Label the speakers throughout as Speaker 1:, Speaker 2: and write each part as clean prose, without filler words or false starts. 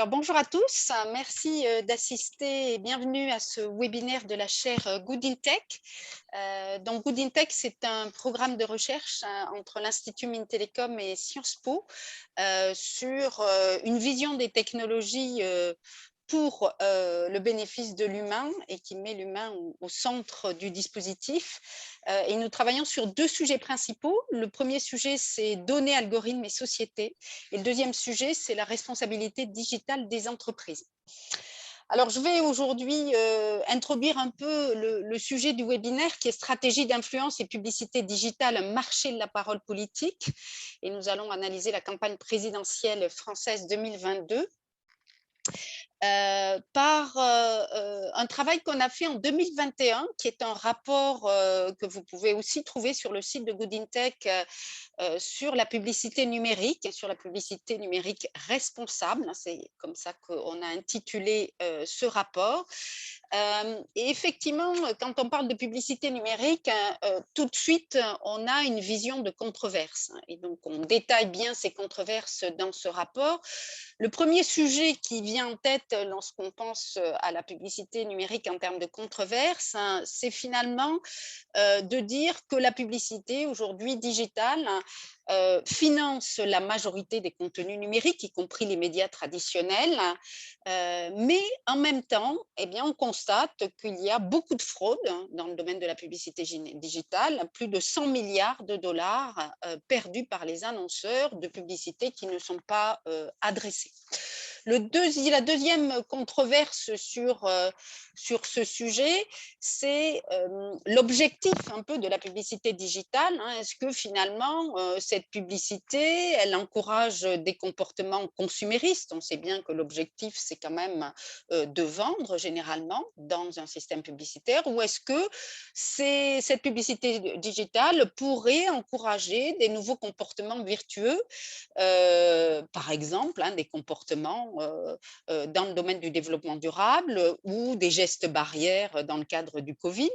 Speaker 1: Alors, bonjour à tous, merci d'assister et bienvenue à ce webinaire de la chaire Good in Tech. Donc, Good in Tech, c'est un programme de recherche entre l'Institut Mines Télécom et Sciences Po sur une vision des technologies pour le bénéfice de l'humain et qui met l'humain au centre du dispositif. Et nous travaillons sur deux sujets principaux. Le premier sujet, c'est données, algorithmes et sociétés. Et le deuxième sujet, c'est la responsabilité digitale des entreprises. Alors, je vais aujourd'hui introduire un peu le sujet du webinaire qui est stratégie d'influence et publicité digitale, marché de la parole politique. Et nous allons analyser la campagne présidentielle française 2022 par un travail qu'on a fait en 2021, qui est un rapport que vous pouvez aussi trouver sur le site de Good in Tech sur la publicité numérique et sur la publicité numérique responsable. C'est comme ça qu'on a intitulé ce rapport. Et effectivement, quand on parle de publicité numérique, tout de suite, on a une vision de controverse. Et donc, on détaille bien ces controverses dans ce rapport. Le premier sujet qui vient en tête lorsqu'on pense à la publicité numérique en termes de controverse, c'est finalement de dire que la publicité aujourd'hui digitale finance la majorité des contenus numériques, y compris les médias traditionnels, mais en même temps, eh bien, on constate qu'il y a beaucoup de fraude dans le domaine de la publicité digitale, plus de 100 milliards de dollars perdus par les annonceurs de publicité qui ne sont pas adressés. La deuxième controverse sur ce sujet, c'est l'objectif un peu de la publicité digitale. Est-ce que finalement, cette publicité, elle encourage des comportements consuméristes? On sait bien que l'objectif, c'est quand même de vendre généralement dans un système publicitaire, ou est-ce que cette publicité digitale pourrait encourager des nouveaux comportements vertueux, par exemple, des comportements dans le domaine du développement durable ou des gestes barrières dans le cadre du Covid.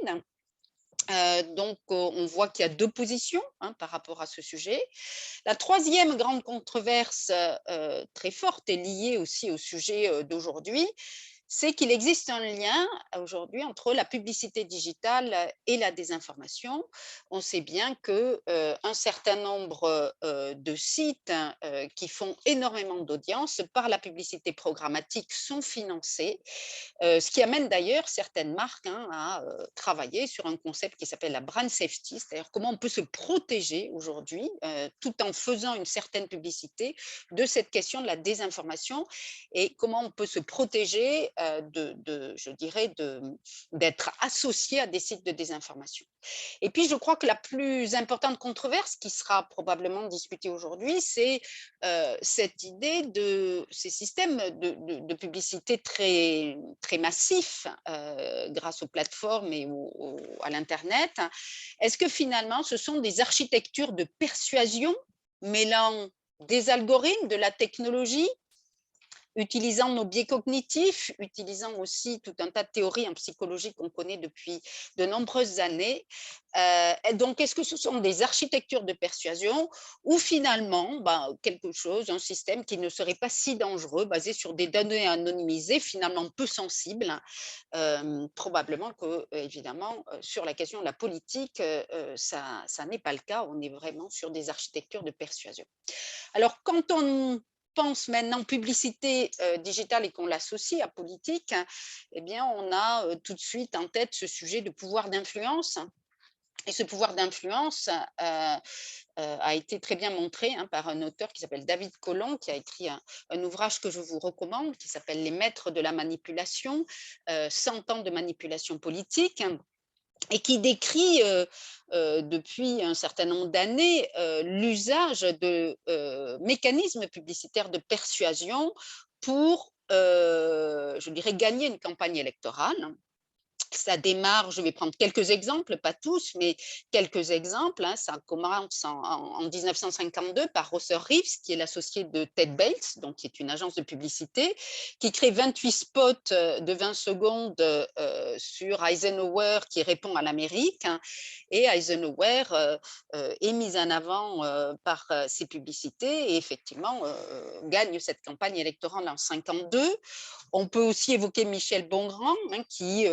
Speaker 1: Donc, on voit qu'il y a deux positions par rapport à ce sujet. La troisième grande controverse très forte est liée aussi au sujet d'aujourd'hui, c'est qu'il existe un lien aujourd'hui entre la publicité digitale et la désinformation. On sait bien qu'un certain nombre de sites qui font énormément d'audience par la publicité programmatique sont financés, ce qui amène d'ailleurs certaines marques à travailler sur un concept qui s'appelle la brand safety, c'est-à-dire comment on peut se protéger aujourd'hui tout en faisant une certaine publicité de cette question de la désinformation et comment on peut se protéger je dirais, d'être associé à des sites de désinformation. Et puis, je crois que la plus importante controverse qui sera probablement discutée aujourd'hui, c'est cette idée de ces systèmes de publicité très, très massifs grâce aux plateformes et à l'Internet. Est-ce que finalement, ce sont des architectures de persuasion mêlant des algorithmes, de la technologie, utilisant nos biais cognitifs, utilisant aussi tout un tas de théories en psychologie qu'on connaît depuis de nombreuses années. Donc, est-ce que ce sont des architectures de persuasion ou finalement quelque chose, un système qui ne serait pas si dangereux, basé sur des données anonymisées, finalement peu sensibles? Probablement que, évidemment, sur la question de la politique, ça n'est pas le cas. On est vraiment sur des architectures de persuasion. Alors, quand on pense maintenant publicité digitale et qu'on l'associe à politique, eh bien, on a tout de suite en tête ce sujet de pouvoir d'influence. Et ce pouvoir d'influence a été très bien montré par un auteur qui s'appelle David Colon, qui a écrit un ouvrage que je vous recommande, qui s'appelle Les maîtres de la manipulation, 100 ans de manipulation politique, et qui décrit depuis un certain nombre d'années l'usage de mécanismes publicitaires de persuasion pour, je dirais, gagner une campagne électorale. Ça démarre, je vais prendre quelques exemples, pas tous, mais quelques exemples. Ça commence en 1952 par Rosser Reeves, qui est l'associé de Ted Bates, donc qui est une agence de publicité, qui crée 28 spots de 20 secondes sur Eisenhower qui répond à l'Amérique. Et Eisenhower est mis en avant par ses publicités et effectivement gagne cette campagne électorale en 52. On peut aussi évoquer Michel Bongrand, qui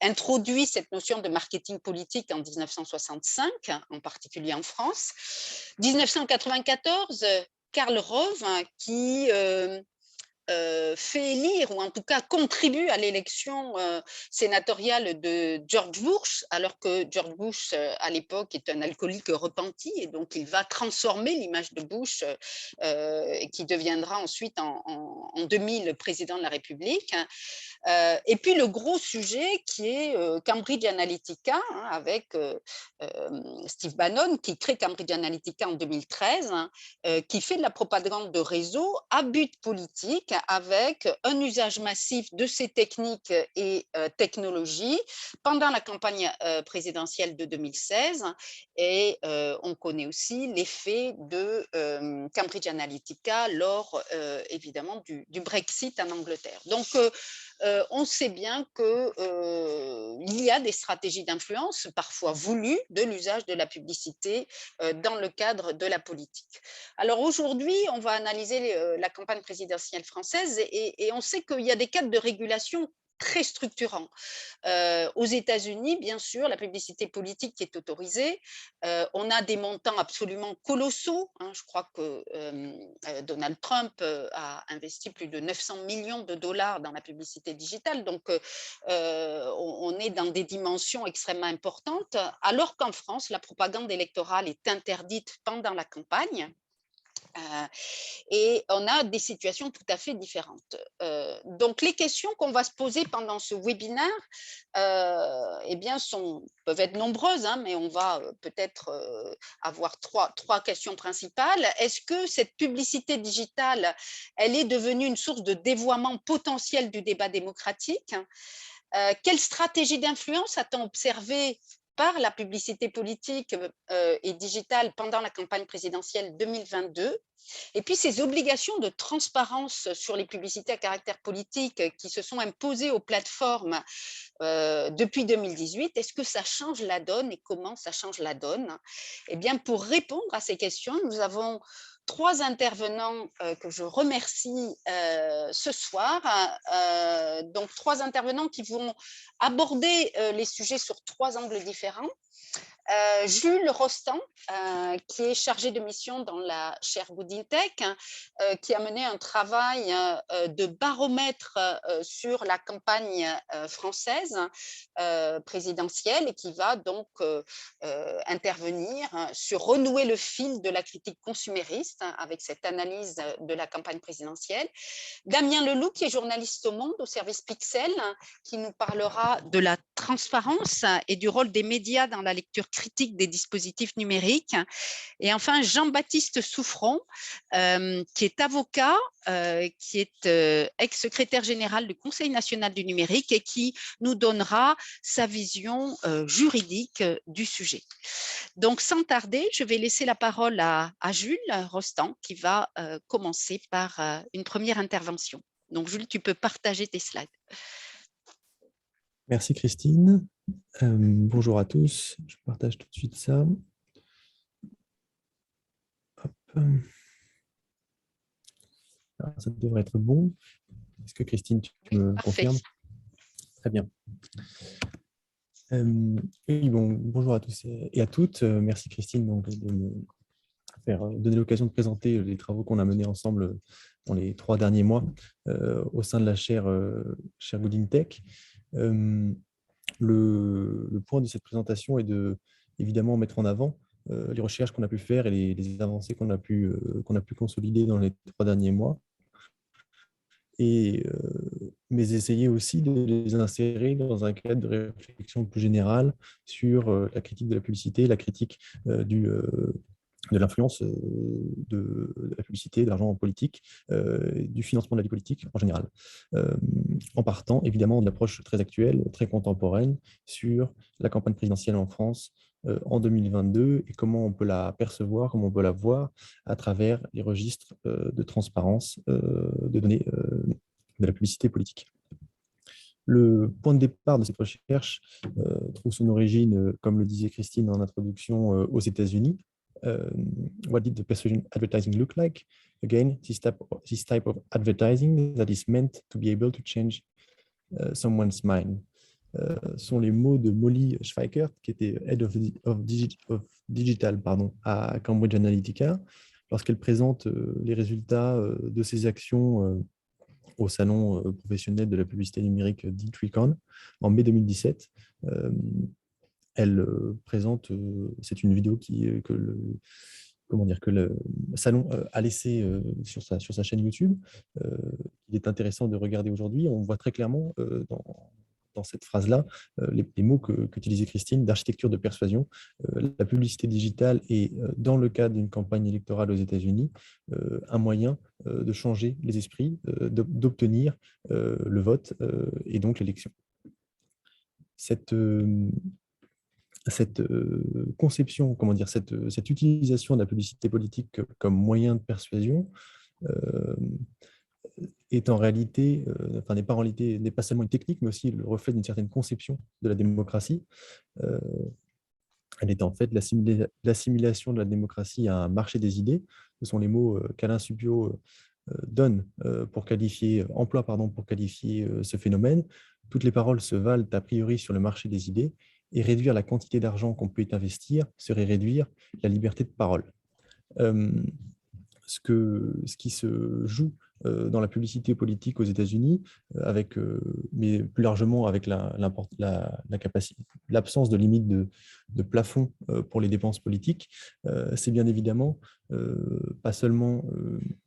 Speaker 1: introduit cette notion de marketing politique en 1965, en particulier en France. 1994, Karl Rove, qui fait élire, ou en tout cas contribue à l'élection sénatoriale de George Bush, alors que George Bush, à l'époque, est un alcoolique repenti, et donc il va transformer l'image de Bush, qui deviendra ensuite en 2000 président de la République. Et puis le gros sujet qui est Cambridge Analytica, avec Steve Bannon, qui crée Cambridge Analytica en 2013, qui fait de la propagande de réseau à but politique, avec un usage massif de ces techniques et technologies pendant la campagne présidentielle de 2016. Et on connaît aussi l'effet de Cambridge Analytica lors évidemment du Brexit en Angleterre. Donc on sait bien qu'il y a des stratégies d'influence, parfois voulues, de l'usage de la publicité dans le cadre de la politique. Alors aujourd'hui, on va analyser la campagne présidentielle française et on sait qu'il y a des cadres de régulation très structurants. Aux États-Unis, bien sûr, la publicité politique qui est autorisée. On a des montants absolument colossaux. Je crois que Donald Trump a investi plus de 900 millions de dollars dans la publicité digitale. Donc, on est dans des dimensions extrêmement importantes, alors qu'en France, la propagande électorale est interdite pendant la campagne. Et on a des situations tout à fait différentes. Donc, les questions qu'on va se poser pendant ce webinaire eh bien, peuvent être nombreuses, mais on va peut-être avoir trois questions principales. Est-ce que cette publicité digitale, elle est devenue une source de dévoiement potentiel du débat démocratique? Quelle stratégie d'influence a-t-on observé par la publicité politique et digitale pendant la campagne présidentielle 2022? Et puis ces obligations de transparence sur les publicités à caractère politique qui se sont imposées aux plateformes depuis 2018, est-ce que ça change la donne et comment ça change la donne? Eh bien, pour répondre à ces questions, nous avons trois intervenants que je remercie ce soir. Donc, trois intervenants qui vont aborder les sujets sur trois angles différents. Jules Rostand, qui est chargé de mission dans la chaire Good in Tech, qui a mené un travail de baromètre sur la campagne française présidentielle et qui va donc intervenir sur renouer le fil de la critique consumériste avec cette analyse de la campagne présidentielle. Damien Leloup, qui est journaliste au Monde au service Pixel, qui nous parlera de la transparence et du rôle des médias dans la lecture critique des dispositifs numériques. Et enfin, Jean-Baptiste Souffron, qui est avocat, qui est ex-secrétaire général du Conseil national du numérique et qui nous donnera sa vision juridique du sujet. Donc, sans tarder, je vais laisser la parole à Jules Rostand, qui va commencer par une première intervention. Donc, Jules, tu peux partager tes slides.
Speaker 2: Merci Christine. Bonjour à tous. Je partage tout de suite ça. Hop. Alors, ça devrait être bon. Est-ce que Christine, tu me confirmes? Très bien. Oui, bonjour à tous et à toutes. Merci Christine donc, de me donner l'occasion de présenter les travaux qu'on a menés ensemble dans les 3 derniers mois au sein de la chaire Good in Tech. Le point de cette présentation est de évidemment mettre en avant les recherches qu'on a pu faire et les avancées qu'on a pu consolider dans les 3 derniers mois, mais essayer aussi de les insérer dans un cadre de réflexion plus générale sur la critique de la publicité, la critique de l'influence de la publicité, de l'argent politique, du financement de la vie politique en général, en partant évidemment de l'approche très actuelle, très contemporaine sur la campagne présidentielle en France en 2022 et comment on peut la percevoir, comment on peut la voir à travers les registres de transparence de données de la publicité politique. Le point de départ de cette recherche trouve son origine, comme le disait Christine en introduction, aux États-Unis. What did the persuasion advertising look like? Again, this type of advertising that is meant to be able to change someone's mind. Sont les mots de Molly Schweikert, qui était Head of Digital à Cambridge Analytica, lorsqu'elle présente les résultats de ses actions au salon professionnel de la publicité numérique D3Con en mai 2017. Elle présente, c'est une vidéo que le salon a laissé sur sa chaîne YouTube. Il est intéressant de regarder aujourd'hui. On voit très clairement dans cette phrase-là les mots qu'utilisait Christine d'architecture de persuasion. La publicité digitale est, dans le cadre d'une campagne électorale aux États-Unis, un moyen de changer les esprits, d'obtenir le vote et donc l'élection. Cette conception, cette utilisation de la publicité politique comme moyen de persuasion est en réalité, n'est pas seulement une technique, mais aussi le reflet d'une certaine conception de la démocratie. Elle est en fait l'assimilation de la démocratie à un marché des idées. Ce sont les mots qu'Alain Supiot emploie pour qualifier ce phénomène. Toutes les paroles se valent a priori sur le marché des idées, et réduire la quantité d'argent qu'on peut y investir serait réduire la liberté de parole. Ce qui se joue dans la publicité politique aux États-Unis, mais plus largement avec l'absence de limite de plafond pour les dépenses politiques, c'est bien évidemment pas seulement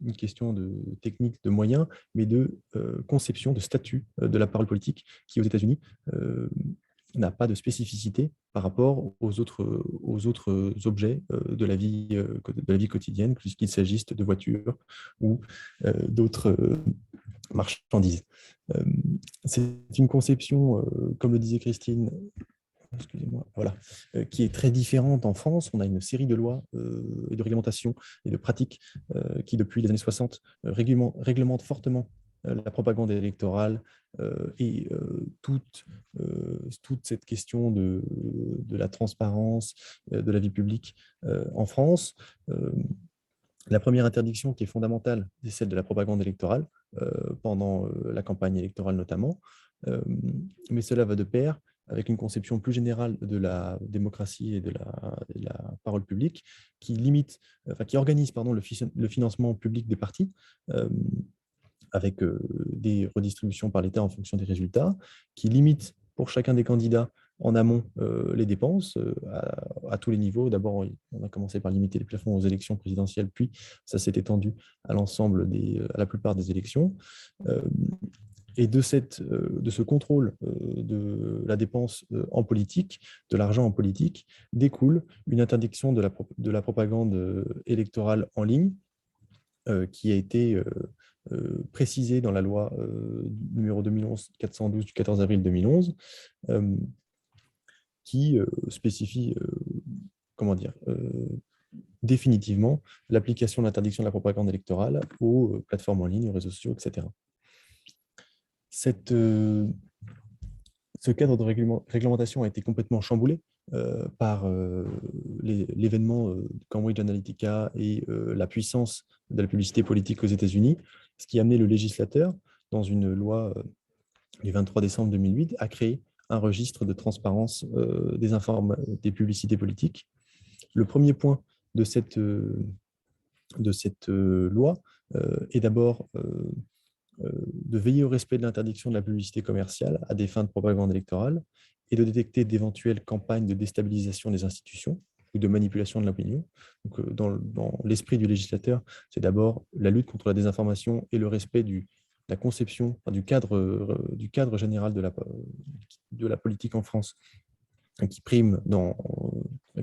Speaker 2: une question de technique, de moyens, mais de conception, de statut de la parole politique qui, aux États-Unis, n'a pas de spécificité par rapport aux autres objets de la vie quotidienne, puisqu'il s'agisse de voitures ou d'autres marchandises. C'est une conception, comme le disait Christine, qui est très différente en France. On a une série de lois et de réglementations et de pratiques qui, depuis les années 60, réglementent fortement la propagande électorale et toute cette question de la transparence de la vie publique en France. La première interdiction qui est fondamentale, c'est celle de la propagande électorale, pendant la campagne électorale notamment. Mais cela va de pair avec une conception plus générale de la démocratie et de la parole publique qui organise le financement public des partis, avec des redistributions par l'État en fonction des résultats, qui limite pour chacun des candidats en amont les dépenses à tous les niveaux. D'abord, on a commencé par limiter les plafonds aux élections présidentielles, puis ça s'est étendu à la plupart des élections. Et de ce contrôle de la dépense en politique, de l'argent en politique, découle une interdiction de la propagande électorale en ligne, qui a été précisé dans la loi numéro 2011-412 du 14 avril 2011, qui spécifie définitivement l'application de l'interdiction de la propagande électorale aux plateformes en ligne, aux réseaux sociaux, etc. Ce cadre de réglementation a été complètement chamboulé par l'événement Cambridge Analytica et la puissance de la publicité politique aux États-Unis, ce qui a amené le législateur, dans une loi du 23 décembre 2008, à créer un registre de transparence des publicités politiques. Le premier point de cette loi est d'abord de veiller au respect de l'interdiction de la publicité commerciale à des fins de propagande électorale et de détecter d'éventuelles campagnes de déstabilisation des institutions ou de manipulation de l'opinion. Donc, dans l'esprit du législateur, c'est d'abord la lutte contre la désinformation et le respect de la conception, du cadre général de la politique en France qui prime,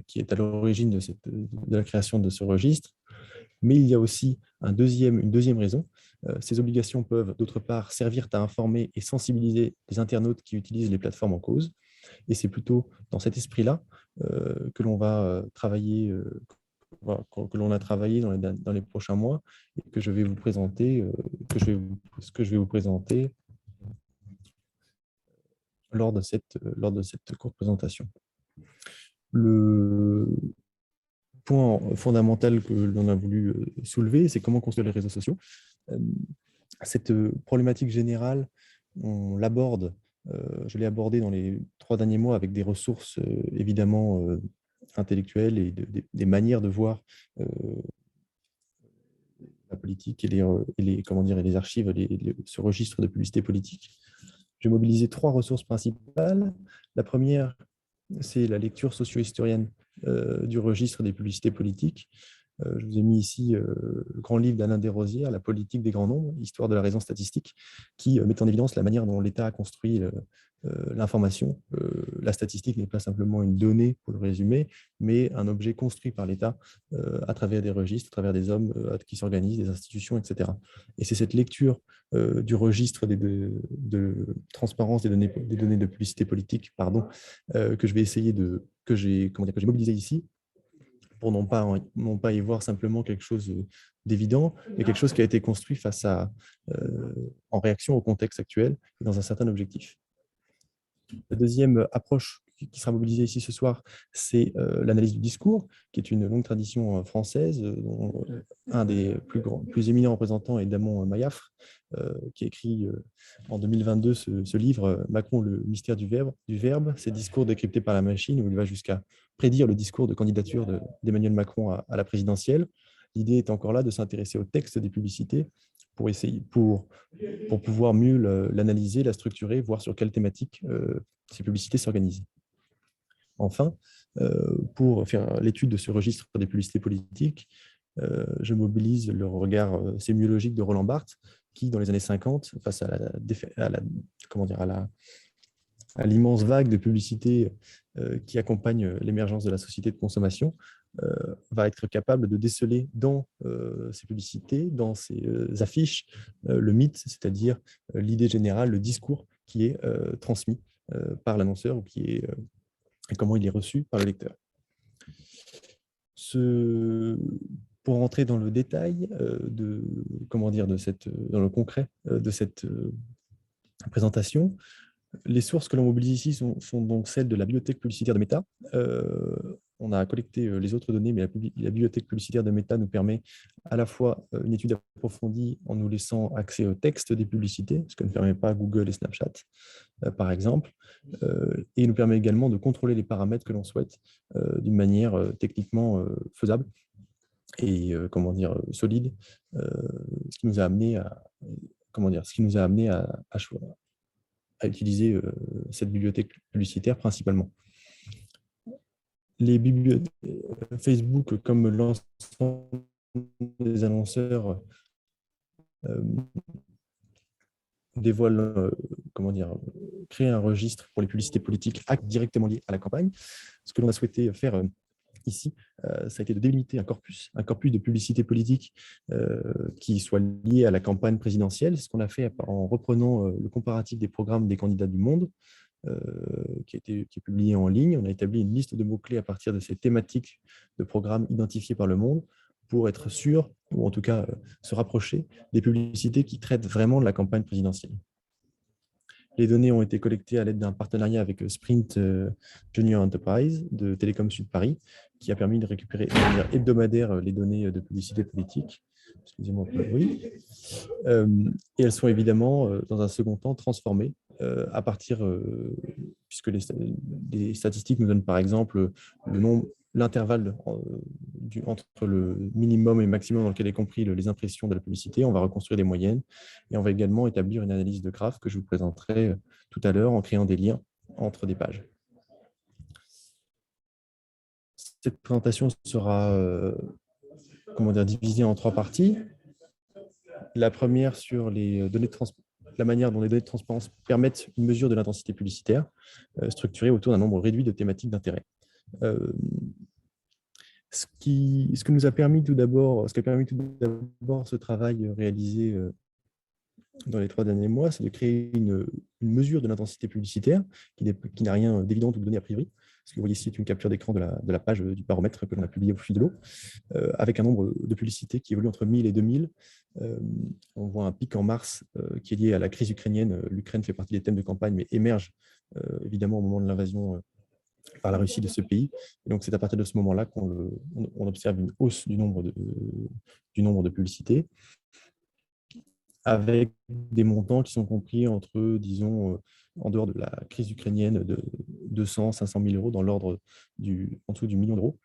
Speaker 2: qui est à l'origine de la création de ce registre. Mais il y a aussi une deuxième raison. Ces obligations peuvent, d'autre part, servir à informer et sensibiliser les internautes qui utilisent les plateformes en cause. Et c'est plutôt dans cet esprit-là que l'on va travailler, que l'on a travaillé dans les prochains mois et que je vais vous présenter, que je vais vous présenter lors de cette courte présentation. Le point fondamental que l'on a voulu soulever, c'est comment construire les réseaux sociaux. Cette problématique générale, on l'aborde, je l'ai abordée dans les 3 derniers mois avec des ressources évidemment intellectuelles et des manières de voir la politique et les archives, ce registre de publicité politique. J'ai mobilisé 3 ressources principales. La première, c'est la lecture socio-historienne du registre des publicités politiques. Je vous ai mis ici le grand livre d'Alain Desrosières, La politique des grands nombres, histoire de la raison statistique, qui met en évidence la manière dont l'État a construit l'information. La statistique n'est pas simplement une donnée, pour le résumer, mais un objet construit par l'État à travers des registres, à travers des hommes qui s'organisent, des institutions, etc. Et c'est cette lecture du registre de transparence des données de publicité politique, que je vais essayer que j'ai mobilisé ici, pour non pas y voir simplement quelque chose d'évident, mais quelque chose qui a été construit en réaction au contexte actuel et dans un certain objectif. La deuxième approche qui sera mobilisée ici ce soir, c'est l'analyse du discours, qui est une longue tradition française, dont un des plus éminents représentants est Damon Mayafre, qui a écrit en 2022 ce livre « Macron, le mystère du verbe », ces discours décryptés par la machine, où il va jusqu'à prédire le discours de candidature d'Emmanuel Macron à la présidentielle. L'idée est encore là de s'intéresser au texte des publicités pour pouvoir mieux l'analyser, la structurer, voir sur quelle thématique ces publicités s'organisent. Enfin, pour faire l'étude de ce registre des publicités politiques, je mobilise le regard sémiologique de Roland Barthes, qui, dans les années 50, face à l'immense vague de publicités qui accompagne l'émergence de la société de consommation, va être capable de déceler dans ces publicités, dans ces affiches, le mythe, c'est-à-dire l'idée générale, le discours qui est transmis par l'annonceur ou et comment il est reçu par le lecteur. Pour entrer dans le détail, dans le concret de cette présentation, les sources que l'on mobilise ici sont donc celles de la bibliothèque publicitaire de Meta. On a collecté les autres données, mais la bibliothèque publicitaire de Meta nous permet à la fois une étude approfondie en nous laissant accès au texte des publicités, ce que ne permet pas Google et Snapchat, par exemple, et nous permet également de contrôler les paramètres que l'on souhaite d'une manière techniquement faisable et solide, ce qui nous a amené à utiliser cette bibliothèque publicitaire principalement. Les bibliothèques Facebook, comme l'ensemble des annonceurs, dévoilent, créer un registre pour les publicités politiques directement liées à la campagne. Ce que l'on a souhaité faire ici, ça a été de délimiter un corpus de publicité politique qui soit lié à la campagne présidentielle. C'est ce qu'on a fait en reprenant le comparatif des programmes des candidats du Monde, qui est publié en ligne. On a établi une liste de mots-clés à partir de ces thématiques de programmes identifiés par le Monde pour être sûr, ou en tout cas se rapprocher des publicités qui traitent vraiment de la campagne présidentielle. Les données ont été collectées à l'aide d'un partenariat avec Sprint Junior Enterprise de Télécom Sud Paris, qui a permis de récupérer de manière hebdomadaire les données de publicité politique. Excusez-moi pour le bruit. Et elles sont évidemment, dans un second temps, transformées à partir, puisque les statistiques nous donnent par exemple l'intervalle entre le minimum et le maximum dans lequel est compris les impressions de la publicité. On va reconstruire des moyennes et on va également établir une analyse de graphes que je vous présenterai tout à l'heure en créant des liens entre des pages. Cette présentation sera divisée en 3 parties. La première sur les données de transport. la manière dont les données de transparence permettent une mesure de l'intensité publicitaire structurée autour d'un nombre réduit de thématiques d'intérêt. Ce que nous a permis tout d'abord, ce qui a permis tout d'abord ce travail réalisé dans les 3 derniers mois, c'est de créer une mesure de l'intensité publicitaire qui n'a rien d'évident ou de donné a priori. Ce que vous voyez ici est une capture d'écran de la page du baromètre que l'on a publié au fil de l'eau, avec un nombre de publicités qui évolue entre 1000 et 2000. On voit un pic en mars qui est lié à la crise ukrainienne. L'Ukraine fait partie des thèmes de campagne, mais émerge évidemment au moment de l'invasion par la Russie de ce pays. Et donc, c'est à partir de ce moment-là qu'on observe une hausse du nombre de publicités, avec des montants qui sont compris entre, disons, en dehors de la crise ukrainienne, de 200 000 500 000 euros, dans l'ordre en dessous du million d'euros,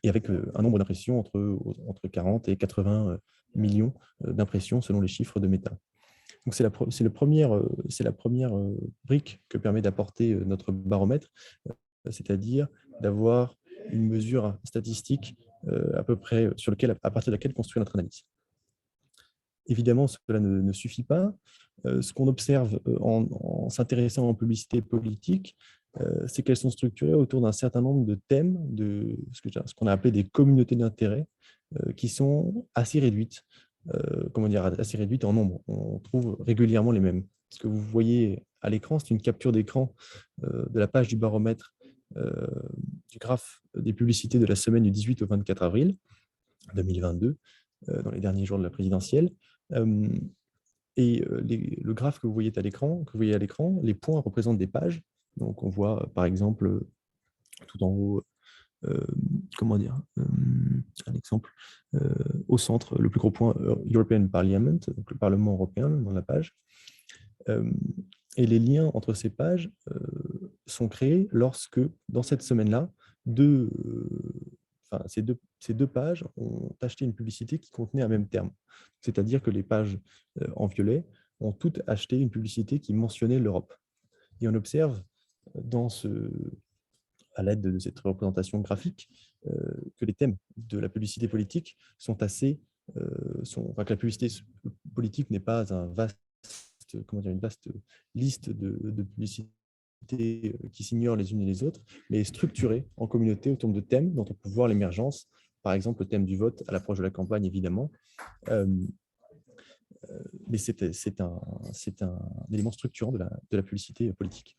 Speaker 2: et avec un nombre d'impressions entre 40 et 80 millions d'impressions selon les chiffres de Meta. Donc, c'est la première brique que permet d'apporter notre baromètre, c'est-à-dire d'avoir une mesure statistique à peu près à partir de laquelle construire notre analyse. Évidemment, cela ne suffit pas. Ce qu'on observe en s'intéressant aux publicités politiques, c'est qu'elles sont structurées autour d'un certain nombre de thèmes, de ce qu'on a appelé des communautés d'intérêt, qui sont assez réduites. Assez réduites en nombre. On trouve régulièrement les mêmes. Ce que vous voyez à l'écran, c'est une capture d'écran de la page du baromètre du graphe des publicités de la semaine du 18 au 24 avril 2022, dans les derniers jours de la présidentielle. Le graphe que vous voyez à l'écran, les points représentent des pages. Donc, on voit, par exemple, tout en haut, un exemple, au centre, le plus gros point, European Parliament, donc le Parlement européen dans la page. Et les liens entre ces pages sont créés lorsque, dans cette semaine-là, ces deux pages ont acheté une publicité qui contenait un même terme. C'est-à-dire que les pages en violet ont toutes acheté une publicité qui mentionnait l'Europe. Et on observe à l'aide de cette représentation graphique que les thèmes de la publicité politique que la publicité politique n'est pas une vaste liste de publicités qui s'ignorent les unes et les autres, mais structurées en communauté autour de thèmes dont on peut voir l'émergence. Par exemple, le thème du vote à l'approche de la campagne, évidemment. Mais c'est un élément structurant de la publicité politique.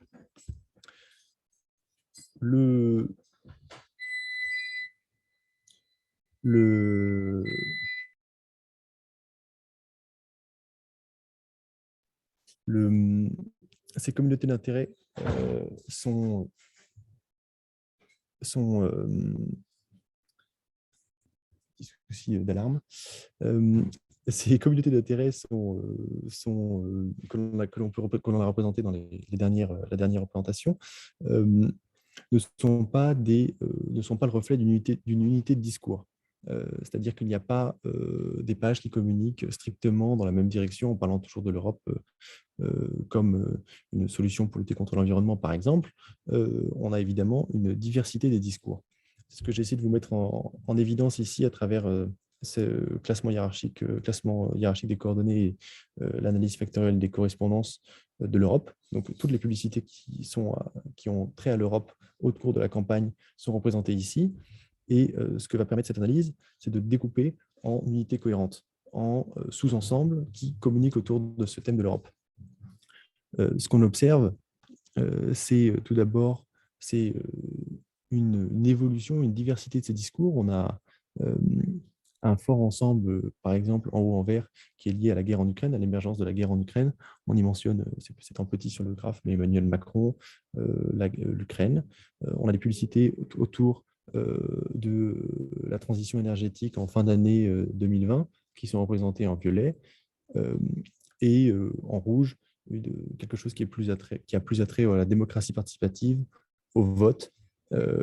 Speaker 2: Ces communautés d'intérêt sont souci d'alarme. Ces communautés d'intérêt que l'on a représentées dans la dernière représentation ne sont pas le reflet d'une unité de discours. C'est-à-dire qu'il n'y a pas des pages qui communiquent strictement dans la même direction en parlant toujours de l'Europe comme une solution pour lutter contre l'environnement, par exemple. On a évidemment une diversité des discours. C'est ce que j'essaie de vous mettre en évidence ici à travers ce classement hiérarchique des coordonnées et l'analyse factorielle des correspondances de l'Europe. Donc, toutes les publicités qui ont trait à l'Europe au cours de la campagne sont représentées ici. Et ce que va permettre cette analyse, c'est de découper en unités cohérentes, en sous-ensembles qui communiquent autour de ce thème de l'Europe. Ce qu'on observe, c'est tout d'abord une évolution, une diversité de ces discours. On a un fort ensemble, par exemple, en haut en vert, qui est lié à la guerre en Ukraine, à l'émergence de la guerre en Ukraine. On y mentionne, c'est en petit sur le graphe, mais Emmanuel Macron, l'Ukraine. On a des publicités autour de la transition énergétique en fin d'année 2020, qui sont représentées en violet, et en rouge, quelque chose qui a plus attrait à la démocratie participative, au vote,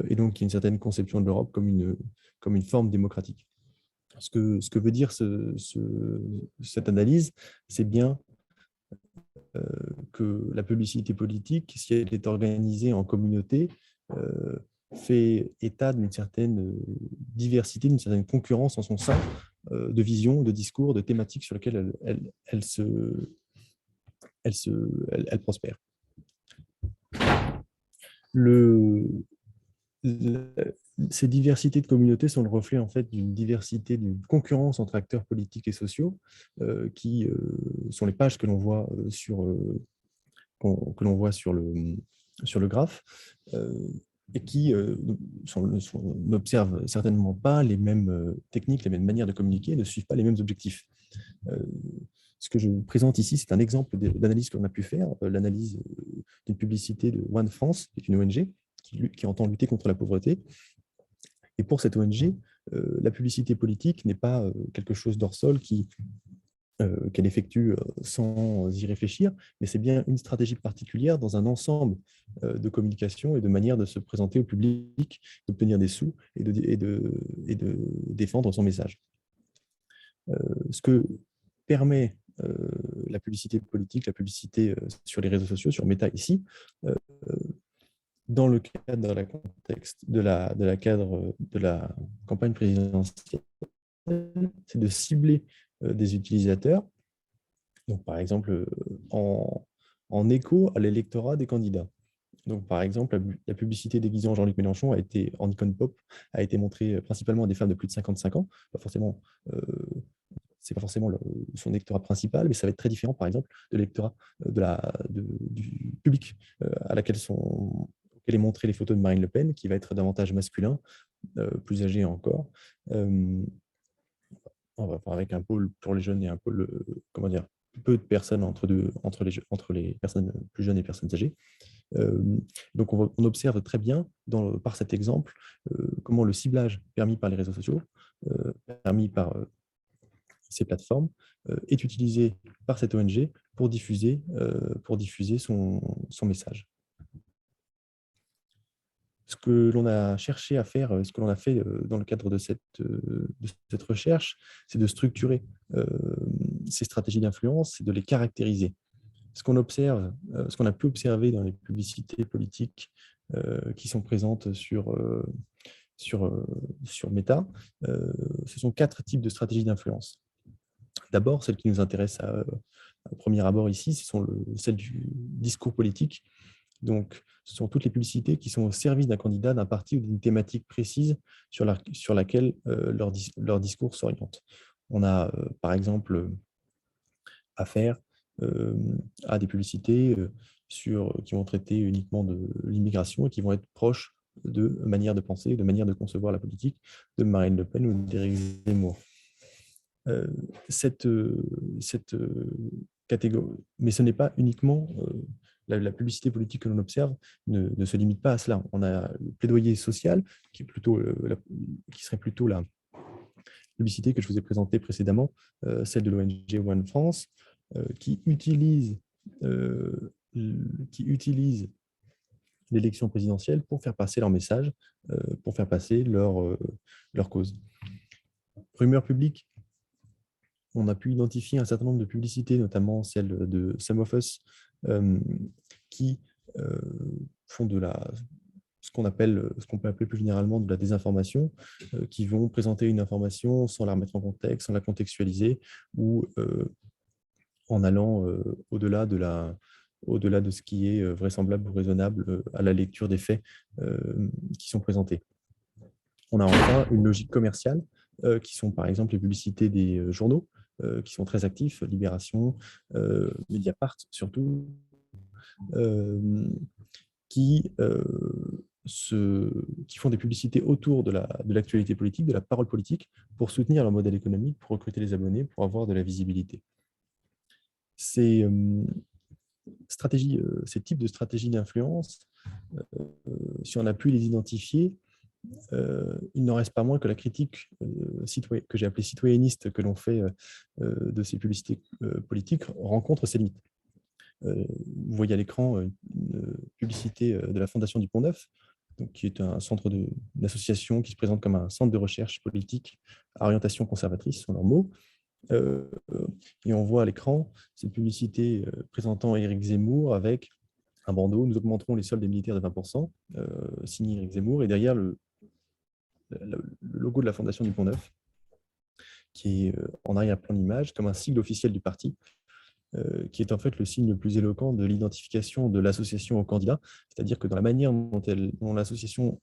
Speaker 2: et donc il y a une certaine conception de l'Europe comme une forme démocratique. Ce que veut dire cette analyse, c'est bien que la publicité politique, si elle est organisée en communauté, fait état d'une certaine diversité, d'une certaine concurrence en son sein de visions, de discours, de thématiques sur lesquelles elle se elle prospère. Ces diversités de communautés sont le reflet en fait d'une diversité, d'une concurrence entre acteurs politiques et sociaux qui sont les pages que l'on voit sur le graphe et qui n'observent certainement pas les mêmes techniques, les mêmes manières de communiquer, ne suivent pas les mêmes objectifs. Ce que je vous présente ici, c'est un exemple d'analyse qu'on a pu faire, l'analyse d'une publicité de One France, qui est une ONG qui entend lutter contre la pauvreté. Et pour cette ONG, la publicité politique n'est pas quelque chose d'hors sol qu'elle effectue sans y réfléchir, mais c'est bien une stratégie particulière dans un ensemble de communication et de manière de se présenter au public, d'obtenir des sous et de défendre son message. Ce que permet la publicité politique, la publicité sur les réseaux sociaux, sur Meta ici, dans le cadre de la campagne présidentielle, c'est de cibler des utilisateurs, donc par exemple en écho à l'électorat des candidats. Donc, par exemple, la publicité déguisant Jean-Luc Mélenchon en icône pop a été montrée principalement à des femmes de plus de 55 ans. Pas forcément, c'est pas forcément son électorat principal, mais ça va être très différent, par exemple, de l'électorat du public auquel est montré les photos de Marine Le Pen, qui va être davantage masculin, plus âgé encore. Avec un pôle pour les jeunes et un pôle, comment dire, peu de personnes entre les personnes plus jeunes et les personnes âgées. Donc, on observe très bien, par cet exemple, comment le ciblage permis par les réseaux sociaux, permis par ces plateformes, est utilisé par cette ONG pour diffuser son message. Ce que l'on a cherché à faire, ce que l'on a fait dans le cadre de cette recherche, c'est de structurer ces stratégies d'influence et de les caractériser. Ce qu'on observe, ce qu'on a pu observer dans les publicités politiques qui sont présentes sur Meta, ce sont 4 types de stratégies d'influence. D'abord, celles qui nous intéressent au premier abord ici, ce sont celles du discours politique. Donc, ce sont toutes les publicités qui sont au service d'un candidat, d'un parti ou d'une thématique précise sur laquelle leur discours s'oriente. On a, par exemple, affaire à des publicités qui vont traiter uniquement de l'immigration et qui vont être proches de manière de penser, de manière de concevoir la politique de Marine Le Pen ou d'Éric Zemmour. Cette catégorie, mais ce n'est pas uniquement la publicité politique que l'on observe ne se limite pas à cela. On a le plaidoyer social qui serait plutôt la publicité que je vous ai présentée précédemment, celle de l'ONG One France, qui utilise l'élection présidentielle pour faire passer leur message, pour faire passer leur cause. Rumeur publique, on a pu identifier un certain nombre de publicités, notamment celle de Some of Us, qui font ce qu'on peut appeler plus généralement de la désinformation, qui vont présenter une information sans la remettre en contexte, sans la contextualiser, ou en allant au-delà de ce qui est vraisemblable ou raisonnable à la lecture des faits qui sont présentés. On a enfin une logique commerciale, qui sont par exemple les publicités des journaux, qui sont très actifs, Libération, Mediapart surtout, qui font des publicités autour de l'actualité politique, de la parole politique, pour soutenir leur modèle économique, pour recruter les abonnés, pour avoir de la visibilité. Ces types de stratégies d'influence, si on a pu les identifier, il n'en reste pas moins que la critique que j'ai appelée citoyenniste que l'on fait de ces publicités politiques rencontre ses limites. Vous voyez à l'écran une publicité de la Fondation du Pont-Neuf, qui est une association qui se présente comme un centre de recherche politique à orientation conservatrice, sont leurs mots. Et on voit à l'écran cette publicité présentant Éric Zemmour avec un bandeau « Nous augmenterons les soldes des militaires de 20%, signé Éric Zemmour, et derrière le logo de la Fondation du Pont-Neuf, qui est en arrière-plan de l'image, comme un sigle officiel du parti, qui est en fait le signe le plus éloquent de l'identification de l'association au candidat, c'est-à-dire que dans la manière dont l'association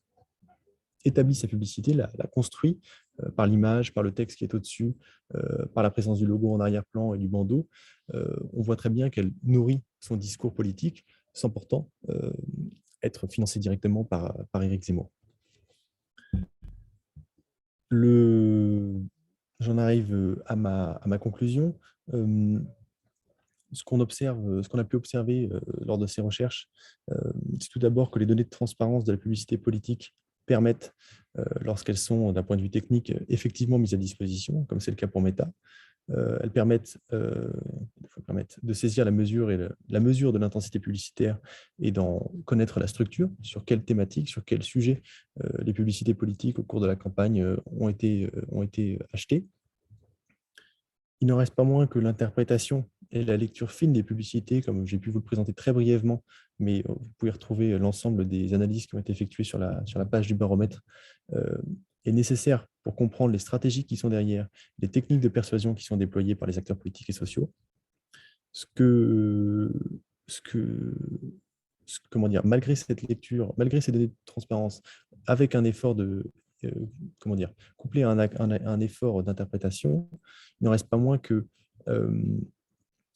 Speaker 2: établit sa publicité, la construit par l'image, par le texte qui est au-dessus, par la présence du logo en arrière-plan et du bandeau, on voit très bien qu'elle nourrit son discours politique sans pourtant être financée directement par Éric Zemmour. J'en arrive à ma conclusion. Ce qu'on observe, ce qu'on a pu observer lors de ces recherches, c'est tout d'abord que les données de transparence de la publicité politique permettent, lorsqu'elles sont d'un point de vue technique effectivement mises à disposition, comme c'est le cas pour Meta, elles permettent de saisir la mesure de l'intensité publicitaire et d'en connaître la structure, sur quelle thématique, sur quel sujet les publicités politiques au cours de la campagne ont été achetées. Il n'en reste pas moins que l'interprétation et la lecture fine des publicités, comme j'ai pu vous le présenter très brièvement, mais vous pouvez retrouver l'ensemble des analyses qui ont été effectuées sur la page du baromètre, est nécessaire pour comprendre les stratégies qui sont derrière, les techniques de persuasion qui sont déployées par les acteurs politiques et sociaux. Comment dire, malgré cette lecture, malgré ces données de transparence, avec un effort comment dire, couplé à un effort d'interprétation, il n'en reste pas moins que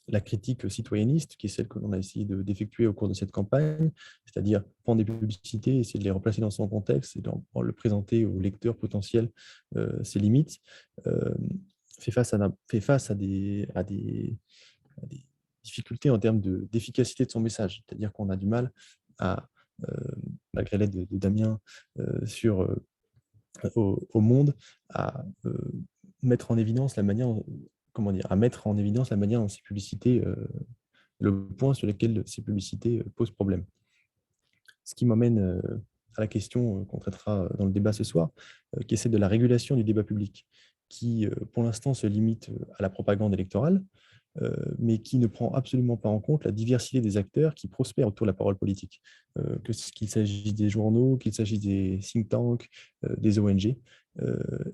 Speaker 2: la critique citoyenniste, qui est celle que l'on a essayé d'effectuer au cours de cette campagne, c'est-à-dire prendre des publicités, essayer de les replacer dans son contexte et le présenter aux lecteurs potentiels ses limites, fait face à des difficultés en termes d'efficacité de son message. C'est-à-dire qu'on a du mal à, malgré l'aide de Damien au Monde, à mettre en évidence la manière, à mettre en évidence la manière dont ces publicités, le point sur lequel ces publicités posent problème. Ce qui m'emmène à la question qu'on traitera dans le débat ce soir, qui est celle de la régulation du débat public, qui pour l'instant se limite à la propagande électorale, mais qui ne prend absolument pas en compte la diversité des acteurs qui prospèrent autour de la parole politique, qu'il s'agisse des journaux, qu'il s'agisse des think tanks, des ONG,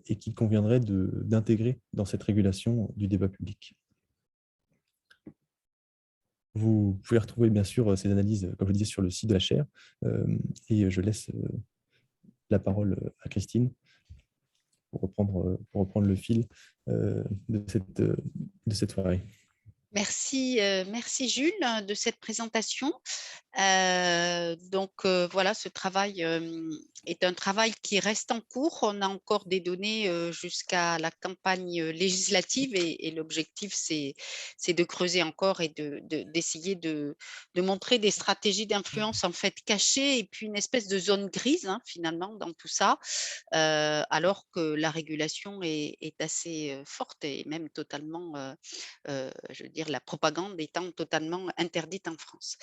Speaker 2: et qu'il conviendrait d'intégrer dans cette régulation du débat public. Vous pouvez retrouver bien sûr ces analyses, comme je le disais, sur le site de la chaire, et je laisse la parole à Christine pour reprendre le fil de cette soirée.
Speaker 1: Merci, merci Jules de cette présentation. Voilà, ce travail est un travail qui reste en cours. On a encore des données jusqu'à la campagne législative et l'objectif, c'est de creuser encore et d'essayer de montrer des stratégies d'influence en fait cachées et puis une espèce de zone grise finalement dans tout ça, alors que la régulation est assez forte et même totalement, je veux dire, la propagande étant totalement interdite en France.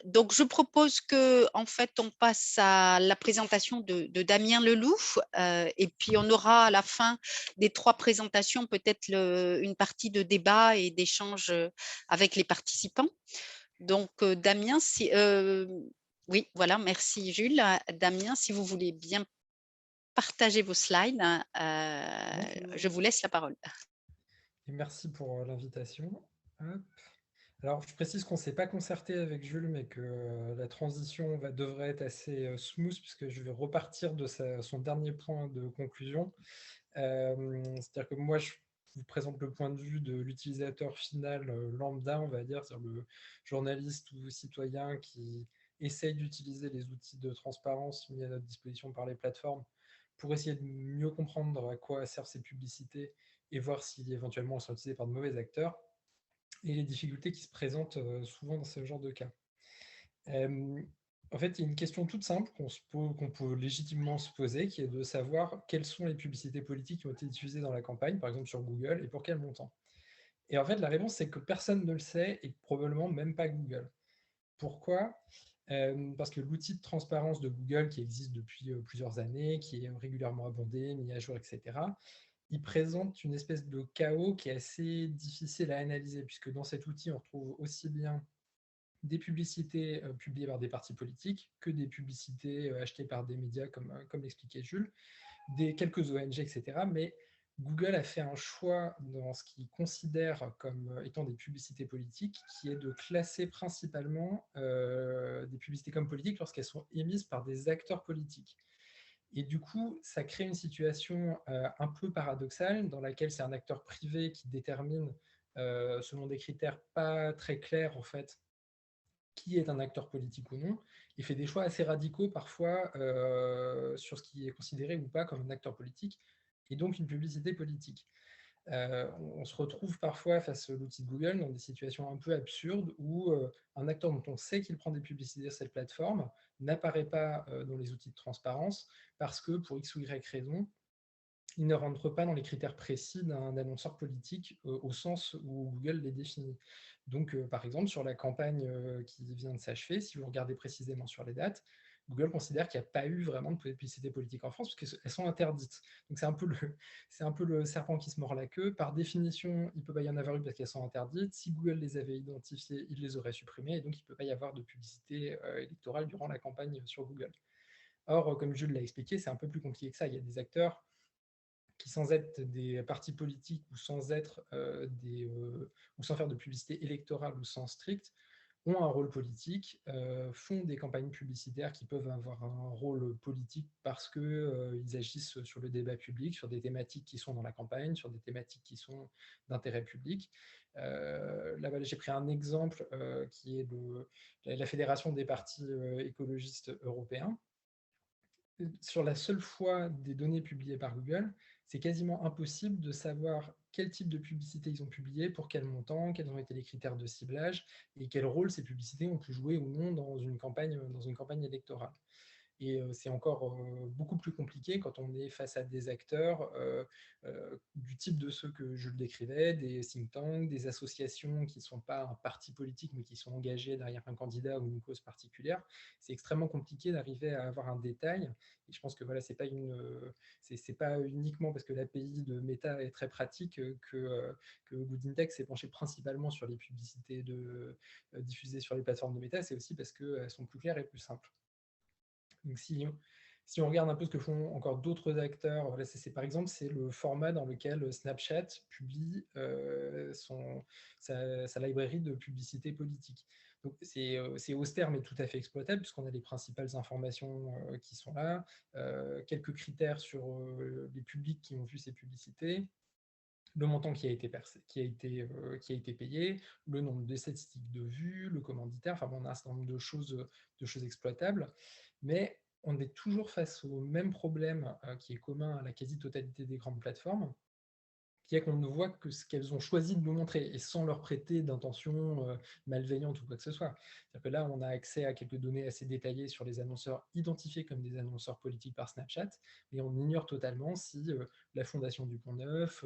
Speaker 1: Donc, je propose que, en fait, on passe à la présentation de Damien Leloup, et puis on aura à la fin des 3 présentations peut-être une partie de débat et d'échange avec les participants. Donc, Damien, oui, voilà, merci Jules. Damien, si vous voulez bien partager vos slides, je vous laisse la parole.
Speaker 3: Et merci pour l'invitation. Alors, je précise qu'on ne s'est pas concerté avec Jules, mais que la transition devrait être assez smooth, puisque je vais repartir de son dernier point de conclusion. C'est-à-dire que moi, je vous présente le point de vue de l'utilisateur final lambda, on va dire, c'est-à-dire le journaliste ou citoyen qui essaye d'utiliser les outils de transparence mis à notre disposition par les plateformes pour essayer de mieux comprendre à quoi servent ces publicités et voir si éventuellement elles sont utilisées par de mauvais acteurs, et les difficultés qui se présentent souvent dans ce genre de cas. En fait, il y a une question toute simple qu'on peut légitimement se poser, qui est de savoir quelles sont les publicités politiques qui ont été utilisées dans la campagne, par exemple sur Google, et pour quel montant. Et en fait, la réponse, c'est que personne ne le sait, et probablement même pas Google. Pourquoi ? Parce que l'outil de transparence de Google, qui existe depuis plusieurs années, qui est régulièrement abondé, mis à jour, etc., il présente une espèce de chaos qui est assez difficile à analyser, puisque dans cet outil, on retrouve aussi bien des publicités publiées par des partis politiques que des publicités achetées par des médias, comme l'expliquait Jules, quelques ONG, etc. Mais Google a fait un choix dans ce qu'il considère comme étant des publicités politiques, qui est de classer principalement des publicités comme politiques lorsqu'elles sont émises par des acteurs politiques. Et du coup, ça crée une situation un peu paradoxale dans laquelle c'est un acteur privé qui détermine, selon des critères pas très clairs, en fait, qui est un acteur politique ou non, et fait des choix assez radicaux parfois sur ce qui est considéré ou pas comme un acteur politique, et donc une publicité politique. On se retrouve parfois face à l'outil de Google dans des situations un peu absurdes où un acteur dont on sait qu'il prend des publicités sur cette plateforme n'apparaît pas dans les outils de transparence parce que pour X ou Y raison, il ne rentre pas dans les critères précis d'un annonceur politique au sens où Google les définit. Donc, par exemple, sur la campagne qui vient de s'achever, si vous regardez précisément sur les dates, Google considère qu'il n'y a pas eu vraiment de publicité politique en France parce qu'elles sont interdites. Donc, c'est un peu le serpent qui se mord la queue. Par définition, il ne peut pas y en avoir eu parce qu'elles sont interdites. Si Google les avait identifiées, il les aurait supprimées et donc il ne peut pas y avoir de publicité électorale durant la campagne sur Google. Or, comme Jules l'a expliqué, c'est un peu plus compliqué que ça. Il y a des acteurs qui, sans être des partis politiques ou sans être ou sans faire de publicité électorale ou sans strict, ont un rôle politique, font des campagnes publicitaires qui peuvent avoir un rôle politique parce qu'ils agissent sur le débat public, sur des thématiques qui sont dans la campagne, sur des thématiques qui sont d'intérêt public. Là, j'ai pris un exemple qui est la Fédération des partis écologistes européens. Sur la seule fois des données publiées par Google, c'est quasiment impossible de savoir quel type de publicité ils ont publié, pour quel montant, quels ont été les critères de ciblage et quel rôle ces publicités ont pu jouer ou non dans une campagne électorale. Et c'est encore beaucoup plus compliqué quand on est face à des acteurs du type de ceux que je le décrivais, des think tanks, des associations qui ne sont pas un parti politique, mais qui sont engagés derrière un candidat ou une cause particulière. C'est extrêmement compliqué d'arriver à avoir un détail. Et je pense que voilà, c'est pas uniquement parce que l'API de Meta est très pratique que Good in Tech s'est penché principalement sur les publicités diffusées sur les plateformes de Meta, c'est aussi parce qu'elles sont plus claires et plus simples. Donc, si on regarde un peu ce que font encore d'autres acteurs, voilà, par exemple, c'est le format dans lequel Snapchat publie sa librairie de publicité politique. Donc, c'est austère, mais tout à fait exploitable, puisqu'on a les principales informations qui sont là, quelques critères sur les publics qui ont vu ces publicités, le montant qui a été payé, le nombre de statistiques de vues, le commanditaire, enfin bon, on a un certain nombre de choses exploitables, mais on est toujours face au même problème qui est commun à la quasi-totalité des grandes plateformes, qui est qu'on ne voit que ce qu'elles ont choisi de nous montrer, et sans leur prêter d'intention malveillante ou quoi que ce soit. C'est-à-dire que là, on a accès à quelques données assez détaillées sur les annonceurs identifiés comme des annonceurs politiques par Snapchat, mais on ignore totalement si la Fondation du Pont-Neuf,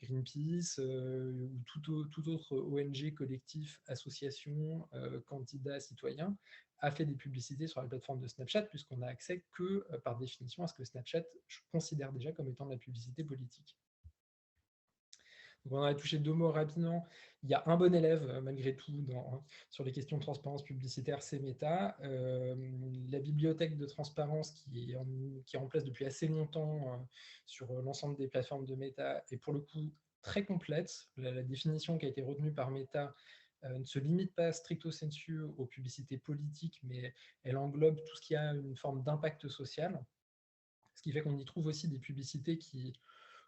Speaker 3: Greenpeace ou tout autre ONG, collectif, association, candidat, citoyen, a fait des publicités sur la plateforme de Snapchat, puisqu'on n'a accès que, par définition, à ce que Snapchat considère déjà comme étant de la publicité politique. Donc on en a touché deux mots rapidement. Il y a un bon élève, malgré tout, sur les questions de transparence publicitaire, c'est Meta. La bibliothèque de transparence qui est en place depuis assez longtemps sur l'ensemble des plateformes de Meta est pour le coup très complète. La définition qui a été retenue par Meta ne se limite pas stricto sensu aux publicités politiques, mais elle englobe tout ce qui a une forme d'impact social. Ce qui fait qu'on y trouve aussi des publicités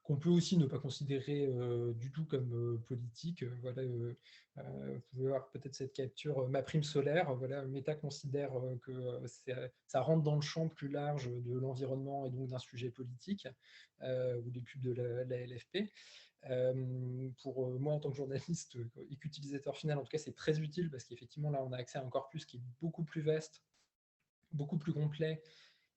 Speaker 3: qu'on peut aussi ne pas considérer du tout comme politique. Voilà, vous pouvez voir peut-être cette capture, ma prime solaire. Voilà, Meta considère que ça rentre dans le champ plus large de l'environnement et donc d'un sujet politique, ou des pubs de la LFP. Pour moi, en tant que journaliste et qu'utilisateur final, en tout cas, c'est très utile parce qu'effectivement, là, on a accès à un corpus qui est beaucoup plus vaste, beaucoup plus complet,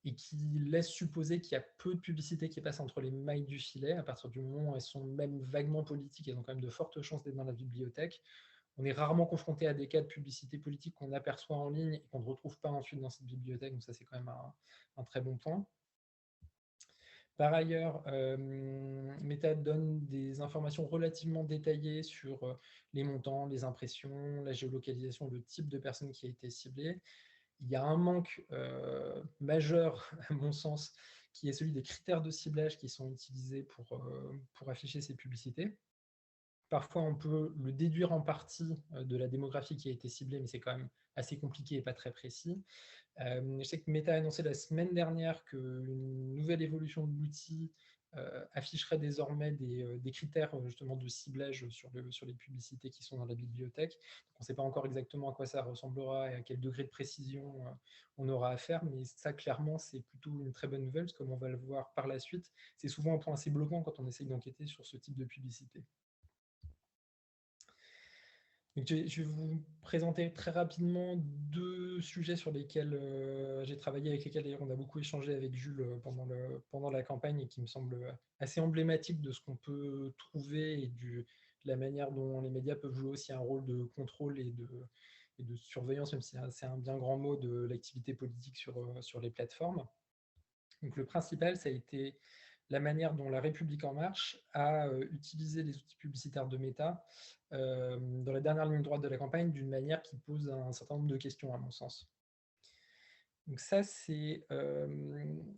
Speaker 3: et qui laisse supposer qu'il y a peu de publicité qui passe entre les mailles du filet. À partir du moment où elles sont même vaguement politiques, elles ont quand même de fortes chances d'être dans la bibliothèque. On est rarement confronté à des cas de publicité politique qu'on aperçoit en ligne et qu'on ne retrouve pas ensuite dans cette bibliothèque, donc ça c'est quand même un très bon point. Par ailleurs, Meta donne des informations relativement détaillées sur les montants, les impressions, la géolocalisation, le type de personne qui a été ciblée. Il y a un manque majeur, à mon sens, qui est celui des critères de ciblage qui sont utilisés pour afficher ces publicités. Parfois, on peut le déduire en partie de la démographie qui a été ciblée, mais c'est quand même assez compliqué et pas très précis. Je sais que Meta a annoncé la semaine dernière qu'une nouvelle évolution de l'outil afficherait désormais des critères justement de ciblage sur les publicités qui sont dans la bibliothèque. Donc, on ne sait pas encore exactement à quoi ça ressemblera et à quel degré de précision on aura à faire, mais ça, clairement, c'est plutôt une très bonne nouvelle, parce que comme on va le voir par la suite, c'est souvent un point assez bloquant quand on essaye d'enquêter sur ce type de publicité. Donc, je vais vous présenter très rapidement deux sujets sur lesquels j'ai travaillé, avec lesquels d'ailleurs on a beaucoup échangé avec Jules pendant la campagne, et qui me semblent assez emblématiques de ce qu'on peut trouver et de la manière dont les médias peuvent jouer aussi un rôle de contrôle et de surveillance, même si c'est un bien grand mot, de l'activité politique sur les plateformes. Donc, le principal, ça a été la manière dont La République En Marche a utilisé les outils publicitaires de Meta dans la dernière ligne droite de la campagne, d'une manière qui pose un certain nombre de questions, à mon sens. Donc ça, c'est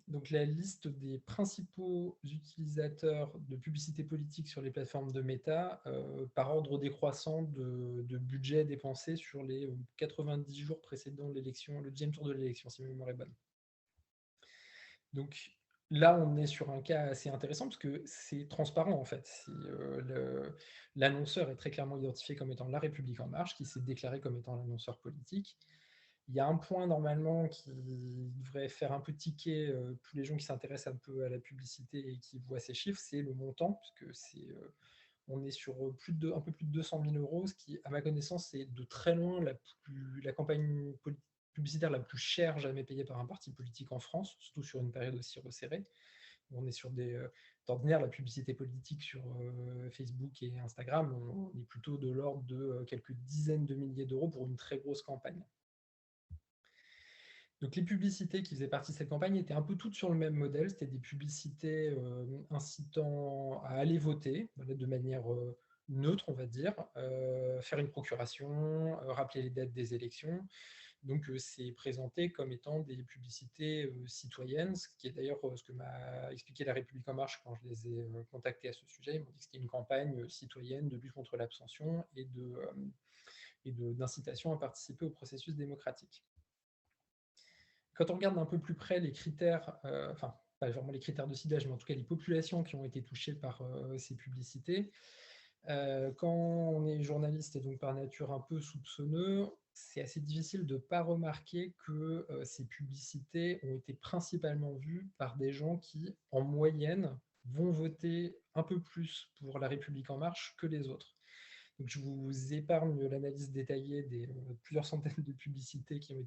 Speaker 3: donc la liste des principaux utilisateurs de publicité politique sur les plateformes de Meta par ordre décroissant de budget dépensé sur les 90 jours précédant l'élection, le 10e tour de l'élection, si ma mémoire est bonne. Donc là, on est sur un cas assez intéressant, parce que c'est transparent, en fait. L'annonceur est très clairement identifié comme étant La République En Marche, qui s'est déclaré comme étant l'annonceur politique. Il y a un point normalement qui devrait faire un peu tiquer tous les gens qui s'intéressent un peu à la publicité et qui voient ces chiffres, c'est le montant, puisque on est sur un peu plus de 200 000 euros, ce qui, à ma connaissance, est de très loin la campagne publicitaire la plus chère jamais payée par un parti politique en France, surtout sur une période aussi resserrée. On est sur d'ordinaire, la publicité politique sur Facebook et Instagram, on est plutôt de l'ordre de quelques dizaines de milliers d'euros pour une très grosse campagne. Donc les publicités qui faisaient partie de cette campagne étaient un peu toutes sur le même modèle. C'était des publicités incitant à aller voter de manière neutre, on va dire, faire une procuration, rappeler les dates des élections. Donc c'est présenté comme étant des publicités citoyennes, ce qui est d'ailleurs ce que m'a expliqué La République En Marche quand je les ai contactés à ce sujet. Ils m'ont dit que c'était une campagne citoyenne de lutte contre l'abstention et d'incitation à participer au processus démocratique. Quand on regarde un peu plus près les critères, enfin, pas vraiment les critères de ciblage, mais en tout cas les populations qui ont été touchées par ces publicités, quand on est journaliste et donc par nature un peu soupçonneux, c'est assez difficile de ne pas remarquer que ces publicités ont été principalement vues par des gens qui, en moyenne, vont voter un peu plus pour La République En Marche que les autres. Donc, je vous épargne l'analyse détaillée des plusieurs centaines de publicités qui ont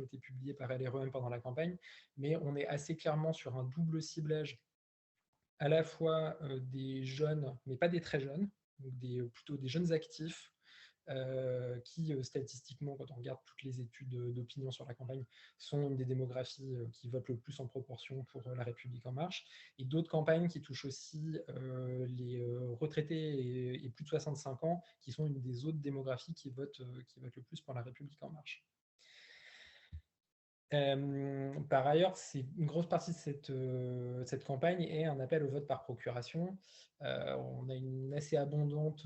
Speaker 3: été publiées par LREM pendant la campagne, mais on est assez clairement sur un double ciblage, à la fois des jeunes, mais pas des très jeunes, donc plutôt des jeunes actifs, qui statistiquement, quand on regarde toutes les études d'opinion sur la campagne, sont une des démographies qui votent le plus en proportion pour La République En Marche, et d'autres campagnes qui touchent aussi les retraités et plus de 65 ans, qui sont une des autres démographies qui votent le plus pour La République En Marche. Par ailleurs, une grosse partie de cette campagne est un appel au vote par procuration. On a une assez abondante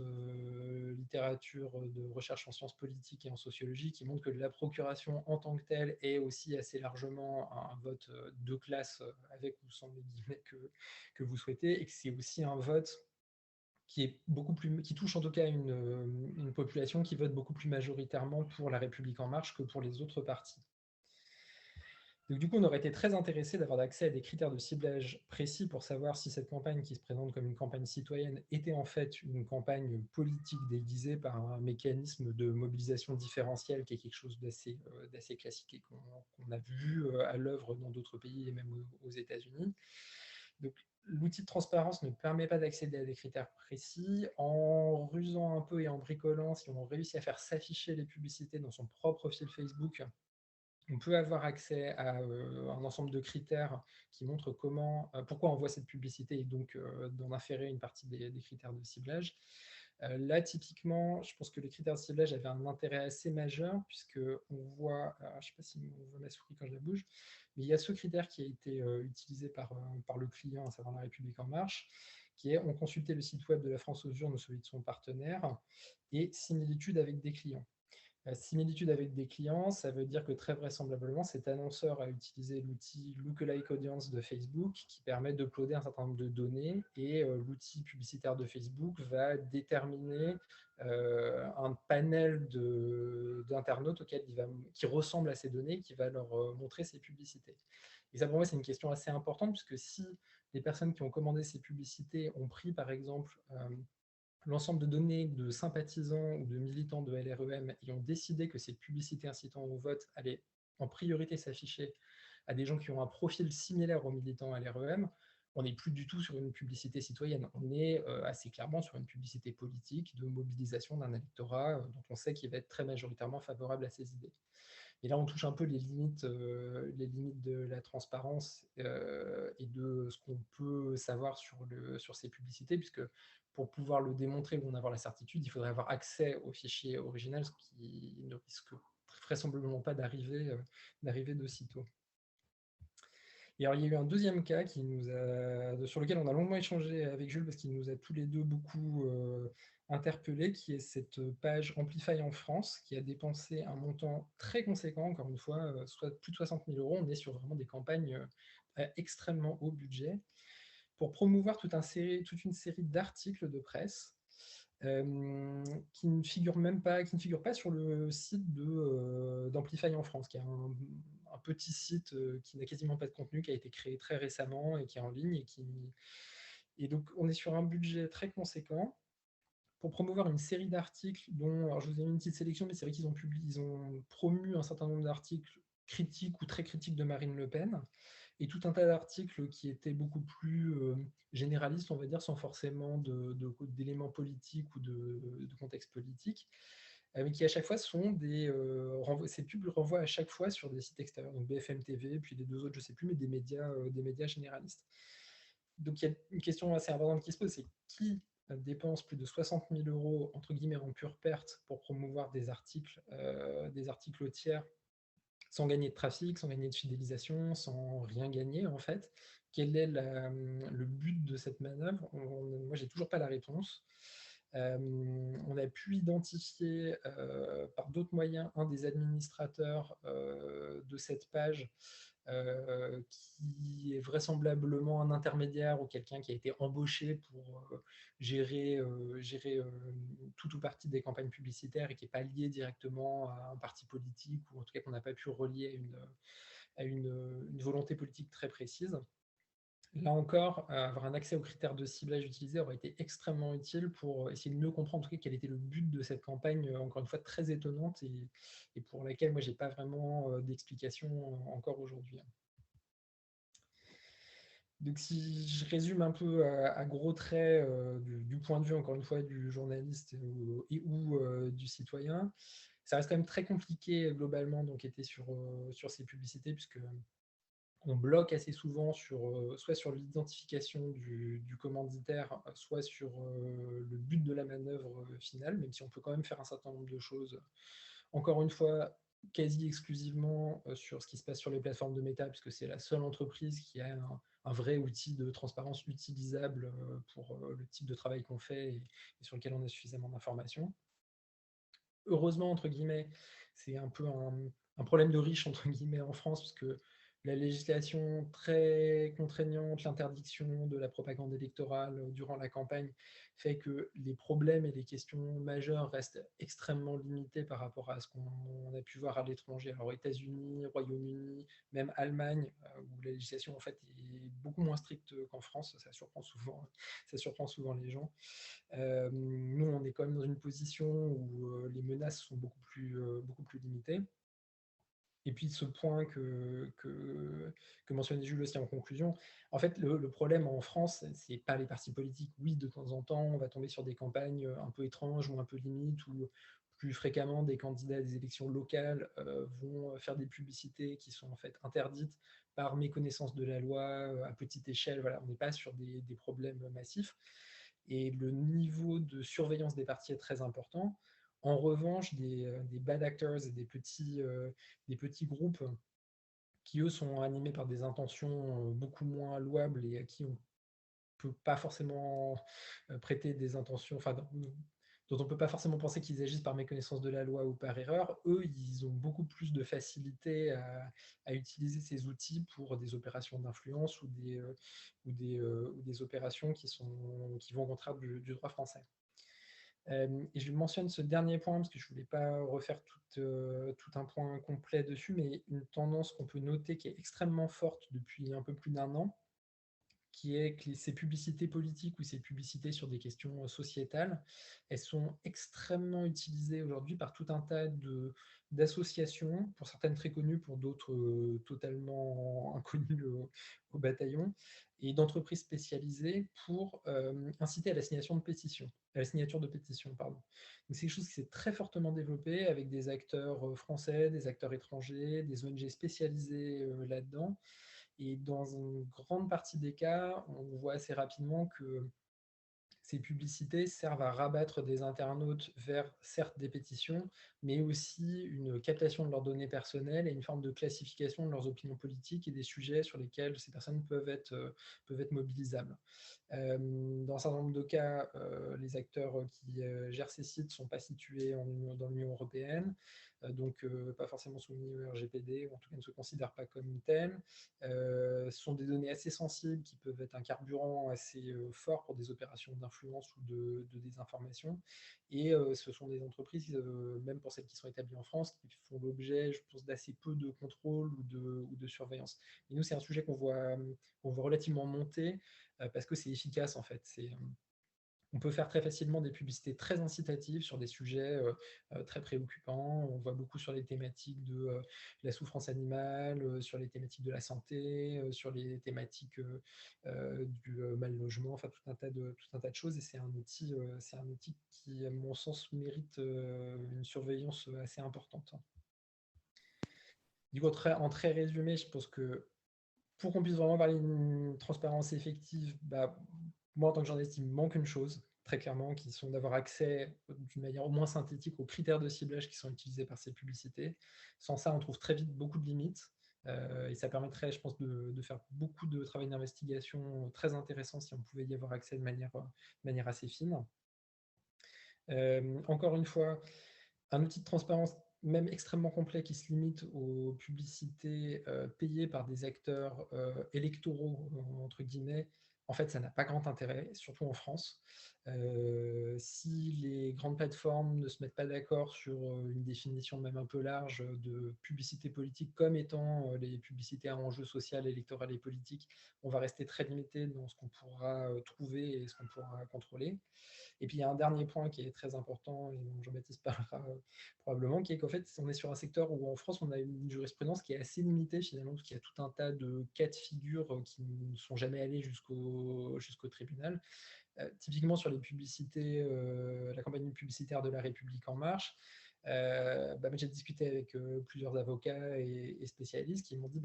Speaker 3: littérature de recherche en sciences politiques et en sociologie qui montre que la procuration en tant que telle est aussi assez largement un vote de classe, avec ou sans les guillemets que vous souhaitez, et que c'est aussi un vote qui touche en tout cas une population qui vote beaucoup plus majoritairement pour La République En Marche que pour les autres partis. Donc, du coup, on aurait été très intéressé d'avoir accès à des critères de ciblage précis pour savoir si cette campagne, qui se présente comme une campagne citoyenne, était en fait une campagne politique déguisée par un mécanisme de mobilisation différentielle, qui est quelque chose d'assez classique et qu'on a vu à l'œuvre dans d'autres pays et même aux États-Unis. Donc, l'outil de transparence ne permet pas d'accéder à des critères précis. En rusant un peu et en bricolant, si on réussit à faire s'afficher les publicités dans son propre fil Facebook, on peut avoir accès à un ensemble de critères qui montrent pourquoi on voit cette publicité, et donc d'en inférer une partie des critères de ciblage. Là, typiquement, je pense que les critères de ciblage avaient un intérêt assez majeur, puisqu'on voit, je ne sais pas si on voit ma souris quand je la bouge, mais il y a ce critère qui a été utilisé par le client, à savoir La République En Marche, qui est on consultait le site web de la France aux urnes ou celui de son partenaire, et similitude avec des clients. Similitude avec des clients, ça veut dire que très vraisemblablement, cet annonceur a utilisé l'outil Lookalike Audience de Facebook qui permet d'uploader un certain nombre de données et l'outil publicitaire de Facebook va déterminer un panel d'internautes qui ressemble à ces données, qui va leur montrer ces publicités. Et ça, pour moi, c'est une question assez importante puisque si les personnes qui ont commandé ces publicités ont pris, par exemple, l'ensemble de données de sympathisants ou de militants de LREM et ont décidé que ces publicités incitant au vote allaient en priorité s'afficher à des gens qui ont un profil similaire aux militants LREM, on n'est plus du tout sur une publicité citoyenne. On est assez clairement sur une publicité politique de mobilisation d'un électorat dont on sait qu'il va être très majoritairement favorable à ces idées. Et là, on touche un peu les limites de la transparence et de ce qu'on peut savoir sur ces publicités, puisque pour pouvoir le démontrer ou en avoir la certitude, il faudrait avoir accès au fichier original, ce qui ne risque vraisemblablement pas d'arriver de sitôt. Et alors, il y a eu un deuxième cas sur lequel on a longuement échangé avec Jules, parce qu'il nous a tous les deux beaucoup interpellés, qui est cette page Amplify en France, qui a dépensé un montant très conséquent, encore une fois, soit plus de 60 000 €. On est sur vraiment des campagnes à extrêmement haut budget, pour promouvoir toute une série d'articles de presse qui ne figurent pas sur le site d'Amplify en France, qui est un petit site qui n'a quasiment pas de contenu, qui a été créé très récemment et qui est en ligne. Et donc, on est sur un budget très conséquent pour promouvoir une série d'articles dont, alors je vous ai mis une petite sélection, mais c'est vrai qu'ils ont promu un certain nombre d'articles critiques ou très critiques de Marine Le Pen, et tout un tas d'articles qui étaient beaucoup plus généralistes, on va dire, sans forcément d'éléments politiques ou de contexte politique, mais qui à chaque fois sont ces pubs renvoient à chaque fois sur des sites extérieurs, donc BFM TV, puis les deux autres, je ne sais plus, mais des médias généralistes. Donc il y a une question assez importante qui se pose, c'est qui dépense plus de 60 000 € entre guillemets en pure perte pour promouvoir des articles tiers, sans gagner de trafic, sans gagner de fidélisation, sans rien gagner en fait. Quel est le but de cette manœuvre? Moi, j'ai toujours pas la réponse. On a pu identifier par d'autres moyens un des administrateurs de cette page qui est vraisemblablement un intermédiaire ou quelqu'un qui a été embauché pour gérer tout ou partie des campagnes publicitaires et qui n'est pas lié directement à un parti politique, ou en tout cas qu'on n'a pas pu relier à une volonté politique très précise. Là encore, avoir un accès aux critères de ciblage utilisés aurait été extrêmement utile pour essayer de mieux comprendre en tout cas quel était le but de cette campagne, encore une fois très étonnante, et pour laquelle moi j'ai pas vraiment d'explication encore aujourd'hui. Donc si je résume un peu à gros traits du point de vue, encore une fois, du journaliste ou du citoyen, ça reste quand même très compliqué globalement d'enquêter sur ces publicités, puisque on bloque assez souvent soit sur l'identification du commanditaire, soit sur le but de la manœuvre finale, même si on peut quand même faire un certain nombre de choses. Encore une fois, quasi exclusivement sur ce qui se passe sur les plateformes de méta, puisque c'est la seule entreprise qui a un vrai outil de transparence utilisable pour le type de travail qu'on fait et sur lequel on a suffisamment d'informations. Heureusement, entre guillemets, c'est un peu un problème de riche, entre guillemets, en France, parce que la législation très contraignante, l'interdiction de la propagande électorale durant la campagne, fait que les problèmes et les questions majeures restent extrêmement limités par rapport à ce qu'on a pu voir à l'étranger. Alors États-Unis, Royaume-Uni, même Allemagne, où la législation en fait est beaucoup moins stricte qu'en France, ça surprend souvent les gens. Nous, on est quand même dans une position où les menaces sont beaucoup plus limitées. Et puis ce point que mentionnait Jules aussi en conclusion, en fait, le problème en France, c'est pas les partis politiques. Oui, de temps en temps, on va tomber sur des campagnes un peu étranges ou un peu limites, ou plus fréquemment, des candidats à des élections locales vont faire des publicités qui sont en fait interdites par méconnaissance de la loi à petite échelle. Voilà, on n'est pas sur des problèmes massifs. et le niveau de surveillance des partis est très important. En revanche, des bad actors et des petits groupes qui, eux, sont animés par des intentions beaucoup moins louables et à qui on peut pas forcément prêter des intentions, enfin, dont on ne peut pas forcément penser qu'ils agissent par méconnaissance de la loi ou par erreur, eux, ils ont beaucoup plus de facilité à utiliser ces outils pour des opérations d'influence ou des opérations qui vont au contraire du droit français. Et je mentionne ce dernier point parce que je ne voulais pas refaire tout un point complet dessus, mais une tendance qu'on peut noter qui est extrêmement forte depuis un peu plus d'1 an, qui est que ces publicités politiques ou ces publicités sur des questions sociétales, elles sont extrêmement utilisées aujourd'hui par tout un tas d'associations, pour certaines très connues, pour d'autres totalement inconnues au bataillon, et d'entreprises spécialisées pour inciter à la signature de pétitions. Pardon. Donc c'est quelque chose qui s'est très fortement développé avec des acteurs français, des acteurs étrangers, des ONG spécialisées là-dedans. Et dans une grande partie des cas, on voit assez rapidement que ces publicités servent à rabattre des internautes vers, certes, des pétitions, mais aussi une captation de leurs données personnelles et une forme de classification de leurs opinions politiques et des sujets sur lesquels ces personnes peuvent être mobilisables. Dans un certain nombre de cas, les acteurs qui gèrent ces sites ne sont pas situés dans l'Union européenne, donc pas forcément soumis au RGPD, ou en tout cas ne se considèrent pas comme tels. Ce sont des données assez sensibles qui peuvent être un carburant assez fort pour des opérations d'influence ou de désinformation. Et ce sont des entreprises, même pour celles qui sont établies en France, qui font l'objet, je pense, d'assez peu de contrôle ou de surveillance. Et nous, c'est un sujet qu'on voit relativement monter parce que c'est efficace en fait. On peut faire très facilement des publicités très incitatives sur des sujets très préoccupants. On voit beaucoup sur les thématiques de la souffrance animale, sur les thématiques de la santé, sur les thématiques du mal logement, enfin tout un tas de choses. Et c'est un outil qui, à mon sens, mérite une surveillance assez importante. Du coup, en très résumé, je pense que pour qu'on puisse vraiment parler d'une transparence effective, moi, en tant que journaliste, il me manque une chose, très clairement, qui sont d'avoir accès d'une manière au moins synthétique aux critères de ciblage qui sont utilisés par ces publicités. Sans ça, on trouve très vite beaucoup de limites. Et ça permettrait, je pense, de faire beaucoup de travail d'investigation très intéressant si on pouvait y avoir accès de manière assez fine. Encore une fois, un outil de transparence même extrêmement complet qui se limite aux publicités payées par des acteurs électoraux, entre guillemets, en fait, ça n'a pas grand intérêt, surtout en France. Si les grandes plateformes ne se mettent pas d'accord sur une définition même un peu large de publicité politique comme étant les publicités à enjeu social, électoral et politique, on va rester très limité dans ce qu'on pourra trouver et ce qu'on pourra contrôler. Et puis il y a un dernier point qui est très important, et dont Jean-Baptiste parlera probablement, qui est qu'en fait, on est sur un secteur où en France, on a une jurisprudence qui est assez limitée finalement, parce qu'il y a tout un tas de cas de figure qui ne sont jamais allés jusqu'au tribunal. Typiquement sur les publicités, la campagne publicitaire de La République En Marche, j'ai discuté avec plusieurs avocats et spécialistes qui m'ont dit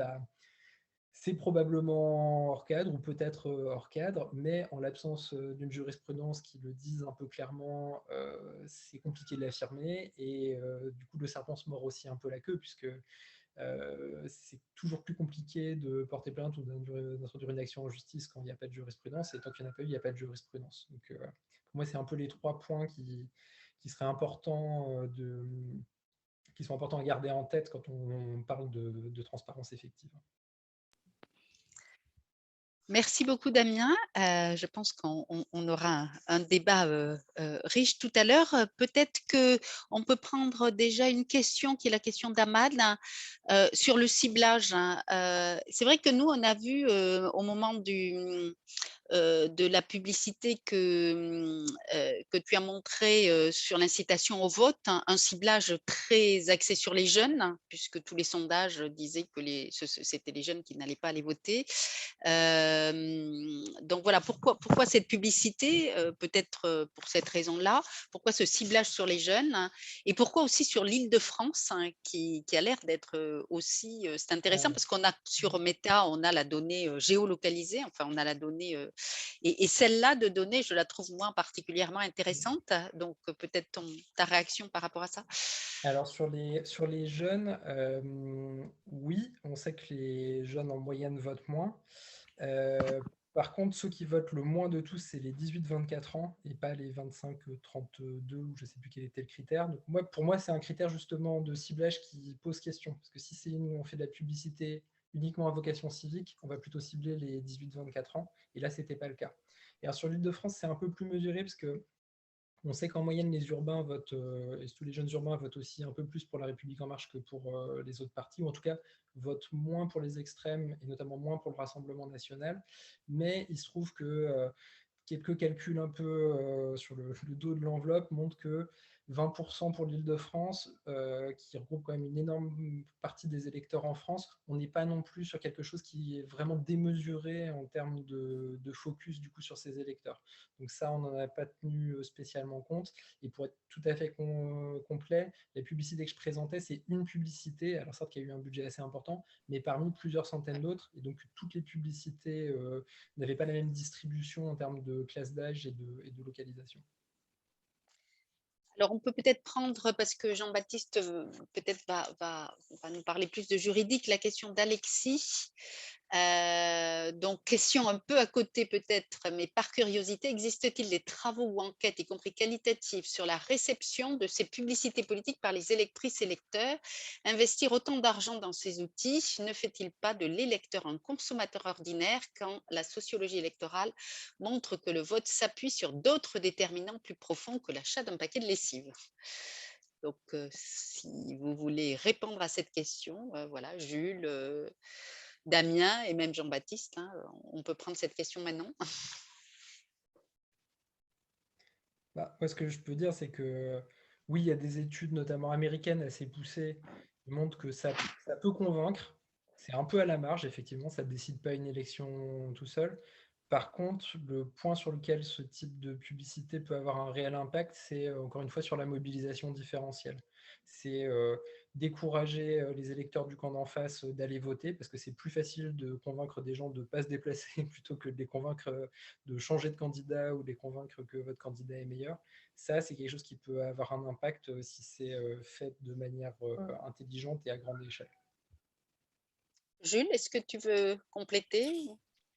Speaker 3: c'est probablement hors cadre ou peut-être hors cadre, mais en l'absence d'une jurisprudence qui le dise un peu clairement, c'est compliqué de l'affirmer. Et du coup, le serpent se mord aussi un peu la queue, puisque c'est toujours plus compliqué de porter plainte ou d'introduire une action en justice quand il n'y a pas de jurisprudence. Et tant qu'il n'y en a pas eu, il n'y a pas de jurisprudence. Donc, pour moi, c'est un peu les 3 points qui seraient importants qui sont importants à garder en tête quand on parle de transparence effective.
Speaker 1: Merci beaucoup Damien. Je pense qu'on aura un débat riche tout à l'heure. Peut-être qu'on peut prendre déjà une question qui est la question d'Ahmad sur le ciblage. C'est vrai que nous, on a vu au moment de la publicité que tu as montré sur l'incitation au vote, un ciblage très axé sur les jeunes, puisque tous les sondages disaient que c'était les jeunes qui n'allaient pas aller voter. Donc voilà, pourquoi cette publicité, peut-être pour cette raison-là, pourquoi ce ciblage sur les jeunes, et pourquoi aussi sur l'Île-de-France, qui a l'air d'être aussi, c'est intéressant parce qu'on a sur Meta, on a la donnée géolocalisée, enfin on a la donnée Et celle-là de données, je la trouve moins particulièrement intéressante. Donc, peut-être ta réaction par rapport à ça.
Speaker 3: Alors sur les jeunes, oui, on sait que les jeunes en moyenne votent moins. Par contre, ceux qui votent le moins de tous, c'est les 18-24 ans et pas les 25-32, ou je ne sais plus quel était le critère. Donc pour moi, c'est un critère justement de ciblage qui pose question. Parce que si on fait de la publicité uniquement à vocation civique, on va plutôt cibler les 18-24 ans. Et là, ce n'était pas le cas. Et alors, sur l'Île-de-France, c'est un peu plus mesuré parce que on sait qu'en moyenne, les urbains votent, et tous les jeunes urbains votent aussi un peu plus pour La République En Marche que pour les autres partis, ou en tout cas votent moins pour les extrêmes, et notamment moins pour le Rassemblement national. Mais il se trouve que quelques calculs un peu sur le dos de l'enveloppe montrent que 20% pour l'Île-de-France, qui regroupe quand même une énorme partie des électeurs en France, on n'est pas non plus sur quelque chose qui est vraiment démesuré en termes de focus du coup sur ces électeurs. Donc ça, on n'en a pas tenu spécialement compte. Et pour être tout à fait complet, la publicité que je présentais, c'est une publicité, alors certes qu'il y a eu un budget assez important, mais parmi plusieurs centaines d'autres. Et donc toutes les publicités n'avaient pas la même distribution en termes de classe d'âge et de localisation.
Speaker 1: Alors, on peut peut-être prendre, parce que Jean-Baptiste peut-être va nous parler plus de juridique, la question d'Alexis. Donc, question un peu à côté peut-être, mais par curiosité, existe-t-il des travaux ou enquêtes, y compris qualitatives, sur la réception de ces publicités politiques par les électrices et électeurs? Investir autant d'argent dans ces outils ne fait-il pas de l'électeur un consommateur ordinaire quand la sociologie électorale montre que le vote s'appuie sur d'autres déterminants plus profonds que l'achat d'un paquet de lessive? Donc, si vous voulez répondre à cette question, voilà, Jules, Damien et même Jean-Baptiste, hein, on peut prendre cette question maintenant.
Speaker 3: Bah, moi, ce que je peux dire, c'est que oui, il y a des études, notamment américaines, assez poussées, qui montrent que ça peut convaincre. C'est un peu à la marge, effectivement, ça ne décide pas une élection tout seul. Par contre, le point sur lequel ce type de publicité peut avoir un réel impact, c'est encore une fois sur la mobilisation différentielle. C'est décourager les électeurs du camp d'en face d'aller voter, parce que c'est plus facile de convaincre des gens de ne pas se déplacer plutôt que de les convaincre de changer de candidat ou de les convaincre que votre candidat est meilleur. Ça, c'est quelque chose qui peut avoir un impact si c'est fait de manière intelligente et à grande échelle.
Speaker 1: Jules, est-ce que tu veux compléter?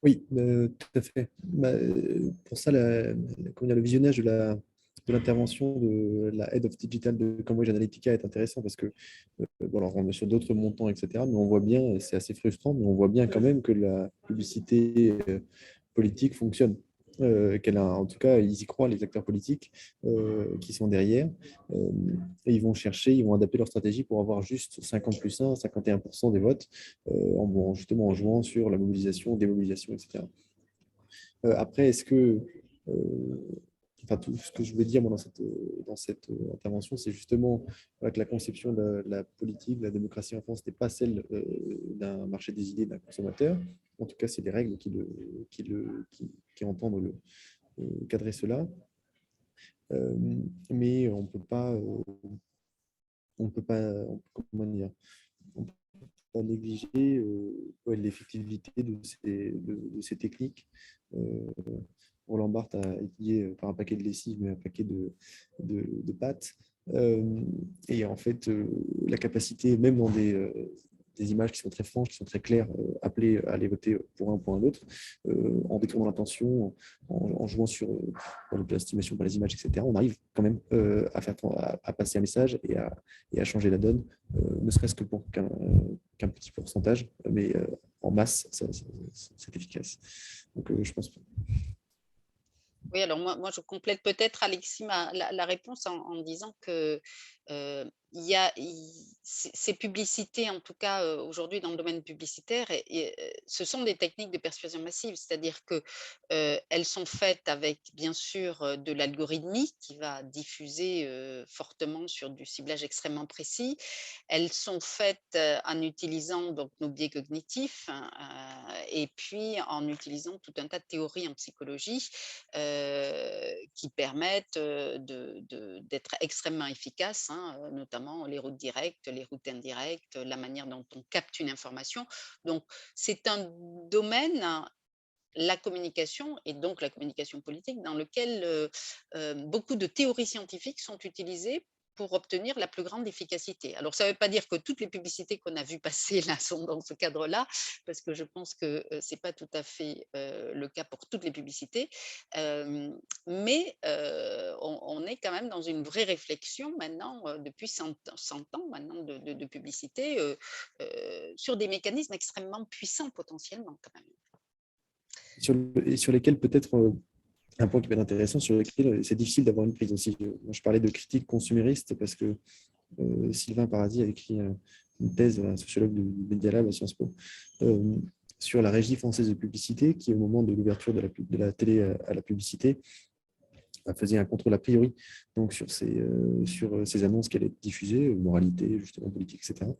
Speaker 2: Oui, tout à fait. Bah, pour ça, comment dire, le visionnage de l'intervention de la Head of Digital de Cambridge Analytica est intéressant parce que, bon, alors on est sur d'autres montants, etc., mais on voit bien, et c'est assez frustrant, mais on voit bien quand même que la publicité politique fonctionne. En tout cas, ils y croient, les acteurs politiques qui sont derrière, et ils vont chercher, ils vont adapter leur stratégie pour avoir juste 50 plus 1, 51% des votes, justement en jouant sur la mobilisation, démobilisation, etc. Après, est-ce que enfin, tout ce que je voulais dire moi, dans cette intervention, c'est justement que la conception de la politique, de la démocratie en France n'est pas celle d'un marché des idées d'un consommateur. En tout cas, c'est des règles qui entendent cadrer cela. Mais comment dire, on peut pas négliger l'effectivité de ces techniques. Roland Barthes a étudié par un paquet de lessive, mais un paquet de pâtes. Et en fait, la capacité, même dans des images qui sont très franches, qui sont très claires, appeler à aller voter pour un ou pour un autre, en détournant l'intention, en jouant sur l'estimation par les images, etc., on arrive quand même à passer un message et à changer la donne, ne serait-ce que pour qu'un petit pourcentage, mais en masse, c'est efficace. Donc, je pense.
Speaker 1: Oui, alors moi, je complète peut-être, Alexis, la réponse en disant que ces publicités, en tout cas aujourd'hui dans le domaine publicitaire, ce sont des techniques de persuasion massive, c'est-à-dire que elles sont faites avec bien sûr de l'algorithmie qui va diffuser fortement sur du ciblage extrêmement précis. Elles sont faites en utilisant donc nos biais cognitifs, hein, et puis en utilisant tout un tas de théories en psychologie qui permettent d'être extrêmement efficaces, hein, notamment les routes directes, les routes indirectes, la manière dont on capte une information. Donc, c'est un domaine la communication, et donc la communication politique, dans lequel beaucoup de théories scientifiques sont utilisées pour obtenir la plus grande efficacité. Alors, ça ne veut pas dire que toutes les publicités qu'on a vues passer là sont dans ce cadre-là, parce que je pense que ce n'est pas tout à fait le cas pour toutes les publicités, mais on est quand même dans une vraie réflexion maintenant, depuis 100 ans maintenant de publicité, sur des mécanismes extrêmement puissants potentiellement quand même.
Speaker 2: Et sur lesquels peut-être un point qui peut être intéressant, sur lequel c'est difficile d'avoir une prise aussi. Je parlais de critique consumériste parce que Sylvain Paradis a écrit une thèse, un sociologue du Media Lab à Sciences Po, sur la Régie française de publicité qui, au moment de l'ouverture de la télé à la publicité, faisait un contrôle a priori donc sur ces annonces qui allaient être diffusées, moralité, justement politique, etc.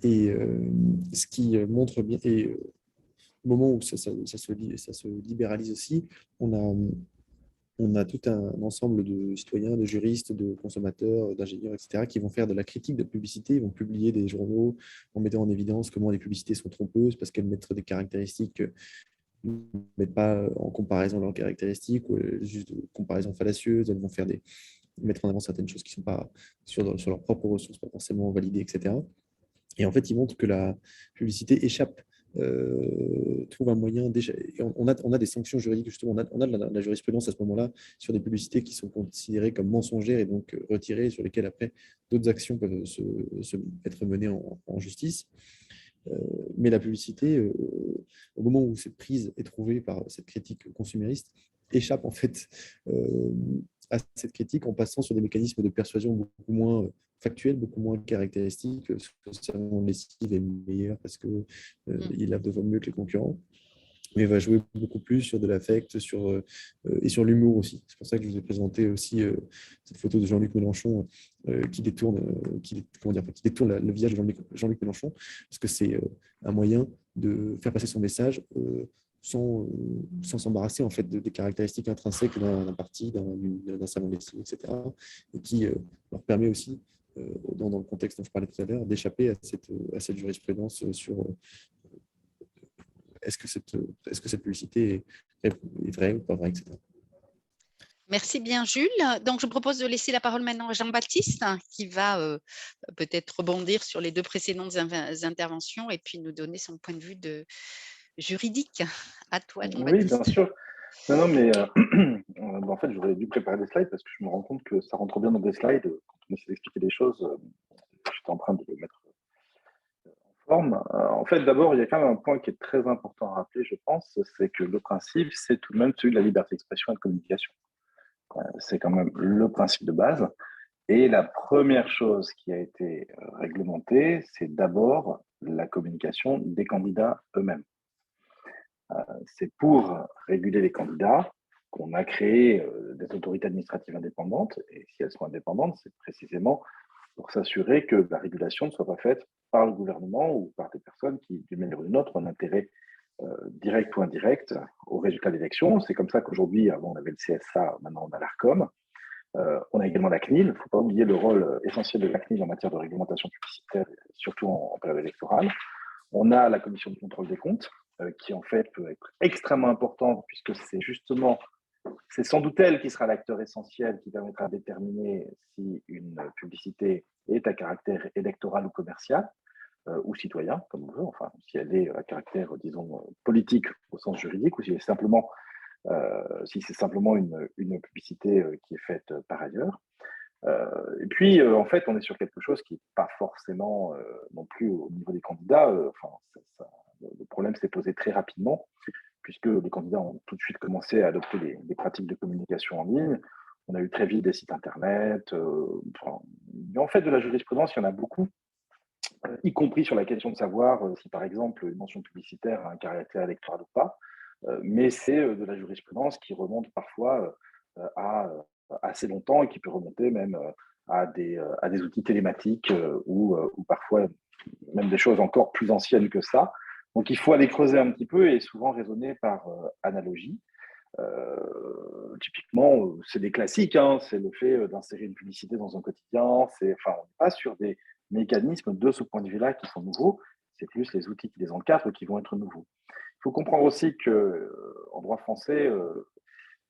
Speaker 2: Ce qui montre bien, et au moment où ça se libéralise aussi, on a tout un ensemble de citoyens, de juristes, de consommateurs, d'ingénieurs, etc., qui vont faire de la critique de publicité. Ils vont publier des journaux en mettant en évidence comment les publicités sont trompeuses parce qu'elles mettent des caractéristiques, ne mettent pas en comparaison leurs caractéristiques, ou juste de comparaison fallacieuse. Elles vont mettre en avant certaines choses qui ne sont pas sur leurs propres ressources, pas forcément validées, etc. Et en fait, ils montrent que la publicité échappe, trouve un moyen déjà. On a des sanctions juridiques, justement, on a de la jurisprudence à ce moment-là sur des publicités qui sont considérées comme mensongères et donc retirées, sur lesquelles après d'autres actions peuvent être menées en justice. Mais la publicité, au moment où cette prise est trouvée par cette critique consumériste, échappe en fait à cette critique en passant sur des mécanismes de persuasion beaucoup moins factuels, beaucoup moins caractéristiques. Le savon de lessive est meilleur parce qu'il lave de fois mieux que les concurrents, mais va jouer beaucoup plus sur de l'affect et sur l'humour aussi. C'est pour ça que je vous ai présenté aussi cette photo de Jean-Luc Mélenchon qui détourne le visage de Jean-Luc Mélenchon, parce que c'est un moyen de faire passer son message sans s'embarrasser en fait des caractéristiques intrinsèques d'un parti, d'un savon de lessive, etc. Et qui leur permet aussi, dans le contexte dont je parlais tout à l'heure, d'échapper à cette jurisprudence sur est-ce que cette publicité est vraie ou pas vraie, etc.
Speaker 1: Merci bien, Jules. Donc, je propose de laisser la parole maintenant à Jean-Baptiste, qui va peut-être rebondir sur les deux précédentes interventions et puis nous donner son point de vue juridique. À toi, Jean-Baptiste.
Speaker 4: Oui, bien sûr. Non, mais en fait, j'aurais dû préparer des slides parce que je me rends compte que ça rentre bien dans des slides. Quand on essaie d'expliquer des choses, j'étais en train de les mettre en forme. En fait, d'abord, il y a quand même un point qui est très important à rappeler, je pense, c'est que le principe, c'est tout de même celui de la liberté d'expression et de communication. C'est quand même le principe de base. Et la première chose qui a été réglementée, c'est d'abord la communication des candidats eux-mêmes. C'est pour réguler les candidats qu'on a créé des autorités administratives indépendantes. Et si elles sont indépendantes, c'est précisément pour s'assurer que la régulation ne soit pas faite par le gouvernement ou par des personnes qui, d'une manière ou d'une autre, ont un intérêt direct ou indirect au résultat de l'élection. C'est comme ça qu'aujourd'hui, avant on avait le CSA, maintenant on a l'ARCOM. On a également la CNIL. Il ne faut pas oublier le rôle essentiel de la CNIL en matière de réglementation publicitaire, surtout en période électorale. On a la commission de contrôle des comptes, qui en fait peut être extrêmement importante, puisque c'est sans doute elle qui sera l'acteur essentiel qui permettra de déterminer si une publicité est à caractère électoral ou commercial, ou citoyen, comme on veut, enfin, si elle est à caractère, disons, politique au sens juridique, ou si c'est simplement une publicité qui est faite par ailleurs. Et puis, en fait, on est sur quelque chose qui n'est pas forcément non plus au niveau des candidats. Le problème s'est posé très rapidement, puisque les candidats ont tout de suite commencé à adopter des pratiques de communication en ligne. On a eu très vite des sites internet. En fait, de la jurisprudence, il y en a beaucoup, y compris sur la question de savoir si, par exemple, une mention publicitaire a un caractère électoral ou pas. Mais c'est de la jurisprudence qui remonte parfois à assez longtemps et qui peut remonter même à des outils télématiques ou parfois même des choses encore plus anciennes que ça. Donc, il faut aller creuser un petit peu et souvent raisonner par analogie. Typiquement, c'est des classiques, hein, c'est le fait d'insérer une publicité dans un quotidien. On n'est pas sur des mécanismes de ce point de vue-là qui sont nouveaux, c'est plus les outils qui les encadrent qui vont être nouveaux. faut comprendre aussi qu'en droit français,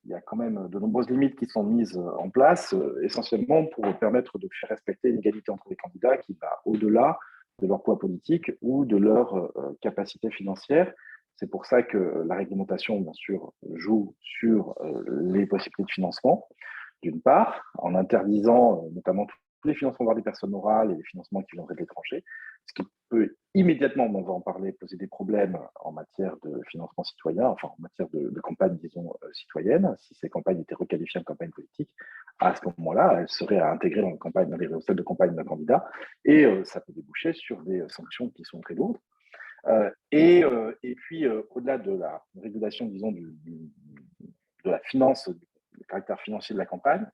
Speaker 4: il y a quand même de nombreuses limites qui sont mises en place, essentiellement pour permettre de faire respecter l'égalité entre les candidats qui va au-delà de leur poids politique ou de leur capacité financière. C'est pour ça que la réglementation, bien sûr, joue sur les possibilités de financement, d'une part, en interdisant notamment tous les financements vers des personnes morales et les financements qui viendraient de l'étranger, ce qui peut immédiatement, on va en parler, poser des problèmes en matière de financement citoyen, enfin en matière de campagne, disons, citoyenne. Si ces campagnes étaient requalifiées en campagne politique, à ce moment-là, elles seraient à intégrer dans les recettes de campagne d'un candidat, et ça peut déboucher sur des sanctions qui sont très lourdes. Et puis, au-delà de la régulation, disons, de la finance, du caractère financier de la campagne,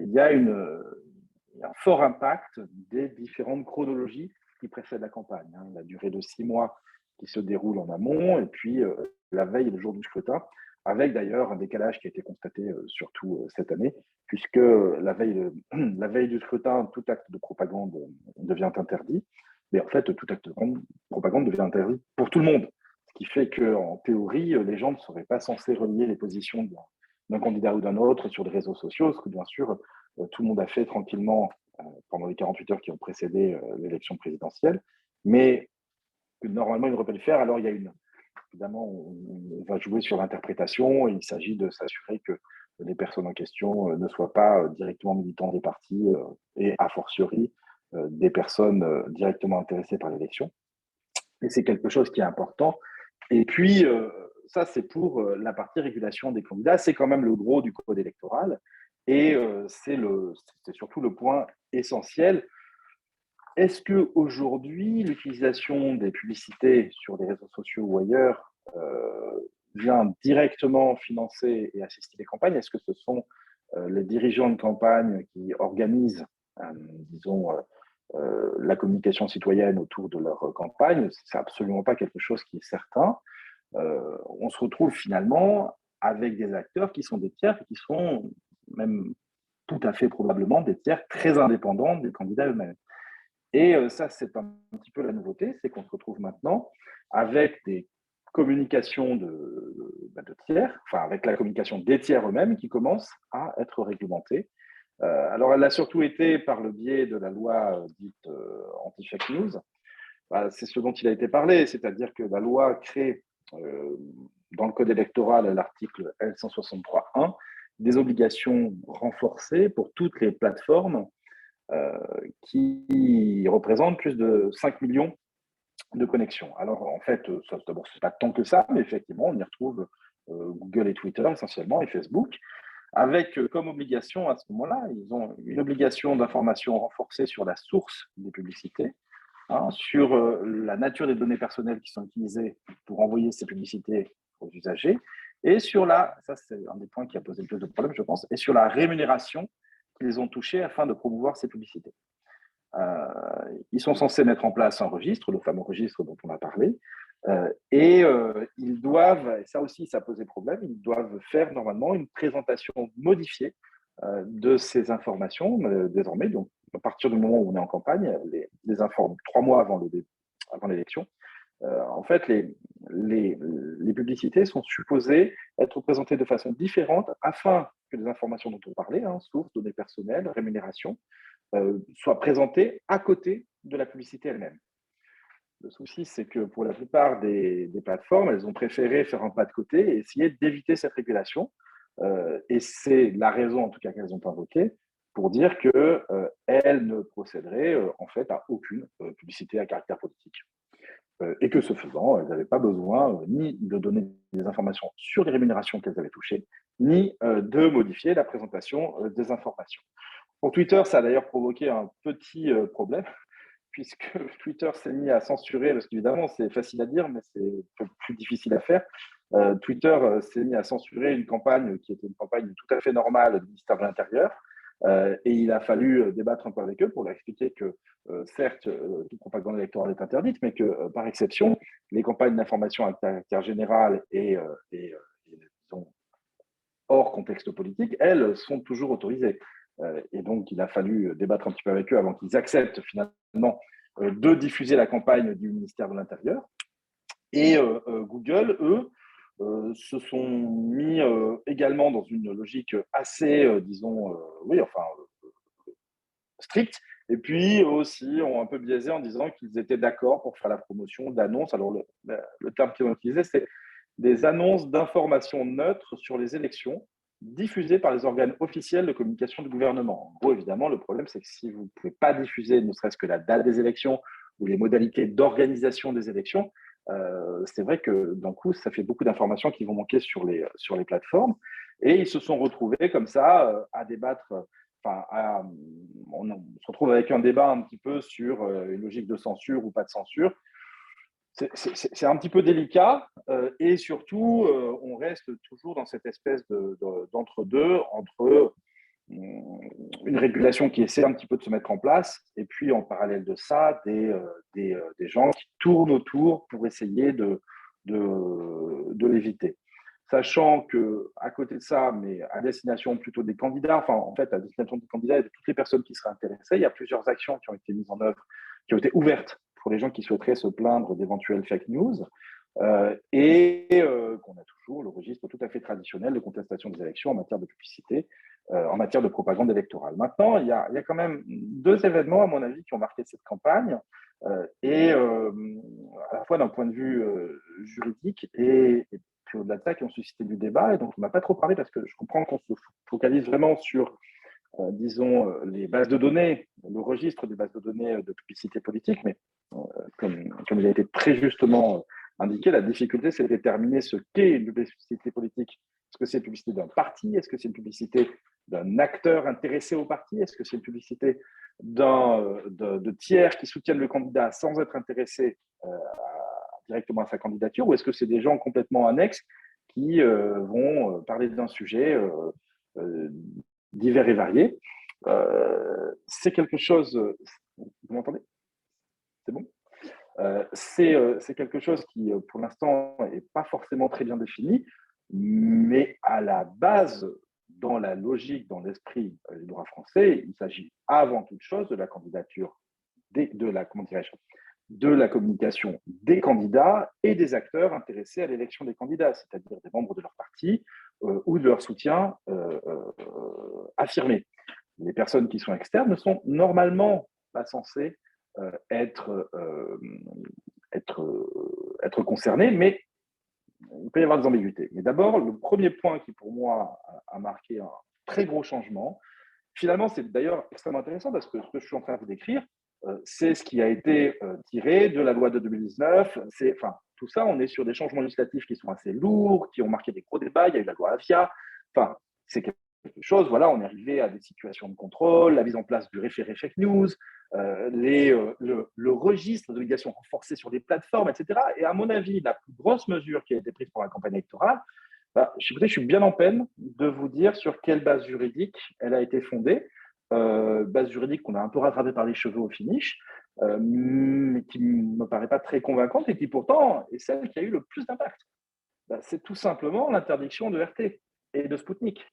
Speaker 4: il y a un fort impact des différentes chronologies qui précèdent la campagne. La durée de 6 mois qui se déroule en amont, et puis la veille et le jour du scrutin, avec d'ailleurs un décalage qui a été constaté surtout cette année, puisque la veille du scrutin, tout acte de propagande devient interdit. Mais en fait, tout acte de propagande devient interdit pour tout le monde. Ce qui fait qu'en théorie, les gens ne seraient pas censés relier les positions d'un candidat ou d'un autre sur les réseaux sociaux, ce que bien sûr, tout le monde a fait tranquillement pendant les 48 heures qui ont précédé l'élection présidentielle. Mais normalement, il n'aurait pas dû faire. Alors, évidemment, on va jouer sur l'interprétation. Il s'agit de s'assurer que les personnes en question ne soient pas directement militants des partis et a fortiori des personnes directement intéressées par l'élection. Et c'est quelque chose qui est important. Et puis, ça, c'est pour la partie régulation des candidats. C'est quand même le gros du code électoral. Et c'est surtout le point essentiel. Est-ce qu'aujourd'hui, l'utilisation des publicités sur les réseaux sociaux ou ailleurs vient directement financer et assister les campagnes? Est-ce que ce sont les dirigeants de campagne qui organisent, disons, la communication citoyenne autour de leur campagne? C'est absolument pas quelque chose qui est certain. On se retrouve finalement avec des acteurs qui sont des tiers et qui sont même tout à fait probablement des tiers très indépendants des candidats eux-mêmes. Et ça, c'est un petit peu la nouveauté, c'est qu'on se retrouve maintenant avec des communications de tiers, enfin avec la communication des tiers eux-mêmes qui commence à être réglementée. Alors, elle a surtout été par le biais de la loi dite anti-fake news. C'est ce dont il a été parlé, c'est-à-dire que la loi crée dans le code électoral, à l'article L163.1, des obligations renforcées pour toutes les plateformes qui représentent plus de 5 millions de connexions. Alors, en fait, d'abord, ce n'est pas tant que ça, mais effectivement, on y retrouve Google et Twitter essentiellement, et Facebook, avec comme obligation à ce moment-là, ils ont une obligation d'information renforcée sur la source des publicités, sur la nature des données personnelles qui sont utilisées pour envoyer ces publicités aux usagers, et sur ça c'est un des points qui a posé le plus de problèmes, je pense, et sur la rémunération qu'ils ont touchée afin de promouvoir ces publicités. Ils sont censés mettre en place un registre, le fameux registre dont on a parlé, et ils doivent, et ça aussi ça posait problème, ils doivent faire normalement une présentation modifiée de ces informations désormais. Donc, à partir du moment où on est en campagne, les informe 3 mois avant l'élection. En fait, les publicités sont supposées être présentées de façon différente afin que les informations dont on parlait, sources, données personnelles, rémunération, soient présentées à côté de la publicité elle-même. Le souci, c'est que pour la plupart des plateformes, elles ont préféré faire un pas de côté et essayer d'éviter cette régulation. Et c'est la raison, en tout cas, qu'elles ont invoquée pour dire qu'elles ne procéderaient en fait à aucune publicité à caractère politique. Et que ce faisant, elles n'avaient pas besoin ni de donner des informations sur les rémunérations qu'elles avaient touchées, ni de modifier la présentation des informations. Pour Twitter, ça a d'ailleurs provoqué un petit problème, puisque Twitter s'est mis à censurer, parce qu'évidemment, c'est facile à dire, mais c'est un peu plus difficile à faire. Twitter s'est mis à censurer une campagne qui était une campagne tout à fait normale du ministère de l'Intérieur. Et il a fallu débattre un peu avec eux pour leur expliquer que, certes, toute propagande électorale est interdite, mais que, par exception, les campagnes d'information à caractère général et disons, hors contexte politique, elles, sont toujours autorisées. Et donc, il a fallu débattre un petit peu avec eux avant qu'ils acceptent finalement de diffuser la campagne du ministère de l'Intérieur. Et Google, eux, se sont mis également dans une logique assez, disons, stricte. Et puis aussi, ont un peu biaisé en disant qu'ils étaient d'accord pour faire la promotion d'annonces. Alors, le terme qu'ils ont utilisé, c'est des annonces d'information neutres sur les élections diffusées par les organes officiels de communication du gouvernement. En gros, évidemment, le problème, c'est que si vous ne pouvez pas diffuser ne serait-ce que la date des élections ou les modalités d'organisation des élections, c'est vrai que d'un coup, ça fait beaucoup d'informations qui vont manquer sur les plateformes. Et ils se sont retrouvés comme ça à débattre. On se retrouve avec un débat un petit peu sur une logique de censure ou pas de censure. C'est un petit peu délicat et surtout, on reste toujours dans cette espèce d'entre-deux, entre une régulation qui essaie un petit peu de se mettre en place et puis en parallèle de ça, des gens qui tournent autour pour essayer de l'éviter. Sachant qu'à côté de ça, mais à destination plutôt des candidats, enfin en fait à destination des candidats et de toutes les personnes qui seraient intéressées, il y a plusieurs actions qui ont été mises en œuvre, qui ont été ouvertes pour les gens qui souhaiteraient se plaindre d'éventuelles fake news, qu'on a toujours le registre tout à fait traditionnel de contestation des élections en matière de publicité, en matière de propagande électorale. Maintenant, il y a quand même deux événements, à mon avis, qui ont marqué cette campagne, à la fois d'un point de vue juridique et puis au-delà de ça, qui ont suscité du débat. Et donc, on n'a pas trop parlé parce que je comprends qu'on se focalise vraiment sur disons, les bases de données, le registre des bases de données de publicité politique, mais comme il a été très justement indiqué, la difficulté, c'est de déterminer ce qu'est une publicité politique. Est-ce que c'est une publicité d'un parti? Est-ce que c'est une publicité d'un acteur intéressé au parti? Est-ce que c'est une publicité de tiers qui soutiennent le candidat sans être intéressés directement à sa candidature? Ou est-ce que c'est des gens complètement annexes qui vont parler d'un sujet divers et variés? C'est quelque chose... Vous m'entendez? C'est bon? C'est quelque chose qui, pour l'instant, n'est pas forcément très bien défini, mais à la base, dans la logique, dans l'esprit du droit français, il s'agit avant toute chose de la candidature, de la communication des candidats et des acteurs intéressés à l'élection des candidats, c'est-à-dire des membres de leur parti ou de leur soutien affirmé. Les personnes qui sont externes ne sont normalement pas censées être concernées, mais il peut y avoir des ambiguïtés. Mais d'abord, le premier point qui, pour moi, a marqué un très gros changement, finalement, c'est d'ailleurs extrêmement intéressant parce que ce que je suis en train de décrire, c'est ce qui a été tiré de la loi de 2019. Tout ça, on est sur des changements législatifs qui sont assez lourds, qui ont marqué des gros débats. Il y a eu la loi Avia. Enfin, c'est quelque chose, voilà, on est arrivé à des situations de contrôle, la mise en place du référé fake news, le registre d'obligations renforcées sur les plateformes, etc. Et à mon avis, la plus grosse mesure qui a été prise pour la campagne électorale, je suis bien en peine de vous dire sur quelle base juridique elle a été fondée. Base juridique qu'on a un peu rattrapée par les cheveux au finish, mais qui ne me paraît pas très convaincante et qui pourtant est celle qui a eu le plus d'impact. C'est tout simplement l'interdiction de RT et de Sputnik.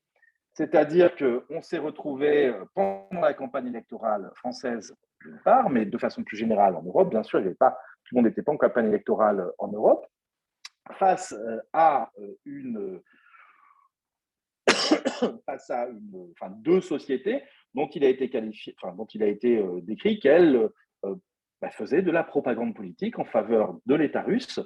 Speaker 4: C'est-à-dire qu'on s'est retrouvé pendant la campagne électorale française, d'une part, mais de façon plus générale en Europe, bien sûr, tout le monde n'était pas en campagne électorale en Europe, face à deux sociétés dont il a été décrit qu'elles faisaient de la propagande politique en faveur de l'État russe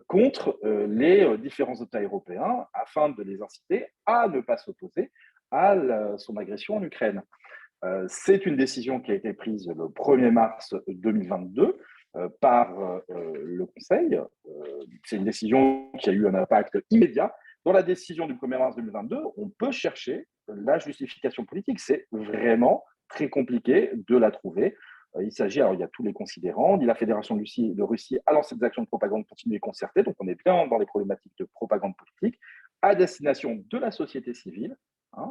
Speaker 4: contre les différents États européens afin de les inciter à ne pas s'opposer à son agression en Ukraine. C'est une décision qui a été prise le 1er mars 2022 par le Conseil. C'est une décision qui a eu un impact immédiat. Dans la décision du 1er mars 2022, on peut chercher la justification politique. C'est vraiment très compliqué de la trouver. Il s'agit, alors il y a tous les considérants, dit la Fédération de Russie a lancé des actions de propagande continuée et concertée, donc on est bien dans les problématiques de propagande politique, à destination de la société civile.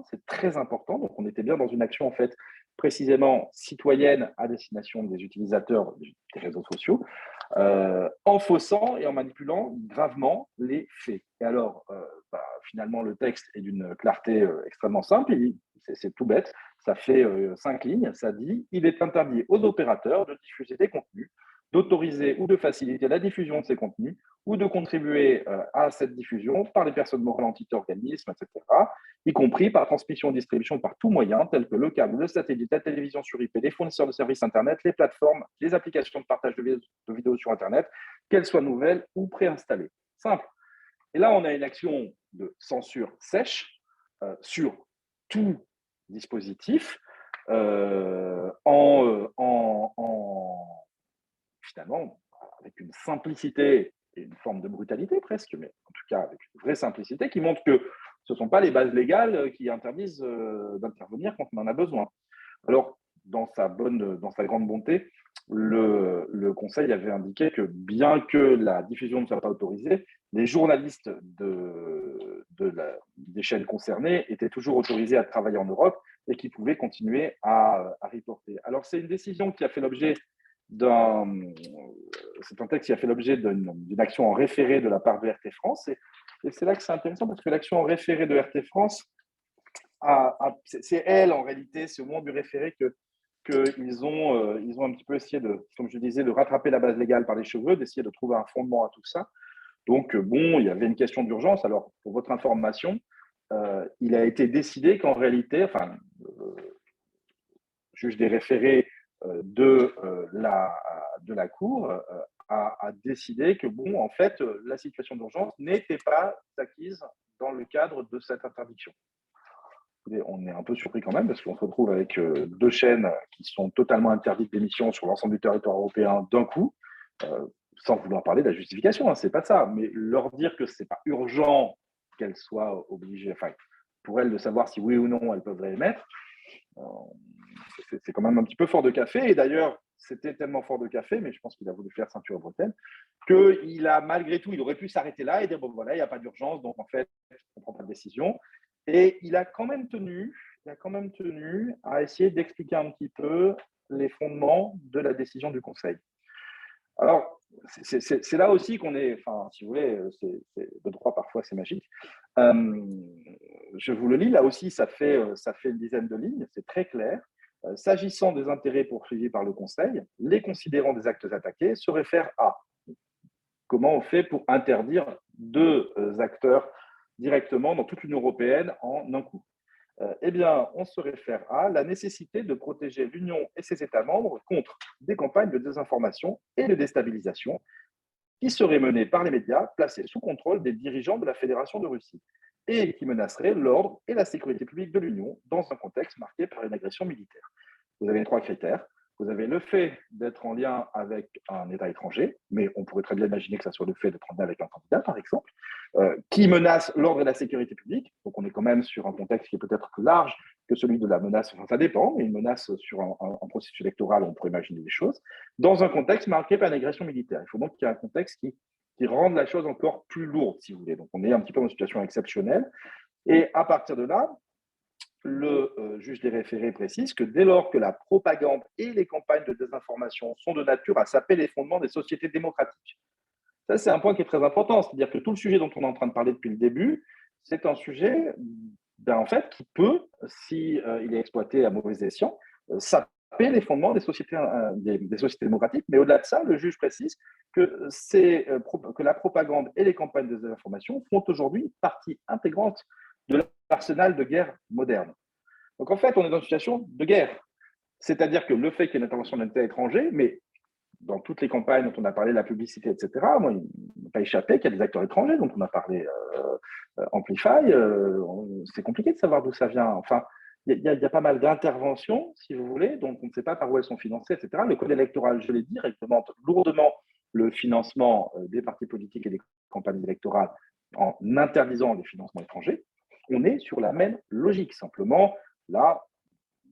Speaker 4: C'est très important, donc on était bien dans une action en fait précisément citoyenne à destination des utilisateurs des réseaux sociaux, en faussant et en manipulant gravement les faits. Et alors, finalement, le texte est d'une clarté extrêmement simple, c'est tout bête, ça fait 5 lignes, ça dit « Il est interdit aux opérateurs de diffuser des contenus d'autoriser ou de faciliter la diffusion de ces contenus ou de contribuer à cette diffusion par les personnes morales, entités, organismes, etc., y compris par transmission, distribution par tout moyen, tels que le câble, le satellite, la télévision sur IP, les fournisseurs de services Internet, les plateformes, les applications de partage de vidéos sur Internet, qu'elles soient nouvelles ou préinstallées. Simple. Et là, on a une action de censure sèche sur tout dispositif finalement, avec une simplicité et une forme de brutalité presque, mais en tout cas avec une vraie simplicité qui montre que ce ne sont pas les bases légales qui interdisent d'intervenir quand on en a besoin. Alors, dans sa grande bonté, le Conseil avait indiqué que bien que la diffusion ne soit pas autorisée, les journalistes des chaînes concernées étaient toujours autorisés à travailler en Europe et qui pouvaient continuer à reporter. Alors, c'est une décision qui a fait l'objet c'est un texte qui a fait l'objet d'une action en référé de la part de RT France. Et c'est là que c'est intéressant parce que l'action en référé de RT France, c'est elle, en réalité, c'est au moment du référé qu'ils ont un petit peu essayé comme je disais, de rattraper la base légale par les cheveux, d'essayer de trouver un fondement à tout ça. Donc, bon, il y avait une question d'urgence. Alors, pour votre information, il a été décidé qu'en réalité, le juge des référés de la Cour a décidé que, bon, en fait, la situation d'urgence n'était pas acquise dans le cadre de cette interdiction. On est un peu surpris quand même parce qu'on se retrouve avec deux chaînes qui sont totalement interdites d'émission sur l'ensemble du territoire européen d'un coup, sans vouloir parler de la justification, hein, c'est pas ça, mais leur dire que c'est pas urgent qu'elles soient obligées, enfin, pour elles de savoir si oui ou non elles peuvent réémettre, c'est quand même un petit peu fort de café. Et d'ailleurs, c'était tellement fort de café, mais je pense qu'il a voulu faire ceinture bretonne, qu'il a malgré tout, il aurait pu s'arrêter là et dire bon voilà, il n'y a pas d'urgence, donc en fait, on ne prend pas de décision. Et il a quand même tenu à essayer d'expliquer un petit peu les fondements de la décision du Conseil. Alors, c'est là aussi qu'on est, enfin, si vous voulez, le droit parfois c'est magique. Je vous le lis, là aussi ça fait une dizaine de lignes, c'est très clair. S'agissant des intérêts poursuivis par le Conseil, les considérants des actes attaqués se réfèrent à comment on fait pour interdire deux acteurs directement dans toute l'Union européenne en un coup. Eh bien, on se réfère à la nécessité de protéger l'Union et ses États membres contre des campagnes de désinformation et de déstabilisation qui seraient menées par les médias placés sous contrôle des dirigeants de la Fédération de Russie et qui menaceraient l'ordre et la sécurité publique de l'Union dans un contexte marqué par une agression militaire. Vous avez trois critères. Vous avez le fait d'être en lien avec un État étranger, mais on pourrait très bien imaginer que ça soit le fait d'être en lien avec un candidat, par exemple, qui menace l'ordre et la sécurité publique. Donc, on est quand même sur un contexte qui est peut-être plus large que celui de la menace, enfin, ça dépend, mais une menace sur un processus électoral, on pourrait imaginer des choses, dans un contexte marqué par une agression militaire. Il faut donc qu'il y ait un contexte qui rende la chose encore plus lourde, si vous voulez. Donc, on est un petit peu dans une situation exceptionnelle. Et à partir de là, le juge des référés précise que dès lors que la propagande et les campagnes de désinformation sont de nature à saper les fondements des sociétés démocratiques. Ça, c'est un point qui est très important, c'est-à-dire que tout le sujet dont on est en train de parler depuis le début, c'est un sujet en fait, qui peut, s'il est exploité à mauvais escient, saper les fondements des sociétés démocratiques. Mais au-delà de ça, le juge précise que la propagande et les campagnes de désinformation font aujourd'hui partie intégrante de l'arsenal de guerre moderne. Donc en fait, on est dans une situation de guerre. C'est-à-dire que le fait qu'il y ait une intervention d'un État étranger, mais dans toutes les campagnes dont on a parlé, la publicité, etc., moi, il n'a pas échappé qu'il y a des acteurs étrangers dont on a parlé, Amplify, c'est compliqué de savoir d'où ça vient. Enfin, il y a pas mal d'interventions, si vous voulez, donc on ne sait pas par où elles sont financées, etc. Le code électoral, je l'ai dit, réglemente lourdement le financement des partis politiques et des campagnes électorales en interdisant les financements étrangers. On est sur la même logique. Simplement, là,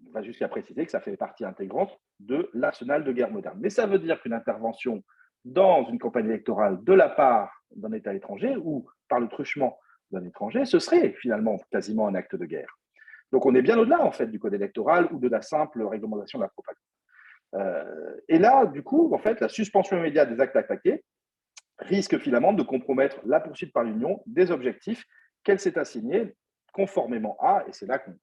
Speaker 4: on va jusqu'à préciser que ça fait partie intégrante de l'arsenal de guerre moderne. Mais ça veut dire qu'une intervention dans une campagne électorale de la part d'un État étranger ou par le truchement d'un étranger, ce serait finalement quasiment un acte de guerre. Donc on est bien au-delà en fait du code électoral ou de la simple réglementation de la propagande. Et là, du coup, en fait, la suspension immédiate des actes attaqués risque finalement de compromettre la poursuite par l'Union des objectifs qu'elle s'est assignés conformément à, et c'est là qu'on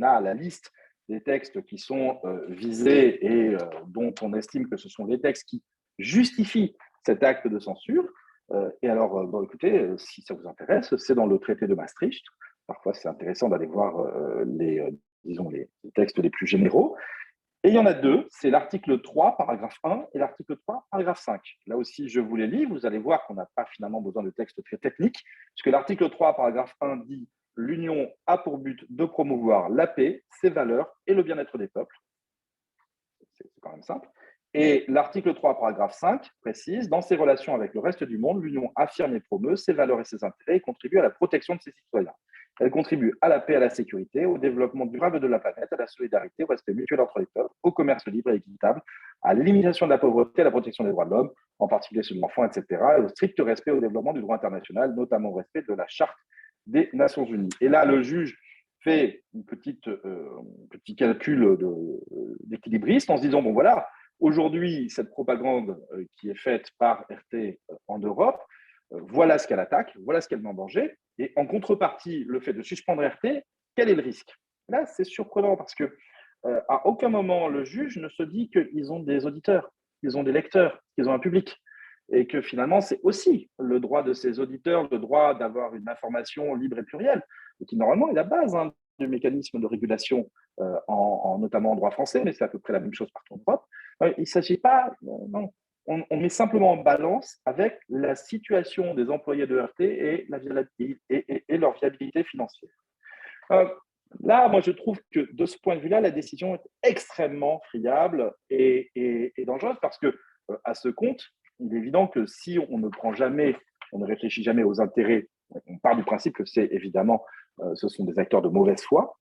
Speaker 4: a la liste des textes qui sont visés et dont on estime que ce sont les textes qui justifie cet acte de censure. Et alors, bon, écoutez, si ça vous intéresse, c'est dans le traité de Maastricht. Parfois, c'est intéressant d'aller voir disons, les textes les plus généraux. Et il y en a deux, c'est l'article 3, paragraphe 1, et l'article 3, paragraphe 5. Là aussi, je vous les lis, vous allez voir qu'on n'a pas finalement besoin de textes très techniques, puisque l'article 3, paragraphe 1 dit « L'Union a pour but de promouvoir la paix, ses valeurs et le bien-être des peuples ». C'est quand même simple. Et l'article 3, paragraphe 5 précise « Dans ses relations avec le reste du monde, l'Union affirme et promeut ses valeurs et ses intérêts et contribue à la protection de ses citoyens. Elle contribue à la paix, à la sécurité, au développement durable de la planète, à la solidarité, au respect mutuel entre les peuples, au commerce libre et équitable, à l'élimination de la pauvreté, à la protection des droits de l'homme, en particulier ceux de l'enfant, etc., et au strict respect au développement du droit international, notamment au respect de la Charte des Nations Unies. » Et là, le juge fait un petit calcul d'équilibriste en se disant, bon voilà, aujourd'hui, cette propagande qui est faite par RT en Europe, voilà ce qu'elle attaque, voilà ce qu'elle met en danger. Et en contrepartie, le fait de suspendre RT, quel est le risque? Là, c'est surprenant parce que à aucun moment le juge ne se dit qu'ils ont des auditeurs, qu'ils ont des lecteurs, qu'ils ont un public. Et que finalement, c'est aussi le droit de ces auditeurs, le droit d'avoir une information libre et plurielle, et qui normalement est la base du mécanisme de régulation, notamment en droit français, mais c'est à peu près la même chose partout en Europe. Il ne s'agit pas, non, on met simplement en balance avec la situation des employés de RT et leur viabilité financière. Là, moi, je trouve que de ce point de vue-là, la décision est extrêmement friable et dangereuse parce que, à ce compte, il est évident que si on ne prend jamais, on ne réfléchit jamais aux intérêts, on part du principe que c'est évidemment, ce sont des acteurs de mauvaise foi,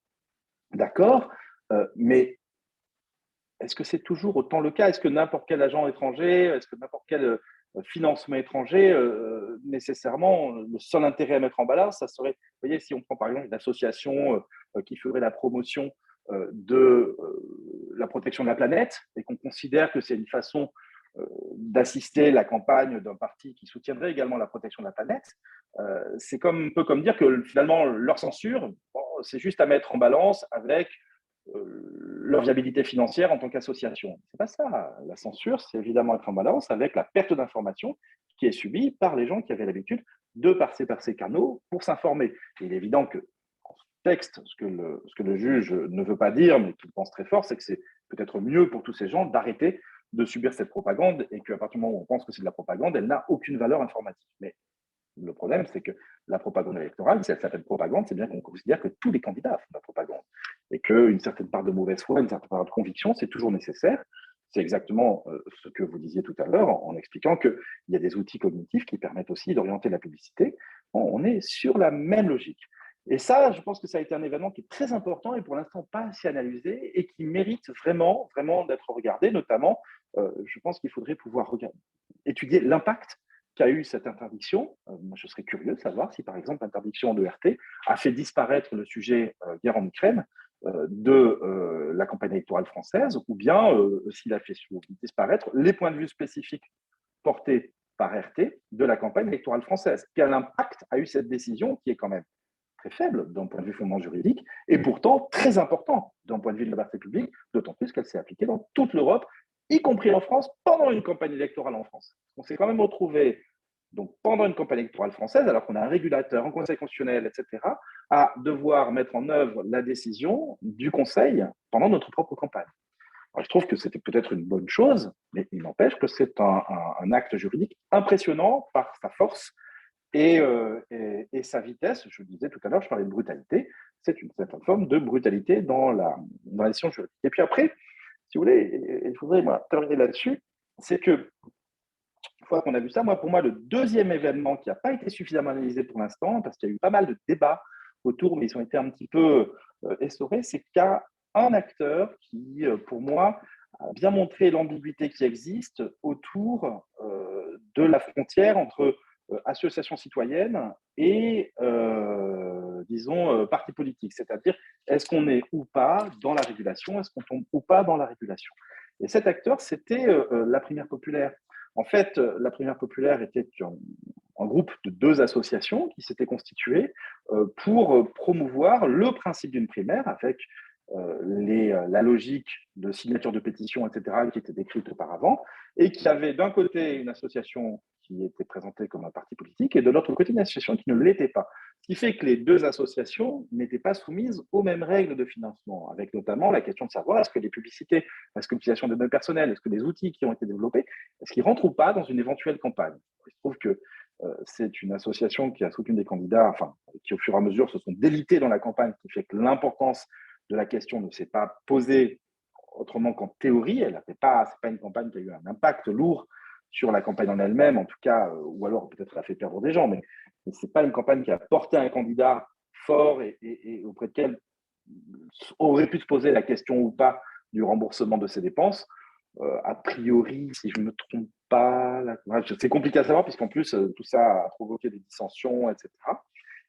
Speaker 4: d'accord, mais est-ce que c'est toujours autant le cas? Est-ce que n'importe quel agent étranger, est-ce que n'importe quel financement étranger, nécessairement, le seul intérêt à mettre en balance, ça serait, vous voyez, si on prend par exemple une association qui ferait la promotion de la protection de la planète et qu'on considère que c'est une façon d'assister la campagne d'un parti qui soutiendrait également la protection de la planète, c'est un peu comme dire que finalement leur censure, bon, c'est juste à mettre en balance avec leur viabilité financière en tant qu'association. C'est pas ça. La censure, c'est évidemment être en balance avec la perte d'information qui est subie par les gens qui avaient l'habitude de passer par ces canaux pour s'informer. Il est évident que en texte, ce que le juge ne veut pas dire, mais qu'il pense très fort, c'est que c'est peut-être mieux pour tous ces gens d'arrêter de subir cette propagande et qu'à partir du moment où on pense que c'est de la propagande, elle n'a aucune valeur informative. Mais le problème, c'est que la propagande électorale, si elle s'appelle propagande, c'est bien qu'on considère que tous les candidats font de la propagande et qu'une certaine part de mauvaise foi, une certaine part de conviction, c'est toujours nécessaire. C'est exactement ce que vous disiez tout à l'heure en expliquant qu'il y a des outils cognitifs qui permettent aussi d'orienter la publicité. On est sur la même logique. Et ça, je pense que ça a été un événement qui est très important et pour l'instant pas assez analysé et qui mérite vraiment, vraiment d'être regardé. Notamment, je pense qu'il faudrait pouvoir étudier l'impact qu'a eu cette interdiction. Moi, je serais curieux de savoir si, par exemple, l'interdiction de RT a fait disparaître le sujet guerre en Ukraine de la campagne électorale française, ou bien s'il a fait disparaître les points de vue spécifiques portés par RT de la campagne électorale française. Quel impact a eu cette décision qui est quand même très faible d'un point de vue fondement juridique et pourtant très important d'un point de vue de la liberté publique, d'autant plus qu'elle s'est appliquée dans toute l'Europe, y compris en France, pendant une campagne électorale en France. On s'est quand même retrouvé donc pendant une campagne électorale française, alors qu'on a un régulateur, un conseil constitutionnel, etc., à devoir mettre en œuvre la décision du conseil pendant notre propre campagne. Alors, je trouve que c'était peut-être une bonne chose, mais il n'empêche que c'est un acte juridique impressionnant par sa force et sa vitesse. Je le disais tout à l'heure, je parlais de brutalité. C'est une certaine forme de brutalité dans la décision juridique. Et puis après, si vous voulez, et je voudrais terminer là-dessus, c'est que une fois qu'on a vu ça, pour moi, le deuxième événement qui n'a pas été suffisamment analysé pour l'instant, parce qu'il y a eu pas mal de débats autour, mais ils ont été un petit peu essorés, c'est qu'il y a un acteur qui, pour moi, a bien montré l'ambiguïté qui existe autour de la frontière entre association citoyenne et, disons, parti politique. C'est-à-dire, est-ce qu'on est ou pas dans la régulation? Est-ce qu'on tombe ou pas dans la régulation? Et cet acteur, c'était la Primaire populaire. En fait, la Primaire populaire était un groupe de 2 associations qui s'étaient constituées pour promouvoir le principe d'une primaire avec la logique de signature de pétition, etc., qui était décrite auparavant, et qui avait d'un côté une association qui était présentée comme un parti politique, et de l'autre côté une association qui ne l'était pas. Ce qui fait que les deux associations n'étaient pas soumises aux mêmes règles de financement, avec notamment la question de savoir est-ce que les publicités, est-ce que l'utilisation de données personnelles, est-ce que les outils qui ont été développés, est-ce qu'ils rentrent ou pas dans une éventuelle campagne. Il se trouve que c'est une association qui a soutenu des candidats, enfin, qui au fur et à mesure se sont délités dans la campagne, qui fait que l'importance de la question ne s'est pas posée autrement qu'en théorie. Ce n'est pas une campagne qui a eu un impact lourd sur la campagne en elle-même, en tout cas, ou alors peut-être elle a fait perdre des gens, mais ce n'est pas une campagne qui a porté un candidat fort et auprès de quel aurait pu se poser la question ou pas du remboursement de ses dépenses. A priori, si je ne me trompe pas, c'est compliqué à savoir, puisqu'en plus, tout ça a provoqué des dissensions, etc.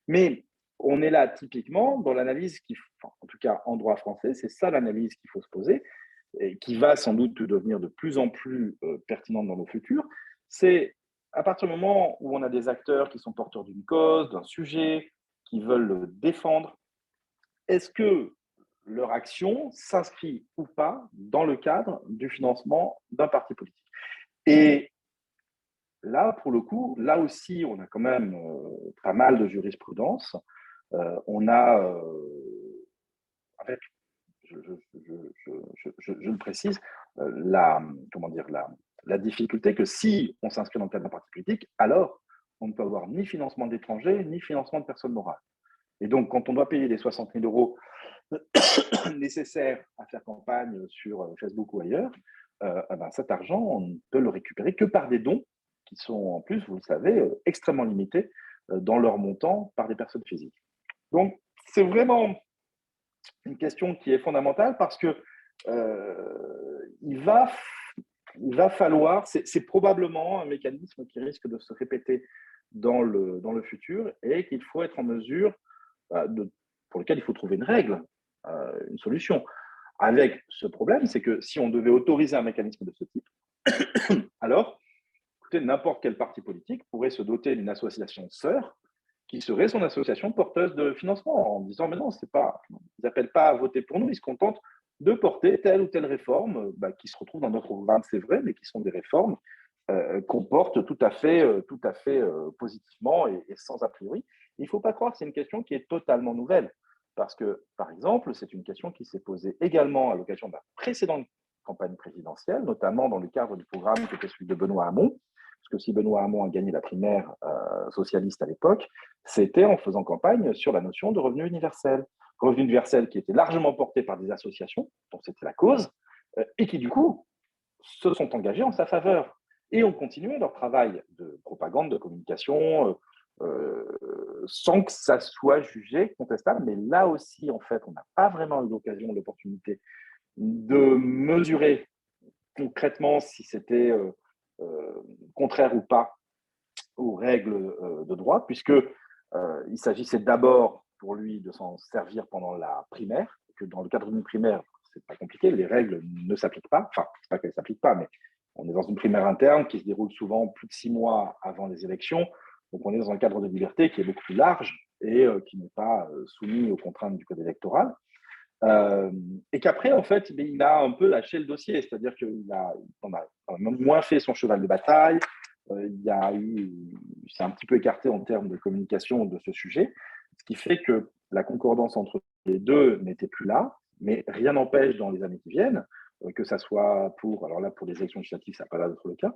Speaker 4: Mais on est là typiquement dans l'analyse en tout cas en droit français, c'est ça l'analyse qu'il faut se poser, et qui va sans doute devenir de plus en plus pertinente dans le futur. C'est à partir du moment où on a des acteurs qui sont porteurs d'une cause, d'un sujet, qui veulent le défendre, est-ce que leur action s'inscrit ou pas dans le cadre du financement d'un parti politique? Et là, pour le coup, là aussi, on a quand même pas mal de jurisprudence. On a, avec, je le précise, la difficulté que si on s'inscrit dans le cadre d'un parti politique, alors on ne peut avoir ni financement d'étrangers, ni financement de personnes morales. Et donc, quand on doit payer les 60 000 euros nécessaires à faire campagne sur Facebook ou ailleurs, cet argent, on ne peut le récupérer que par des dons qui sont en plus, vous le savez, extrêmement limités dans leur montant par des personnes physiques. Donc, c'est vraiment une question qui est fondamentale parce que il va falloir, c'est probablement un mécanisme qui risque de se répéter dans le futur et qu'il faut être en mesure, pour lequel il faut trouver une règle, une solution. Avec ce problème, c'est que si on devait autoriser un mécanisme de ce type, alors, écoutez, n'importe quel parti politique pourrait se doter d'une association sœur qui serait son association porteuse de financement en disant mais non, ils n'appellent pas à voter pour nous, ils se contentent de porter telle ou telle réforme qui se retrouve dans notre programme, c'est vrai, mais qui sont des réformes qu'on porte tout à fait positivement et sans a priori. Il ne faut pas croire que c'est une question qui est totalement nouvelle, parce que, par exemple, c'est une question qui s'est posée également à l'occasion de la précédente campagne présidentielle, notamment dans le cadre du programme qui était celui de Benoît Hamon, parce que si Benoît Hamon a gagné la primaire socialiste à l'époque, c'était en faisant campagne sur la notion de revenu universel. Revenu universel qui était largement porté par des associations, dont c'était la cause, et qui, du coup, se sont engagés en sa faveur et ont continué leur travail de propagande, de communication, sans que ça soit jugé contestable. Mais là aussi, en fait, on n'a pas vraiment eu l'occasion, l'opportunité de mesurer concrètement si c'était contraire ou pas aux règles de droit, puisqu'il s'agissait d'abord pour lui de s'en servir pendant la primaire, que dans le cadre d'une primaire, c'est pas compliqué, les règles ne s'appliquent pas, enfin, c'est pas qu'elles ne s'appliquent pas, mais on est dans une primaire interne qui se déroule souvent plus de 6 mois avant les élections, donc on est dans un cadre de liberté qui est beaucoup plus large et qui n'est pas soumis aux contraintes du code électoral. Et qu'après, en fait, il a un peu lâché le dossier, c'est-à-dire qu'il a moins fait son cheval de bataille, il s'est un petit peu écarté en termes de communication de ce sujet, ce qui fait que la concordance entre les deux n'était plus là, mais rien n'empêche dans les années qui viennent, que ça soit alors là, pour les élections législatives, ça n'a pas l'air d'être le cas,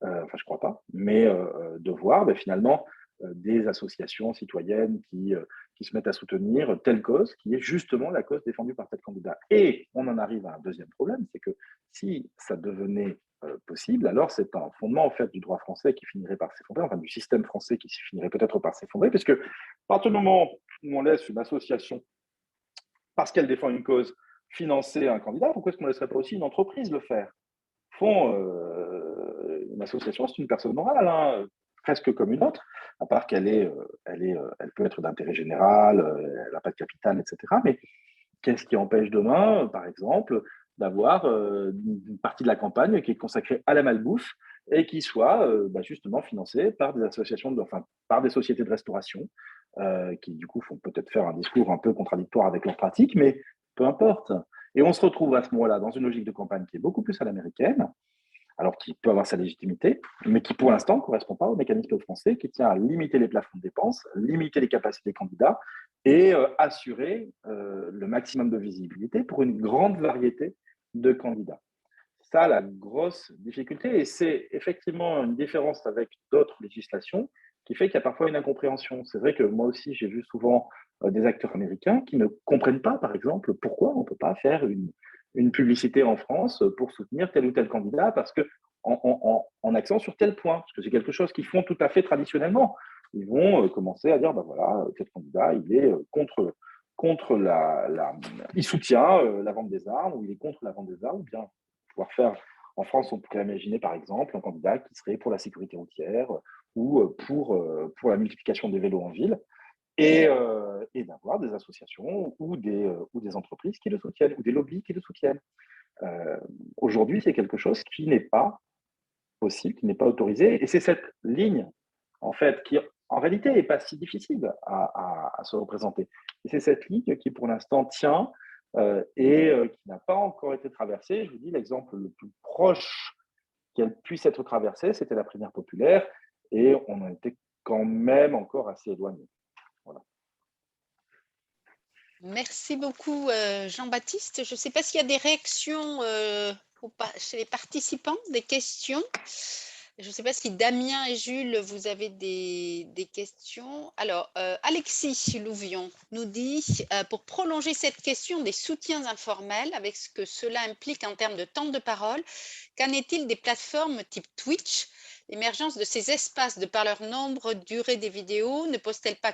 Speaker 4: enfin, je crois pas, mais de voir finalement des associations citoyennes qui se mettent à soutenir telle cause, qui est justement la cause défendue par tel candidat. Et on en arrive à un deuxième problème, c'est que si ça devenait possible, alors c'est un fondement en fait du droit français qui finirait par s'effondrer, enfin du système français qui finirait peut-être par s'effondrer, puisque à partir du moment où on laisse une association, parce qu'elle défend une cause, financer un candidat, pourquoi est-ce qu'on ne laisserait pas aussi une entreprise le faire? Au fond, une association, c'est une personne morale, hein, presque comme une autre, à part qu'elle peut être d'intérêt général, elle n'a pas de capital, etc. Mais qu'est-ce qui empêche demain, par exemple, d'avoir une partie de la campagne qui est consacrée à la malbouffe et qui soit justement financée par des associations, par des sociétés de restauration qui, du coup, font peut-être faire un discours un peu contradictoire avec leurs pratiques, mais peu importe. Et on se retrouve à ce moment-là dans une logique de campagne qui est beaucoup plus à l'américaine, alors qui peut avoir sa légitimité, mais qui pour l'instant ne correspond pas au mécanisme français qui tient à limiter les plafonds de dépenses, limiter les capacités des candidats et assurer le maximum de visibilité pour une grande variété de candidats. C'est ça la grosse difficulté, et c'est effectivement une différence avec d'autres législations qui fait qu'il y a parfois une incompréhension. C'est vrai que moi aussi, j'ai vu souvent des acteurs américains qui ne comprennent pas, par exemple, pourquoi on ne peut pas faire une publicité en France pour soutenir tel ou tel candidat, parce que en accent sur tel point, parce que c'est quelque chose qu'ils font tout à fait traditionnellement. Ils vont commencer à dire, ben voilà, tel candidat, il est contre il soutient la vente des armes, ou il est contre la vente des armes, ou bien pouvoir faire, en France, on pourrait imaginer par exemple un candidat qui serait pour la sécurité routière ou pour la multiplication des vélos en ville, et d'avoir des associations ou des entreprises qui le soutiennent, ou des lobbies qui le soutiennent. Aujourd'hui, c'est quelque chose qui n'est pas possible, qui n'est pas autorisé, et c'est cette ligne, en fait, qui en réalité n'est pas si difficile à se représenter. Et c'est cette ligne qui, pour l'instant, tient et qui n'a pas encore été traversée. Je vous dis, l'exemple le plus proche qu'elle puisse être traversée, c'était la primaire populaire, et on en était quand même encore assez éloigné. Voilà.
Speaker 1: Merci beaucoup, Jean-Baptiste. Je ne sais pas s'il y a des réactions chez les participants, des questions. Je ne sais pas si Damien et Jules, vous avez des questions. Alors, Alexis Louvion nous dit, pour prolonger cette question des soutiens informels, avec ce que cela implique en termes de temps de parole, qu'en est-il des plateformes type Twitch ? L'émergence de ces espaces, de par leur nombre, durée des vidéos, ne pose-t-elle pas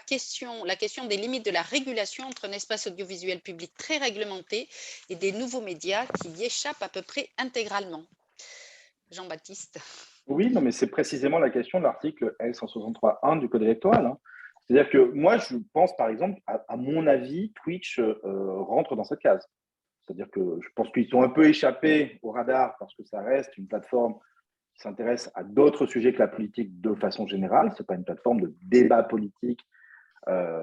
Speaker 1: la question des limites de la régulation entre un espace audiovisuel public très réglementé et des nouveaux médias qui y échappent à peu près intégralement ? Jean-Baptiste.
Speaker 4: Oui, non, mais c'est précisément la question de l'article L163.1 du Code électoral. Hein. C'est-à-dire que moi, je pense, par exemple, à mon avis, Twitch rentre dans cette case. C'est-à-dire que je pense qu'ils sont un peu échappés au radar parce que ça reste une plateforme qui s'intéresse à d'autres sujets que la politique de façon générale. Ce n'est pas une plateforme de débat politique,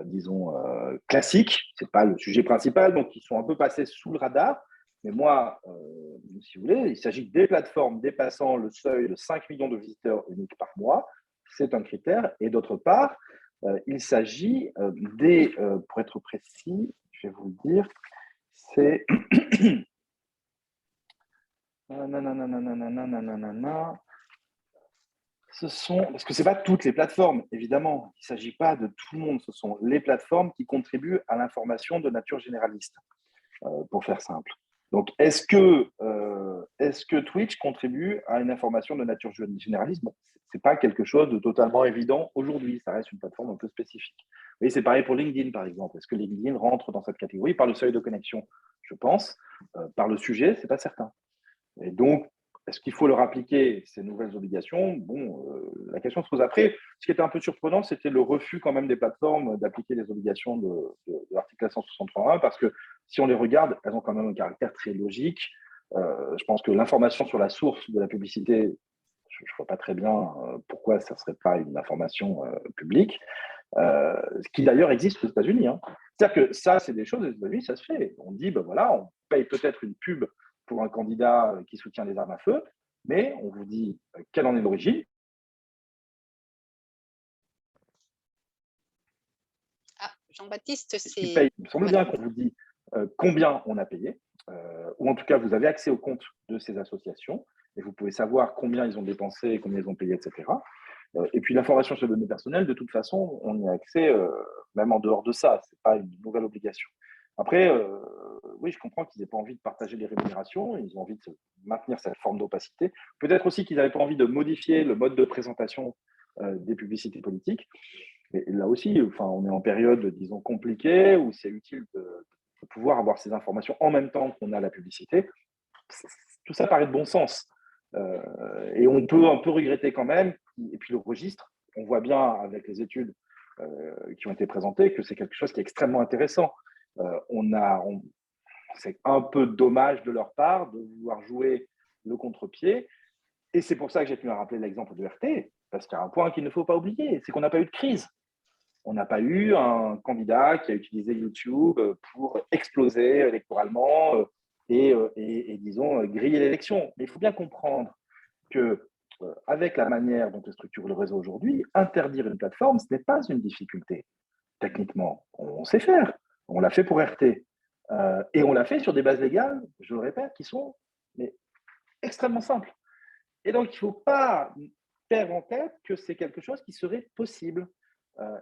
Speaker 4: disons, classique. Ce n'est pas le sujet principal, donc ils sont un peu passés sous le radar. Mais moi, si vous voulez, il s'agit des plateformes dépassant le seuil de 5 millions de visiteurs uniques par mois. C'est un critère. Et d'autre part, il s'agit pour être précis, je vais vous le dire, c'est parce que ce n'est pas toutes les plateformes, évidemment. Il ne s'agit pas de tout le monde. Ce sont les plateformes qui contribuent à l'information de nature généraliste, pour faire simple. Donc, est-ce que Twitch contribue à une information de nature généraliste ? Bon, ce n'est pas quelque chose de totalement évident aujourd'hui. Ça reste une plateforme un peu spécifique. Oui, c'est pareil pour LinkedIn, par exemple. Est-ce que LinkedIn rentre dans cette catégorie par le seuil de connexion ? Je pense. Par le sujet, ce n'est pas certain. Et donc, est-ce qu'il faut leur appliquer ces nouvelles obligations ? Bon, la question se pose après. Ce qui était un peu surprenant, c'était le refus quand même des plateformes d'appliquer les obligations de l'article 163.1, parce que si on les regarde, elles ont quand même un caractère très logique. Je pense que l'information sur la source de la publicité, je ne vois pas très bien pourquoi ça ne serait pas une information publique, ce qui d'ailleurs existe aux États-Unis. Hein. C'est-à-dire que ça, c'est des choses, aux États-Unis, ça se fait. On dit, ben voilà, on paye peut-être une pub pour un candidat qui soutient les armes à feu, mais on vous dit quelle en est l'origine.
Speaker 1: Ah, Jean-Baptiste, c'est…
Speaker 4: Il me semble bien qu'on vous dit combien on a payé, ou en tout cas, vous avez accès au compte de ces associations, et vous pouvez savoir combien ils ont dépensé, combien ils ont payé, etc. Et puis, l'information sur les données personnelles, de toute façon, on y a accès même en dehors de ça. Ce n'est pas une nouvelle obligation. Après, oui, je comprends qu'ils n'aient pas envie de partager les rémunérations, ils ont envie de maintenir cette forme d'opacité. Peut-être aussi qu'ils n'avaient pas envie de modifier le mode de présentation des publicités politiques. Et là aussi, enfin, on est en période, disons, compliquée, où c'est utile de pouvoir avoir ces informations en même temps qu'on a la publicité. Tout ça paraît de bon sens. Et on peut un peu regretter quand même, et puis le registre, on voit bien avec les études qui ont été présentées que c'est quelque chose qui est extrêmement intéressant. C'est un peu dommage de leur part de vouloir jouer le contre-pied. Et c'est pour ça que j'ai tenu à rappeler l'exemple de RT, parce qu'il y a un point qu'il ne faut pas oublier, c'est qu'on n'a pas eu de crise. On n'a pas eu un candidat qui a utilisé YouTube pour exploser électoralement et disons, griller l'élection. Mais il faut bien comprendre que avec la manière dont est structure le réseau aujourd'hui, interdire une plateforme, ce n'est pas une difficulté. Techniquement, on sait faire. On l'a fait pour RT. Et on l'a fait sur des bases légales, je le répète, qui sont mais, extrêmement simples. Et donc, il ne faut pas perdre en tête que c'est quelque chose qui serait possible.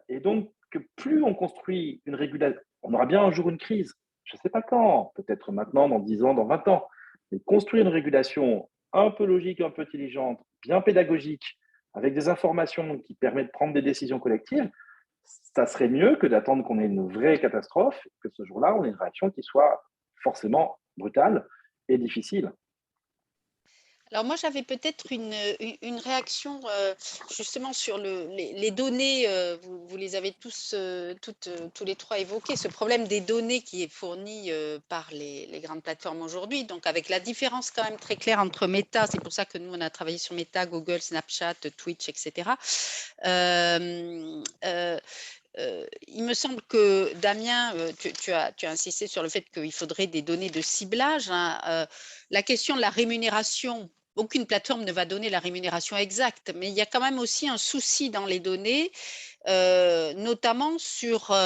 Speaker 4: Et donc, que plus on construit une régulation, on aura bien un jour une crise, je ne sais pas quand, peut-être maintenant, dans 10 ans, dans 20 ans, mais construire une régulation un peu logique, un peu intelligente, bien pédagogique, avec des informations qui permettent de prendre des décisions collectives, ça serait mieux que d'attendre qu'on ait une vraie catastrophe, que ce jour-là, on ait une réaction qui soit forcément brutale et difficile.
Speaker 1: Alors moi, j'avais peut-être une réaction justement sur les données, vous les avez tous les trois évoquées, ce problème des données qui est fourni par les grandes plateformes aujourd'hui, donc avec la différence quand même très claire entre Meta, c'est pour ça que nous on a travaillé sur Meta, Google, Snapchat, Twitch, etc. Il me semble que Damien, tu as insisté sur le fait qu'il faudrait des données de ciblage, hein. La question de la rémunération, aucune plateforme ne va donner la rémunération exacte, mais il y a quand même aussi un souci dans les données, notamment sur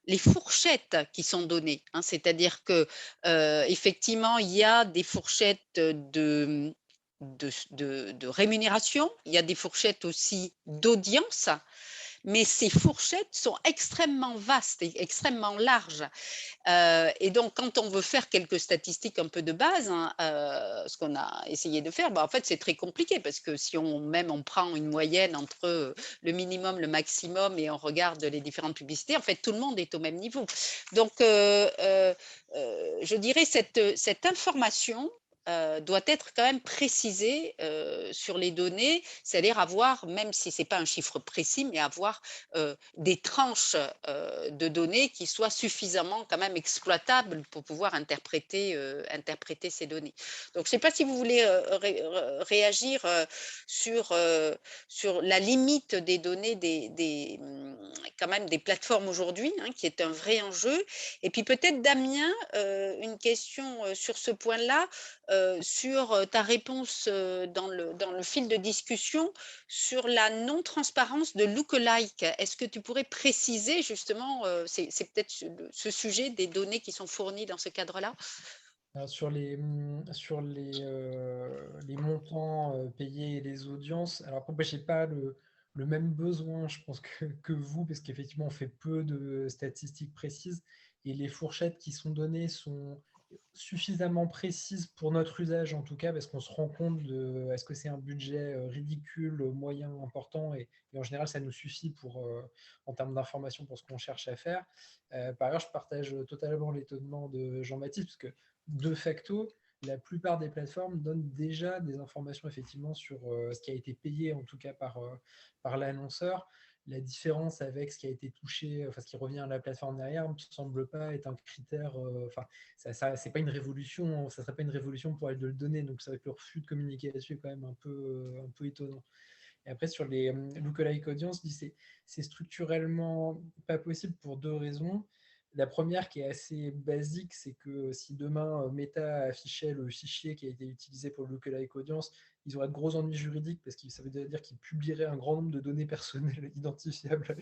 Speaker 1: les fourchettes qui sont données, hein. C'est-à-dire que effectivement, il y a des fourchettes de rémunération, il y a des fourchettes aussi d'audience, mais ces fourchettes sont extrêmement vastes et extrêmement larges. Et donc, quand on veut faire quelques statistiques un peu de base, hein, ce qu'on a essayé de faire, en fait, c'est très compliqué parce que si on prend une moyenne entre le minimum, le maximum et on regarde les différentes publicités, en fait, tout le monde est au même niveau. Donc, je dirais cette information doit être quand même précisée sur les données, c'est-à-dire avoir, même si ce n'est pas un chiffre précis, mais avoir des tranches de données qui soient suffisamment quand même exploitables pour pouvoir interpréter ces données. Donc, je ne sais pas si vous voulez réagir sur la limite des données quand même des plateformes aujourd'hui, hein, qui est un vrai enjeu. Et puis peut-être, Damien, une question sur ce point-là, sur ta réponse dans le fil de discussion sur la non-transparence de lookalike. Est-ce que tu pourrais préciser justement, c'est peut-être ce sujet des données qui sont fournies dans ce cadre-là?
Speaker 3: Alors, sur les montants payés et les audiences, alors après, je n'ai pas le même besoin, je pense, que vous, parce qu'effectivement, on fait peu de statistiques précises et les fourchettes qui sont données sont suffisamment précises pour notre usage, en tout cas, parce qu'on se rend compte de est-ce que c'est un budget ridicule, moyen, important, et en général, ça nous suffit en termes d'information pour ce qu'on cherche à faire. Par ailleurs, je partage totalement l'étonnement de Jean-Baptiste, parce que de facto, la plupart des plateformes donnent déjà des informations effectivement sur ce qui a été payé, en tout cas par l'annonceur. La différence avec ce qui a été touché, enfin ce qui revient à la plateforme derrière, ne semble pas être un critère. Enfin, c'est pas une révolution. Ça serait pas une révolution pour elle de le donner. Donc, c'est vrai que le refus de communiquer là-dessus est quand même un peu étonnant. Et après, sur les lookalike audience, c'est structurellement pas possible pour deux raisons. La première, qui est assez basique, c'est que si demain Meta affichait le fichier qui a été utilisé pour le lookalike audience, ils auraient de gros ennuis juridiques parce que ça veut dire qu'ils publieraient un grand nombre de données personnelles identifiables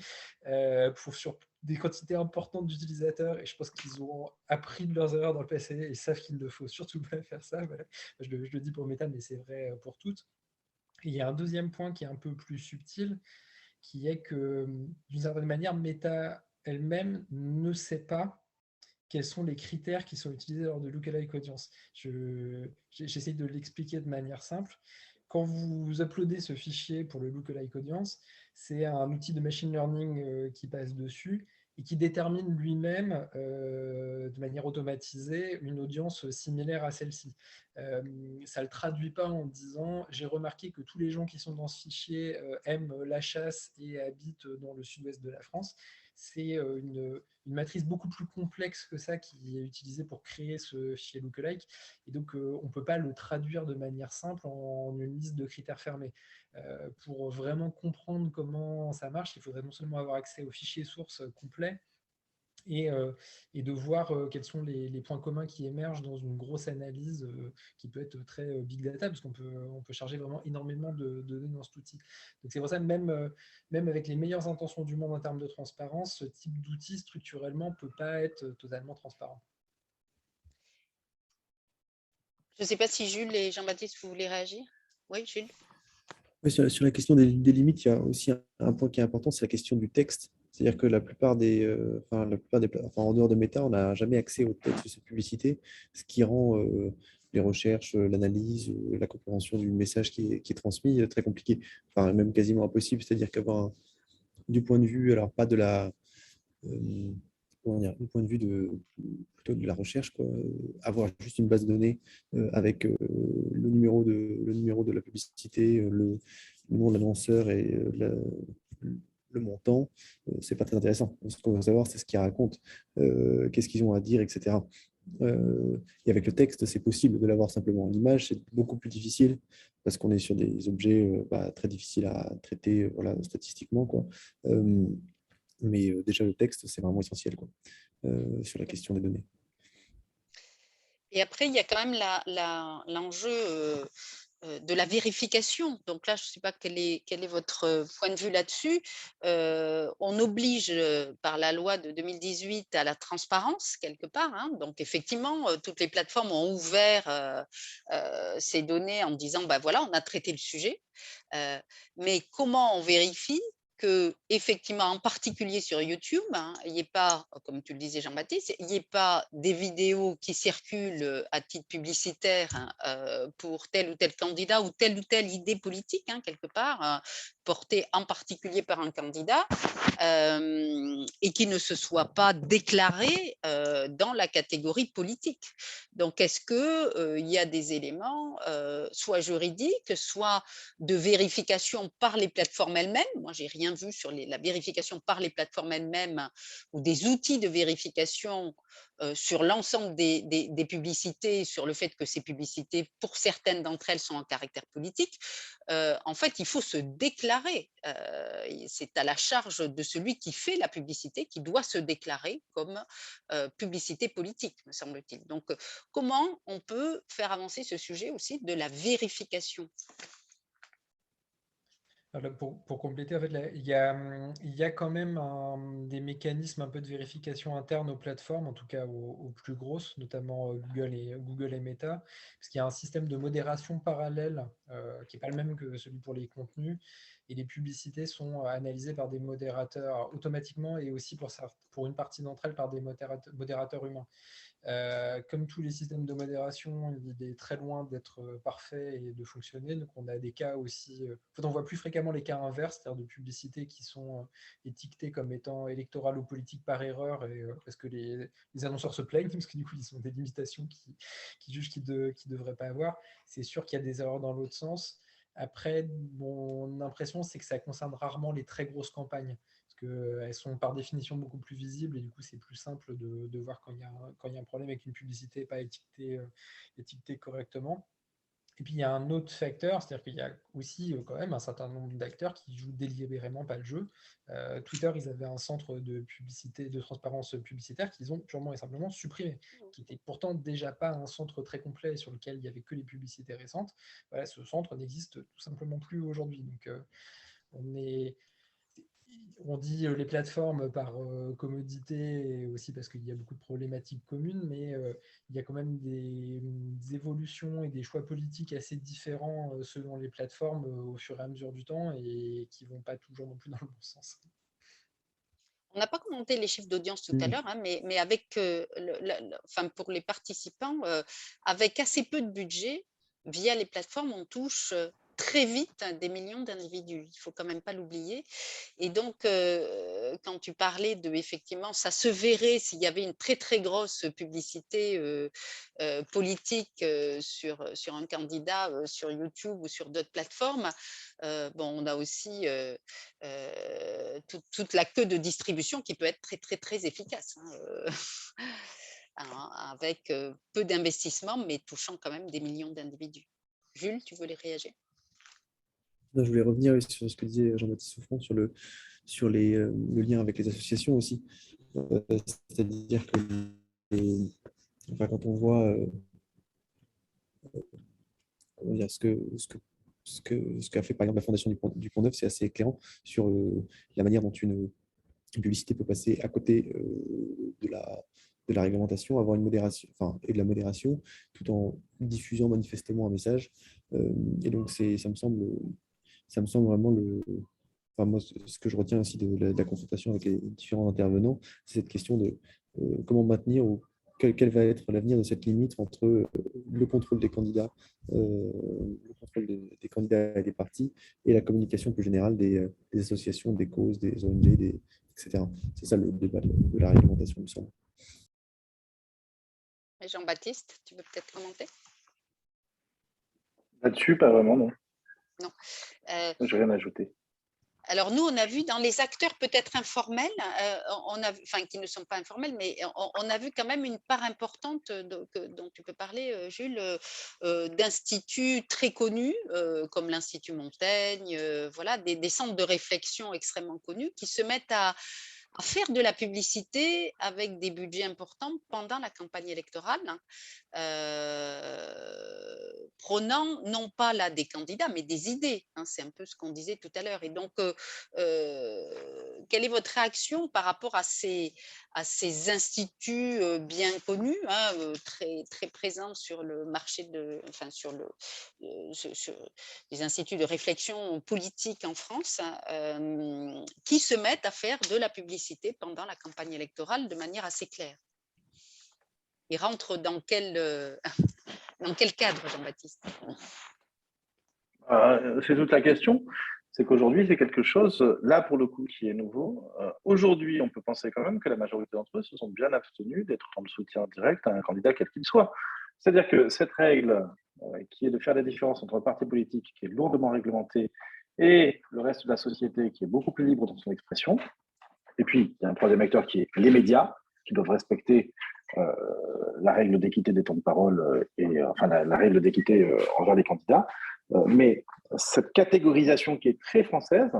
Speaker 3: sur des quantités importantes d'utilisateurs. Et je pense qu'ils ont appris de leurs erreurs dans le passé et savent qu'il ne faut surtout pas faire ça. Voilà. Je le dis pour Meta, mais c'est vrai pour toutes. Et il y a un deuxième point qui est un peu plus subtil, qui est que d'une certaine manière, Meta elle-même ne sait pas quels sont les critères qui sont utilisés lors de lookalike audience. J'essaie de l'expliquer de manière simple. Quand vous uploadez ce fichier pour le lookalike audience, c'est un outil de machine learning qui passe dessus et qui détermine lui-même de manière automatisée une audience similaire à celle-ci. Ça ne le traduit pas en disant « j'ai remarqué que tous les gens qui sont dans ce fichier aiment la chasse et habitent dans le sud-ouest de la France ». c'est une matrice beaucoup plus complexe que ça qui est utilisée pour créer ce fichier lookalike. Et donc, on ne peut pas le traduire de manière simple en une liste de critères fermés. Pour vraiment comprendre comment ça marche, il faudrait non seulement avoir accès au fichier source complet, et, de voir quels sont les points communs qui émergent dans une grosse analyse qui peut être très big data, parce on peut charger vraiment énormément de données dans cet outil. Donc c'est pour ça que même avec les meilleures intentions du monde en termes de transparence, ce type d'outil structurellement ne peut pas être totalement transparent.
Speaker 1: Je ne sais pas si Jules et Jean-Baptiste, vous voulez réagir? Oui, Jules?
Speaker 2: Oui, sur la question des limites, il y a aussi un point qui est important, c'est la question du texte. C'est-à-dire que la plupart en dehors de Meta, on n'a jamais accès au texte de cette publicité, ce qui rend les recherches, l'analyse, la compréhension du message qui est transmis très compliqué, enfin même quasiment impossible. C'est-à-dire qu'avoir du point de vue, alors pas de la, comment dire, du point de vue plutôt de la recherche, quoi, avoir juste une base de données avec le numéro de la publicité, le nom de l'annonceur et le montant, c'est pas très intéressant. Ce qu'on veut savoir, c'est ce qu'ils racontent, qu'est-ce qu'ils ont à dire, etc. Et avec le texte, c'est possible de l'avoir simplement. L'image, c'est beaucoup plus difficile parce qu'on est sur des objets très difficiles à traiter voilà, statistiquement, quoi. Mais déjà, le texte, c'est vraiment essentiel, quoi, sur la question des données.
Speaker 1: Et après, il y a quand même l'enjeu de la vérification. Donc là, je ne sais pas quel est votre point de vue là-dessus. On oblige par la loi de 2018 à la transparence quelque part, hein. Donc effectivement, toutes les plateformes ont ouvert ces données en disant, bah voilà, on a traité le sujet. Mais comment on vérifie que, effectivement, en particulier sur YouTube, hein, il n'y ait pas, comme tu le disais Jean-Baptiste, il n'y ait pas des vidéos qui circulent à titre publicitaire, hein, pour tel ou tel candidat ou telle idée politique, hein, quelque part, portée en particulier par un candidat, et qui ne se soit pas déclaré dans la catégorie politique. Donc, est-ce qu'il y a des éléments, soit juridiques, soit de vérification par les plateformes elles-mêmes? Moi, j'ai rien vu sur la vérification par les plateformes elles-mêmes ou des outils de vérification sur l'ensemble des publicités, sur le fait que ces publicités, pour certaines d'entre elles, sont en caractère politique. En fait, il faut se déclarer. C'est à la charge de celui qui fait la publicité qui doit se déclarer comme publicité politique, me semble-t-il. Donc, comment on peut faire avancer ce sujet aussi de la vérification?
Speaker 3: Alors, pour compléter, en fait, il y a quand même des mécanismes un peu de vérification interne aux plateformes, en tout cas aux plus grosses, notamment Google et Meta, parce qu'il y a un système de modération parallèle qui n'est pas le même que celui pour les contenus, et les publicités sont analysées par des modérateurs automatiquement et aussi pour une partie d'entre elles par des modérateurs humains. Comme tous les systèmes de modération, il est très loin d'être parfait et de fonctionner. Donc, on a des cas aussi. On voit plus fréquemment les cas inverses, c'est-à-dire de publicités qui sont étiquetées comme étant électorales ou politiques par erreur, parce que les annonceurs se plaignent, parce que du coup, ils ont des limitations qui jugent qu'ils ne devraient pas avoir. C'est sûr qu'il y a des erreurs dans l'autre sens. Après, mon impression, c'est que ça concerne rarement les très grosses campagnes, qu'elles sont par définition beaucoup plus visibles et du coup c'est plus simple de voir quand il y a un problème avec une publicité pas étiquetée correctement. Et puis il y a un autre facteur, c'est-à-dire qu'il y a aussi quand même un certain nombre d'acteurs qui jouent délibérément pas le jeu. Twitter, ils avaient un centre de publicité, de transparence publicitaire qu'ils ont purement et simplement supprimé, qui était pourtant déjà pas un centre très complet sur lequel il y avait que les publicités récentes. Voilà, ce centre n'existe tout simplement plus aujourd'hui. Donc on dit les plateformes par commodité et aussi parce qu'il y a beaucoup de problématiques communes, mais il y a quand même des évolutions et des choix politiques assez différents selon les plateformes au fur et à mesure du temps et qui ne vont pas toujours non plus dans le bon sens.
Speaker 1: On n'a pas commenté les chiffres d'audience tout à l'heure, hein, mais avec, enfin, pour les participants, avec assez peu de budget, via les plateformes, on touche très vite des millions d'individus. Il ne faut quand même pas l'oublier. Et donc, quand tu parlais de, effectivement, ça se verrait s'il y avait une très, très grosse publicité politique sur un candidat sur YouTube ou sur d'autres plateformes. Bon, on a aussi toute la queue de distribution qui peut être très, très, très efficace, avec peu d'investissement, mais touchant quand même des millions d'individus. Jules, tu voulais réagir?
Speaker 2: Non, je voulais revenir sur ce que disait Jean-Baptiste Souffron sur le lien avec les associations aussi. C'est-à-dire que enfin, quand on voit comment dire, ce qu'a fait par exemple la Fondation du Pont Neuf, c'est assez éclairant sur la manière dont une publicité peut passer à côté de la réglementation, avoir une modération, enfin, et de la modération, tout en diffusant manifestement un message. Et donc, ça me semble vraiment enfin, moi, ce que je retiens aussi de la confrontation avec les différents intervenants, c'est cette question de comment maintenir ou quel va être l'avenir de cette limite entre le contrôle des candidats, le contrôle des candidats et des partis, et la communication plus générale des associations, des causes, des ONG, etc. C'est ça le débat de la réglementation, il me semble.
Speaker 1: Et Jean-Baptiste, tu veux peut-être commenter?
Speaker 4: Là-dessus, pas vraiment, non.
Speaker 1: Non.
Speaker 4: Je n'ai rien à ajouter.
Speaker 1: Alors nous, on a vu dans les acteurs peut-être informels, enfin qui ne sont pas informels, mais on a vu quand même une part importante dont tu peux parler, Jules, d'instituts très connus, comme l'Institut Montaigne, voilà, des centres de réflexion extrêmement connus qui se mettent à faire de la publicité avec des budgets importants pendant la campagne électorale, prônant non pas là des candidats, mais des idées. C'est un peu ce qu'on disait tout à l'heure. Et donc, quelle est votre réaction par rapport à ces instituts bien connus, très, très présents sur le marché enfin, sur les instituts de réflexion politique en France, qui se mettent à faire de la publicité pendant la campagne électorale de manière assez claire? Il rentre dans quel cadre, Jean-Baptiste?
Speaker 4: C'est toute la question. C'est qu'aujourd'hui, c'est quelque chose, là pour le coup, qui est nouveau. Aujourd'hui, on peut penser quand même que la majorité d'entre eux se sont bien abstenus d'être dans le soutien direct à un candidat quel qu'il soit. C'est-à-dire que cette règle qui est de faire la différence entre un parti politique qui est lourdement réglementé et le reste de la société qui est beaucoup plus libre dans son expression. Et puis, il y a un troisième acteur qui est les médias, qui doivent respecter la règle d'équité des temps de parole et enfin la règle d'équité envers les candidats. Mais cette catégorisation qui est très française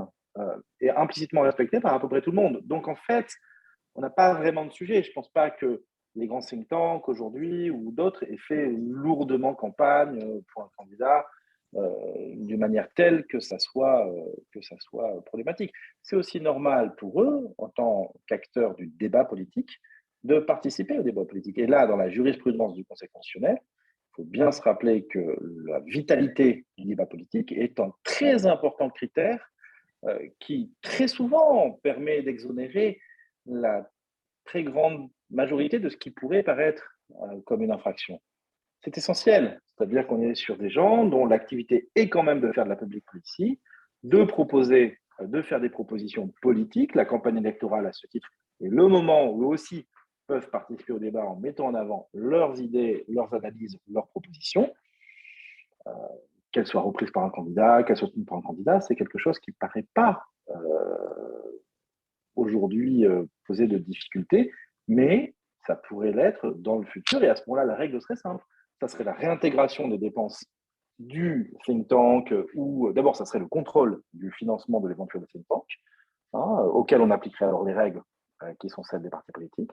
Speaker 4: est implicitement respectée par à peu près tout le monde. Donc en fait, on n'a pas vraiment de sujet. Je ne pense pas que les grands think tanks aujourd'hui ou d'autres aient fait lourdement campagne pour un candidat d'une manière telle que ça soit problématique. C'est aussi normal pour eux, en tant qu'acteurs du débat politique, de participer au débat politique. Et là, dans la jurisprudence du Conseil constitutionnel, il faut bien se rappeler que la vitalité du débat politique est un très important critère qui, très souvent, permet d'exonérer la très grande majorité de ce qui pourrait paraître comme une infraction. C'est essentiel, c'est-à-dire qu'on est sur des gens dont l'activité est quand même de faire de la public policy, de proposer, de faire des propositions politiques. La campagne électorale, à ce titre, est le moment où eux aussi peuvent participer au débat en mettant en avant leurs idées, leurs analyses, leurs propositions. Qu'elles soient reprises par un candidat, qu'elles soient soutenues par un candidat, c'est quelque chose qui ne paraît pas aujourd'hui poser de difficultés, mais ça pourrait l'être dans le futur. Et à ce moment-là, la règle serait simple. Ça serait la réintégration des dépenses du think tank, ou d'abord, ça serait le contrôle du financement de l'éventuel think tank, auquel on appliquerait alors les règles qui sont celles des partis politiques.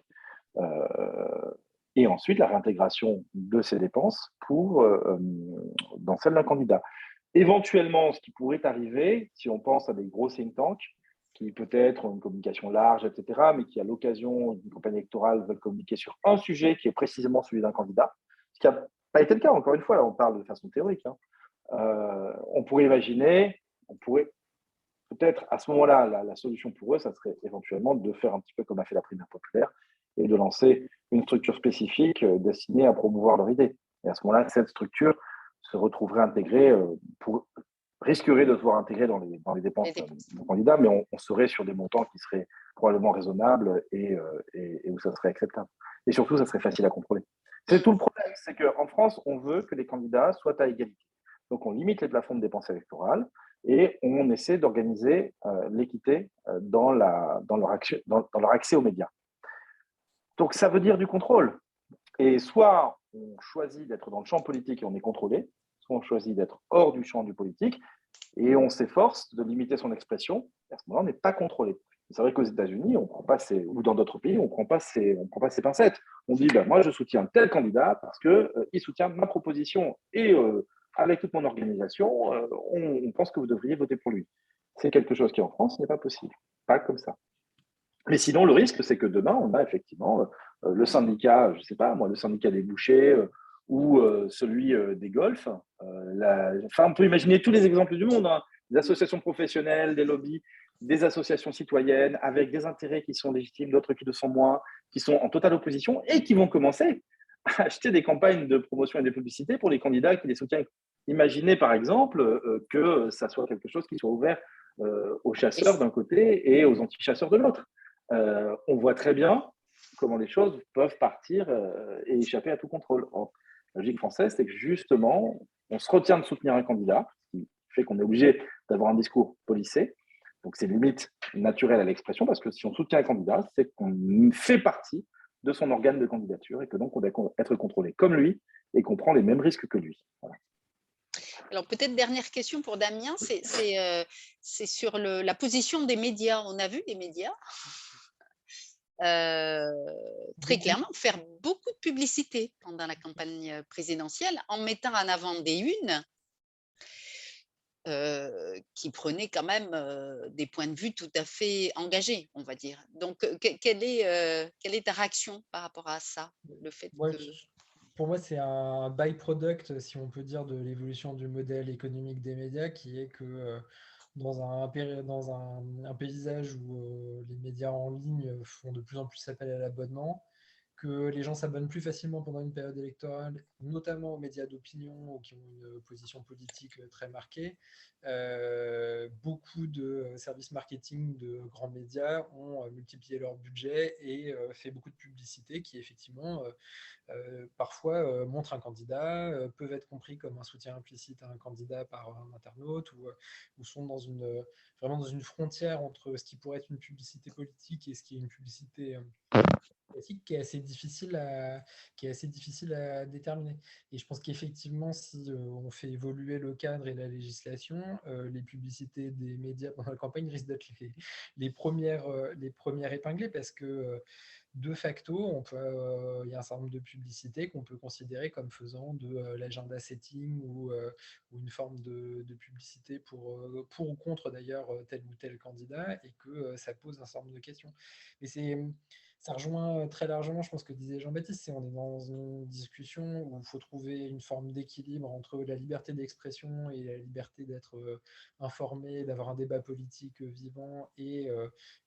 Speaker 4: Et ensuite, la réintégration de ces dépenses dans celle d'un candidat. Éventuellement, ce qui pourrait arriver, si on pense à des gros think tanks, qui peut-être ont une communication large, etc., mais qui, à l'occasion d'une campagne électorale, veulent communiquer sur un sujet qui est précisément celui d'un candidat, ce qui n'a pas été le cas, encore une fois, là on parle de façon théorique. On pourrait imaginer, peut-être à ce moment-là, la solution pour eux, ça serait éventuellement de faire un petit peu comme a fait la primaire populaire et de lancer une structure spécifique destinée à promouvoir leur idée. Et à ce moment-là, cette structure se retrouverait intégrée risquerait de se voir intégré dans les dépenses de candidats, mais on serait sur des montants qui seraient probablement raisonnables et où ça serait acceptable. Et surtout, ça serait facile à contrôler. C'est tout le problème, c'est qu'en France, on veut que les candidats soient à égalité. Donc, on limite les plafonds de dépenses électorales et on essaie d'organiser l'équité dans leur accès aux médias. Donc, ça veut dire du contrôle. Et soit on choisit d'être dans le champ politique et on est contrôlé, soit on choisit d'être hors du champ du politique et on s'efforce de limiter son expression. Et à ce moment-là, on n'est pas contrôlé. C'est vrai qu'aux États-Unis, ou dans d'autres pays, on ne prend pas ces pincettes. On dit, moi, je soutiens tel candidat parce qu'il soutient ma proposition. Et avec toute mon organisation, on pense que vous devriez voter pour lui. C'est quelque chose qui, en France, n'est pas possible. Pas comme ça. Mais sinon, le risque, c'est que demain, on a effectivement le syndicat, je ne sais pas, moi, le syndicat des bouchers ou celui des golfs. On peut imaginer tous les exemples du monde, hein, des associations professionnelles, des lobbies, des associations citoyennes, avec des intérêts qui sont légitimes, d'autres qui le sont moins, qui sont en totale opposition et qui vont commencer à acheter des campagnes de promotion et de publicité pour les candidats qui les soutiennent. Imaginez par exemple que ça soit quelque chose qui soit ouvert aux chasseurs d'un côté et aux anti-chasseurs de l'autre. On voit très bien comment les choses peuvent partir et échapper à tout contrôle. Or, la logique française, c'est que justement, on se retient de soutenir un candidat, ce qui fait qu'on est obligé d'avoir un discours policé. Donc, c'est limite naturel à l'expression, parce que si on soutient un candidat, c'est qu'on fait partie de son organe de candidature et que donc on doit être contrôlé comme lui et qu'on prend les mêmes risques que lui. Voilà.
Speaker 1: Alors, peut-être dernière question pour Damien, c'est sur la position des médias. On a vu les médias très clairement faire beaucoup de publicité pendant la campagne présidentielle en mettant en avant des unes qui prenaient quand même des points de vue tout à fait engagés, on va dire. Donc, quelle est ta réaction par rapport à ça, le fait que...
Speaker 3: Pour moi, c'est un byproduct, si on peut dire, de l'évolution du modèle économique des médias, qui est que dans un paysage où les médias en ligne font de plus en plus appel à l'abonnement, que les gens s'abonnent plus facilement pendant une période électorale, notamment aux médias d'opinion ou qui ont une position politique très marquée. Beaucoup de services marketing de grands médias ont multiplié leur budget et fait beaucoup de publicité qui effectivement parfois montrent un candidat, peuvent être compris comme un soutien implicite à un candidat par un internaute ou sont vraiment dans une frontière entre ce qui pourrait être une publicité politique et ce qui est une publicité classique qui est assez difficile à déterminer. Et je pense qu'effectivement, si on fait évoluer le cadre et la législation, les publicités des médias pendant la campagne risquent d'être les premières épinglées parce que de facto, il y a un certain nombre de publicités qu'on peut considérer comme faisant de l'agenda setting ou une forme de publicité pour ou contre d'ailleurs tel ou tel candidat et que ça pose un certain nombre de questions. Mais ça rejoint très largement, je pense, que disait Jean-Baptiste, on est dans une discussion où il faut trouver une forme d'équilibre entre la liberté d'expression et la liberté d'être informé, d'avoir un débat politique vivant et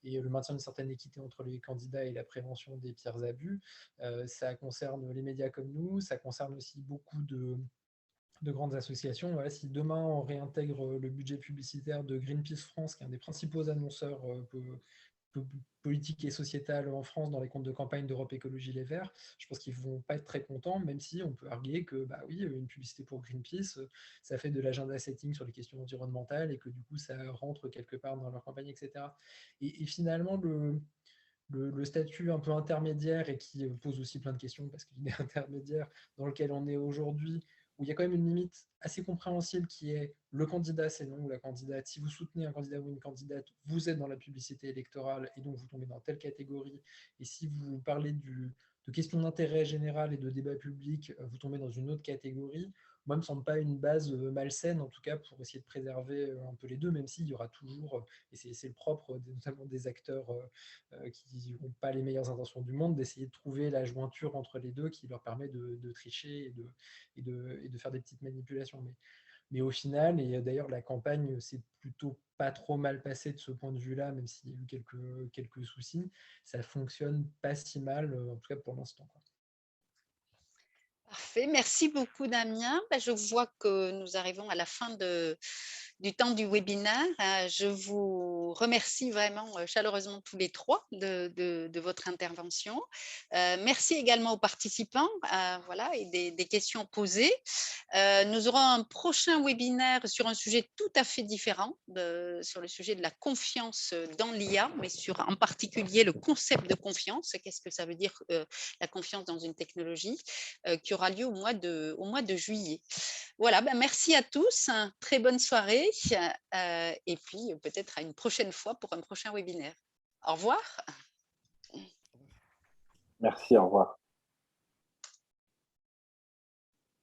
Speaker 3: le maintien d'une certaine équité entre les candidats et la prévention des pires abus. Ça concerne les médias comme nous, ça concerne aussi beaucoup de grandes associations. Voilà, si demain on réintègre le budget publicitaire de Greenpeace France, qui est un des principaux annonceurs politique et sociétale en France dans les comptes de campagne d'Europe Écologie Les Verts, je pense qu'ils ne vont pas être très contents, même si on peut arguer que oui, une publicité pour Greenpeace, ça fait de l'agenda setting sur les questions environnementales et que du coup ça rentre quelque part dans leur campagne, etc. Et finalement, le statut un peu intermédiaire et qui pose aussi plein de questions parce qu'il est intermédiaire dans lequel on est aujourd'hui, où il y a quand même une limite assez compréhensible qui est le candidat, c'est non, ou la candidate. Si vous soutenez un candidat ou une candidate, vous êtes dans la publicité électorale et donc vous tombez dans telle catégorie. Et si vous parlez de questions d'intérêt général et de débat public, vous tombez dans une autre catégorie. Moi, me semble pas une base malsaine, en tout cas, pour essayer de préserver un peu les deux, même s'il y aura toujours, et c'est le propre notamment des acteurs qui n'ont pas les meilleures intentions du monde, d'essayer de trouver la jointure entre les deux qui leur permet de tricher et de faire des petites manipulations. Mais au final, et d'ailleurs la campagne s'est plutôt pas trop mal passée de ce point de vue-là, même s'il y a eu quelques soucis, ça fonctionne pas si mal, en tout cas pour l'instant.
Speaker 1: Parfait, merci beaucoup Damien. Je vois que nous arrivons à la fin de du temps du webinaire. Je vous remercie vraiment chaleureusement tous les trois de votre intervention. Merci également aux participants voilà, et des questions posées. Nous aurons un prochain webinaire sur un sujet tout à fait différent, sur le sujet de la confiance dans l'IA, mais sur en particulier le concept de confiance. Qu'est-ce que ça veut dire la confiance dans une technologie, qui aura lieu au mois de juillet. Voilà, merci à tous, très bonne soirée et puis peut-être à une prochaine fois pour un prochain webinaire. Au revoir.
Speaker 4: Merci, au revoir.